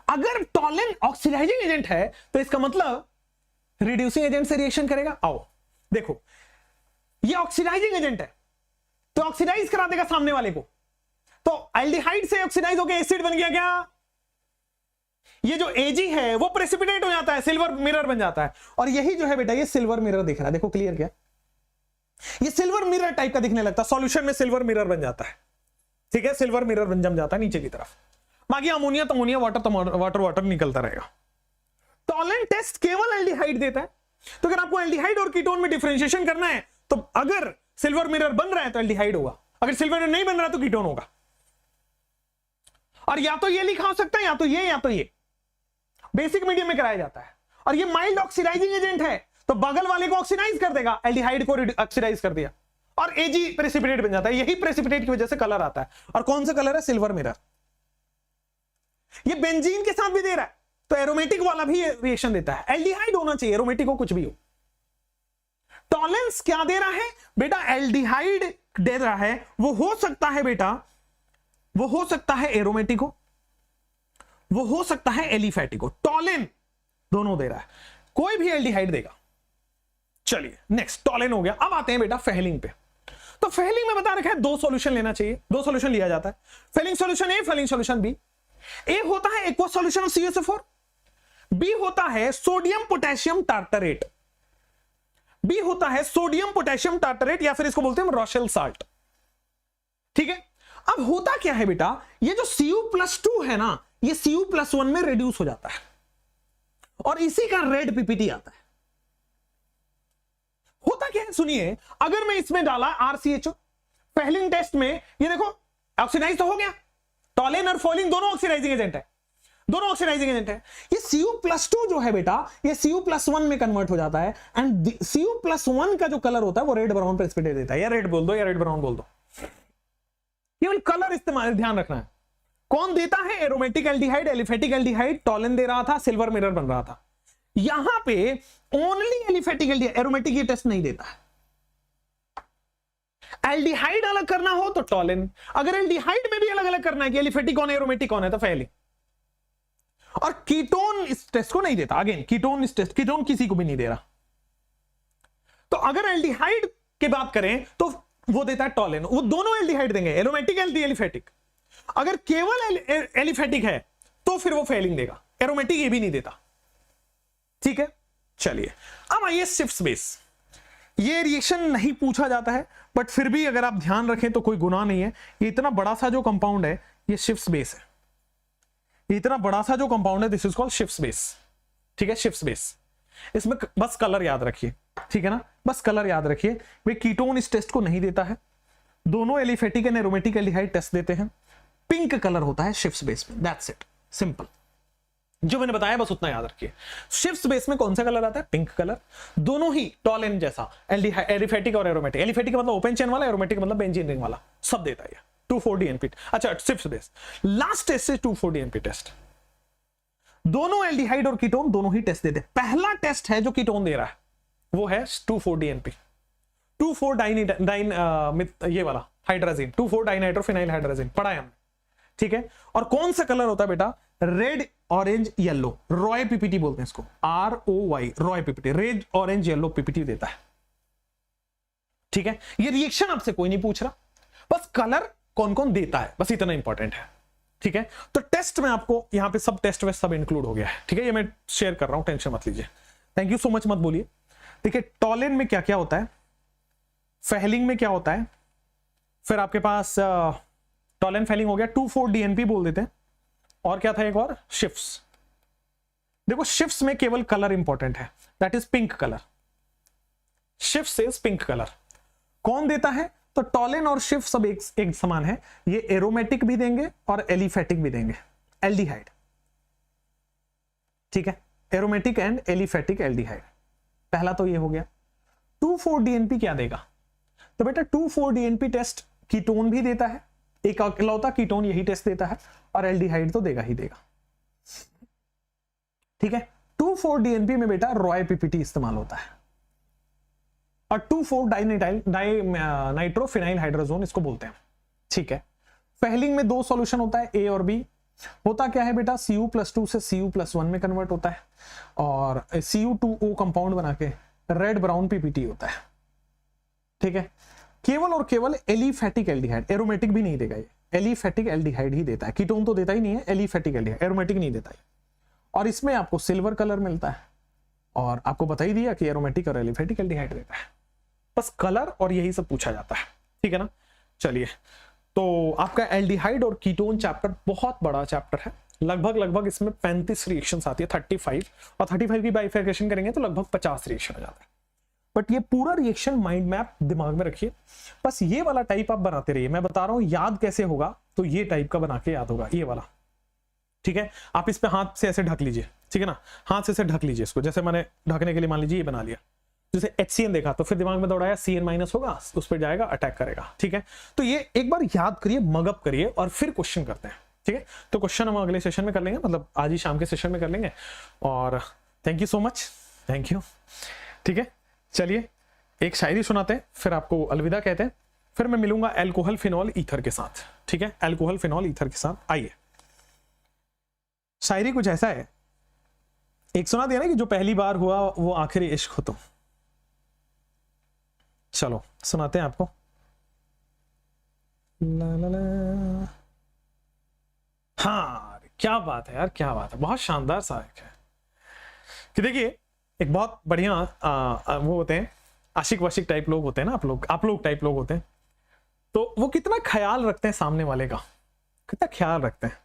अगर टॉलेन ऑक्सीडाइजिंग एजेंट है तो इसका मतलब रिड्यूसिंग एजेंट से रिएक्शन करेगा। आओ देखो, ये ऑक्सीडाइजिंग एजेंट है तो ऑक्सीडाइज करा देगा सामने वाले को। तो एल्डिहाइड से ऑक्सीडाइज होकर एसिड बन गया क्या? ये जो Ag है वो प्रेसिपिटेट हो जाता है, सिल्वर मिरर बन जाता है। और यही जो है बेटा, ये सिल्वर मिरर दिख रहा है, देखो क्लियर क्या? ये सिल्वर मिरर टाइप का दिखने लगता है, सॉल्यूशन में सिल्वर मिरर बन जाता है, ठीक है, सिल्वर मिरर बन जम जाता है नीचे की तरफ। बाकी अमोनिया तो अमोनिया, वाटर तो वाटर निकलता रहेगा। टॉलेन टेस्ट केवल एल्डिहाइड देता है। तो अगर आपको एल्डिहाइड और कीटोन में डिफरेंशिएशन करना है तो अगर सिल्वर मिरर बन रहा है तो एल्डिहाइड होगा, अगर सिल्वर मिरर नहीं बन रहा है तो कीटोन होगा। और या तो ये लिखा हो सकता है, या तो ये, या तो ये। बेसिक मीडियम में कराया जाता है। और ये माइल्ड ऑक्सीडाइजिंग एजेंट है तो बगल वाले को ऑक्सीडाइज कर देगा, एल्डिहाइड को ऑक्सीडाइज कर दिया और Ag प्रेसिपिटेट बन जाता है। यही प्रेसिपिटेट की वजह से कलर आता है। और कौन सा कलर है? Silver mirror. ये बेंजीन के साथ भी दे रहा है तो एरोमेटिक वाला भी रिएक्शन देता है। एल्डिहाइड होना चाहिए, एरोमेटिक हो कुछ भी हो। टॉलेंस क्या दे रहा है बेटा? एल्डिहाइड दे रहा है। वो हो सकता है बेटा, वो हो सकता है एरोमेटिक हो, वो हो सकता है एलिफेटिक हो। टॉलेन दोनों दे रहा है, कोई भी एल्डिहाइड देगा। चलिए नेक्स्ट, टॉलेन हो गया। अब आते हैं बेटा फेहलिंग पे। तो फेहलिंग में बता रखा है 2 सॉल्यूशन लेना चाहिए, 2 सॉल्यूशन लिया जाता है। फेहलिंग सॉल्यूशन ए, फेहलिंग सॉल्यूशन बी। ए होता है aqua solution of CuSO4, B होता है सोडियम पोटेशियम टार्टरेट, बी होता है सोडियम पोटेशियम टार्टरेट, या फिर इसको बोलते हैं रॉशेल साल्ट, ठीक है। अब होता क्या है बेटा, ये जो Cu+2 है ना, ये Cu+1 में रिड्यूस हो जाता है और इसी का रेड पीपीटी आता है। होता क्या है सुनिए, अगर मैं इसमें डाला RCHO, फेहलिंग टेस्ट में ये देखो ऑक्सीडाइज तो हो गया। टॉलेन और फोलिन दोनों ऑक्सीडाइजिंग एजेंट है, दोनों ऑक्सीडाइजिंग एजेंट है। ये Cu+2 जो है बेटा, ये Cu+1 में कन्वर्ट हो जाता है एंड Cu+1 का जो कलर होता है वो रेड ब्राउन प्रेसिपिटेट देता है। या रेड बोल दो या रेड ब्राउन बोल दो, केवल कलर इस्तेमाल ध्यान रखना है। कौन देता है? Aromatic aldehyde, aliphatic aldehyde. Tollens दे रहा था, सिल्वर मिरर बन रहा था। यहां पे ओनली एलिफेटिक एल्डिहाइड, एरोमेटिक ये टेस्ट नहीं देता है। एल्डिहाइड अलग करना हो तो टॉलेन, अगर एल्डिहाइड में भी अलग अलग करना है कि एलिफेटिक कौन है एरोमेटिक कौन है तो फेहलिंग। और कीटोन इस टेस्ट को नहीं देता। अगेन कीटोन इस टेस्ट, कीटोन किसी को भी नहीं दे रहा। तो अगर एल्डिहाइड की बात करें तो वो देता है टॉलेन, वो दोनों एल्डिहाइड देंगे, एरोमेटिक एलिफेटिक। अगर केवल एलिफेटिक है तो फिर वो फेहलिंग देगा, एरोमेटिक ये भी नहीं देता, ठीक है। चलिए अब आइए शिफ्ट बेस। ये रिएक्शन नहीं पूछा जाता है बट फिर भी अगर आप ध्यान रखें तो कोई गुनाह नहीं है। ये इतना बड़ा सा जो कंपाउंड है ये शिफ्ट बेस है, ये इतना बड़ा सा जो कंपाउंड है this is called shift base, ठीक है, शिफ्स बेस। इसमें बस कलर याद रखिए, ठीक है ना, बस कलर याद रखिए। वे कीटोन इस टेस्ट को नहीं देता है, दोनों aliphatic and aromatic aldehyde test देते हैं। पिंक कलर होता है शिफ्स बेस में, दैट्स इट, सिंपल। जो मैंने बताया बस उतना याद रखिए। शिफ्स बेस में कौन सा कलर आता है? Pink colour. दोनों ही टॉलेन जैसा, एलिफेटिक और एरोमेटिक। एलिफेटिक मतलब ओपन चेन वाला, एरोमेटिक मतलब बेंजीन रिंग वाला, सब देता है 2,4-DNP। अच्छा, शिफ्स बेस। लास्ट टेस्ट है 2,4-DNP टेस्ट। दोनों एल्डिहाइड और कीटोन दोनों ही टेस्ट देते हैं। पहला टेस्ट है जो कीटोन दे रहा है वो है 2,4-DNP, 2,4-डाइन ये वाला हाइड्राजीन, 2,4-डाइनाइट्रोफिनाइल हाइड्राजीन पढ़ा है हमने, ठीक है। और कौन सा कलर होता है बेटा? Red, orange, yellow, Roy PPT बोलते हैं इसको, ROY, Roy PPT, red, orange, yellow PPT देता है, ठीक है। ये रिएक्शन आपसे कोई नहीं पूछ रहा, बस कलर कौन कौन देता है, बस इतना इंपॉर्टेंट है, ठीक है। तो टेस्ट में आपको यहां पे सब टेस्ट में सब इंक्लूड हो गया है, ठीक है। ये मैं शेयर कर रहा हूं, टेंशन मत लीजिए, थैंक यू सो मच, मत बोलिए। देखिए टॉलेन में क्या क्या होता है, फेहलिंग में क्या होता है, फिर आपके पास टॉलेन फेलिंग हो गया, 2,4-DNP बोल देते हैं, और क्या था एक और? शिफ्ट्स। देखो शिफ्ट्स में केवल कलर इंपॉर्टेंट है, that is pink colour. Shifts is pink colour. कौन देता है? तो टॉलेन और शिफ्ट सब एक समान है, ये एरोमेटिक भी देंगे और एलिफेटिक भी देंगे, एल्डिहाइड, ठीक है। एरोमेटिक एंड एलिफेटिक एल्डिहाइड, पहला तो ये हो गया। 2,4-DNP क्या देगा? तो बेटा 2,4-DNP टेस्ट कीटोन भी देता है, एक अकेलौता कीटोन यही टेस्ट देता है, और एल्डिहाइड तो देगा ही देगा, ठीक है। 2,4-DNP में बेटा रॉय पीपीटी इस्तेमाल होता है, और 2,4-डाइनाइट्रोफिनाइल हाइड्रोजोन इसको बोलते हैं, ठीक है। फेहलिंग में दो सॉल्यूशन होता है, A और B। होता क्या है बेटा? Cu+2 से Cu+1 में कन्वर्ट होता है, और Cu2O कंपाउंड बना के रेड ब्राउन पीपीटी होता है, ठीक है। केवल और केवल एलिफेटिक एल्डिहाइड, एरोमेटिक भी नहीं देगा ये, एलिफेटिक एल्डिहाइड ही देता है, कीटोन तो देता ही नहीं है, एलिफेटिक एल्डिहाइड, एरोमेटिक नहीं देता है। और इसमें आपको सिल्वर कलर मिलता है, और आपको बता ही दिया कि एरोमेटिक और एलिफेटिक एल्डिहाइड देता है, बस कलर और यही सब पूछा जाता है, ठीक है ना। चलिए, तो आपका एल्डिहाइड और कीटोन चैप्टर बहुत बड़ा चैप्टर है, लगभग इसमें 35 रिएक्शंस आती है, 35, और 35 की बाइफर्केशन करेंगे तो लगभग 50 रिएक्शन हो जाता है। बट ये पूरा रिएक्शन माइंड मैप दिमाग में रखिए, बस ये वाला टाइप आप बनाते रहिए। मैं बता रहा हूं याद कैसे होगा, तो ये टाइप का बना के याद होगा, ये वाला, ठीक है। आप इस पे हाथ से ऐसे ढक लीजिए, ठीक है ना, हाथ से ऐसे ढक लीजिए इसको, जैसे मैंने ढकने के लिए मान लीजिए ये बना लिया, जैसे HCN देखा तो फिर दिमाग में दौड़ाया, CN- होगा, उस पर जाएगा, अटैक करेगा, ठीक है। तो ये एक बार याद करिए, मगअप करिए, और फिर क्वेश्चन करते हैं, ठीक है। तो क्वेश्चन हम अगले सेशन में कर लेंगे, मतलब आज ही शाम के सेशन में कर लेंगे। और thank you so much, thank you, ठीक है। चलिए एक शायरी सुनाते हैं, फिर आपको अलविदा कहते हैं, फिर मैं मिलूंगा अल्कोहल फिनॉल ईथर के साथ, ठीक है। अल्कोहल फिनॉल ईथर के साथ। आइए, शायरी कुछ ऐसा है, एक सुना दिया ना कि जो पहली बार हुआ वो आखिरी इश्क हो तुम। चलो सुनाते हैं आपको। ला ला ला। हाँ, क्या बात है यार, क्या बात है, बहुत शानदार सा है कि देखिए एक बहुत बढ़िया वो होते हैं, आशिक वाशिक टाइप लोग होते हैं ना, आप लोग टाइप लोग होते हैं, तो वो कितना ख्याल रखते हैं सामने वाले का, कितना ख्याल रखते हैं।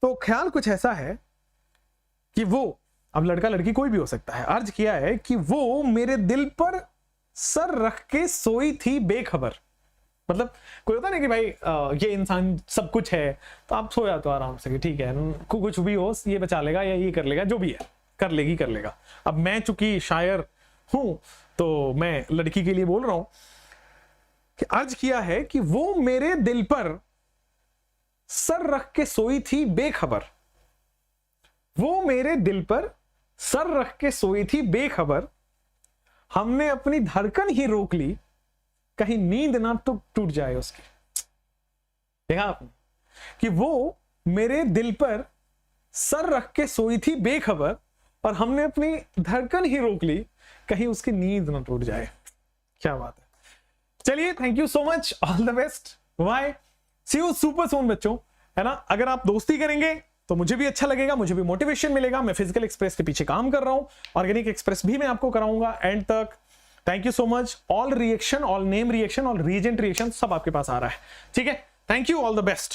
तो ख्याल कुछ ऐसा है कि वो, अब लड़का लड़की कोई भी हो सकता है, अर्ज किया है कि वो मेरे दिल पर सर रख के सोई थी बेखबर। मतलब कोई होता ना कि भाई ये इंसान सब कुछ है, तो आप सोया तो आराम से कि ठीक है, कुछ भी हो ये बचा लेगा या ये कर लेगा, जो भी है कर लेगा। अब मैं चूंकि शायर हूं तो मैं लड़की के लिए बोल रहा हूं कि अर्ज किया है कि वो मेरे दिल पर सर रख के सोई थी बेखबर, वो मेरे दिल पर सर रख के सोई थी बेखबर, हमने अपनी धड़कन ही रोक ली, कहीं नींद ना तो टूट जाए उसकी। देखा आपने कि वो मेरे दिल पर सर रख के सोई थी बेखबर, और हमने अपनी धड़कन ही रोक ली, कहीं उसकी नींद ना टूट जाए। क्या बात है। चलिए, thank you so much, all the best, bye, see you super soon बच्चों, है ना। अगर आप दोस्ती करेंगे तो मुझे भी अच्छा लगेगा, मुझे भी मोटिवेशन मिलेगा। मैं फिजिकल एक्सप्रेस के पीछे काम कर रहा हूं, ऑर्गेनिक एक्सप्रेस भी मैं आपको कराऊंगा एंड तक। Thank you so much. All reaction, all name reaction, all reagent reaction सब आपके पास आ रहा है, ठीक है। Thank you, all the best.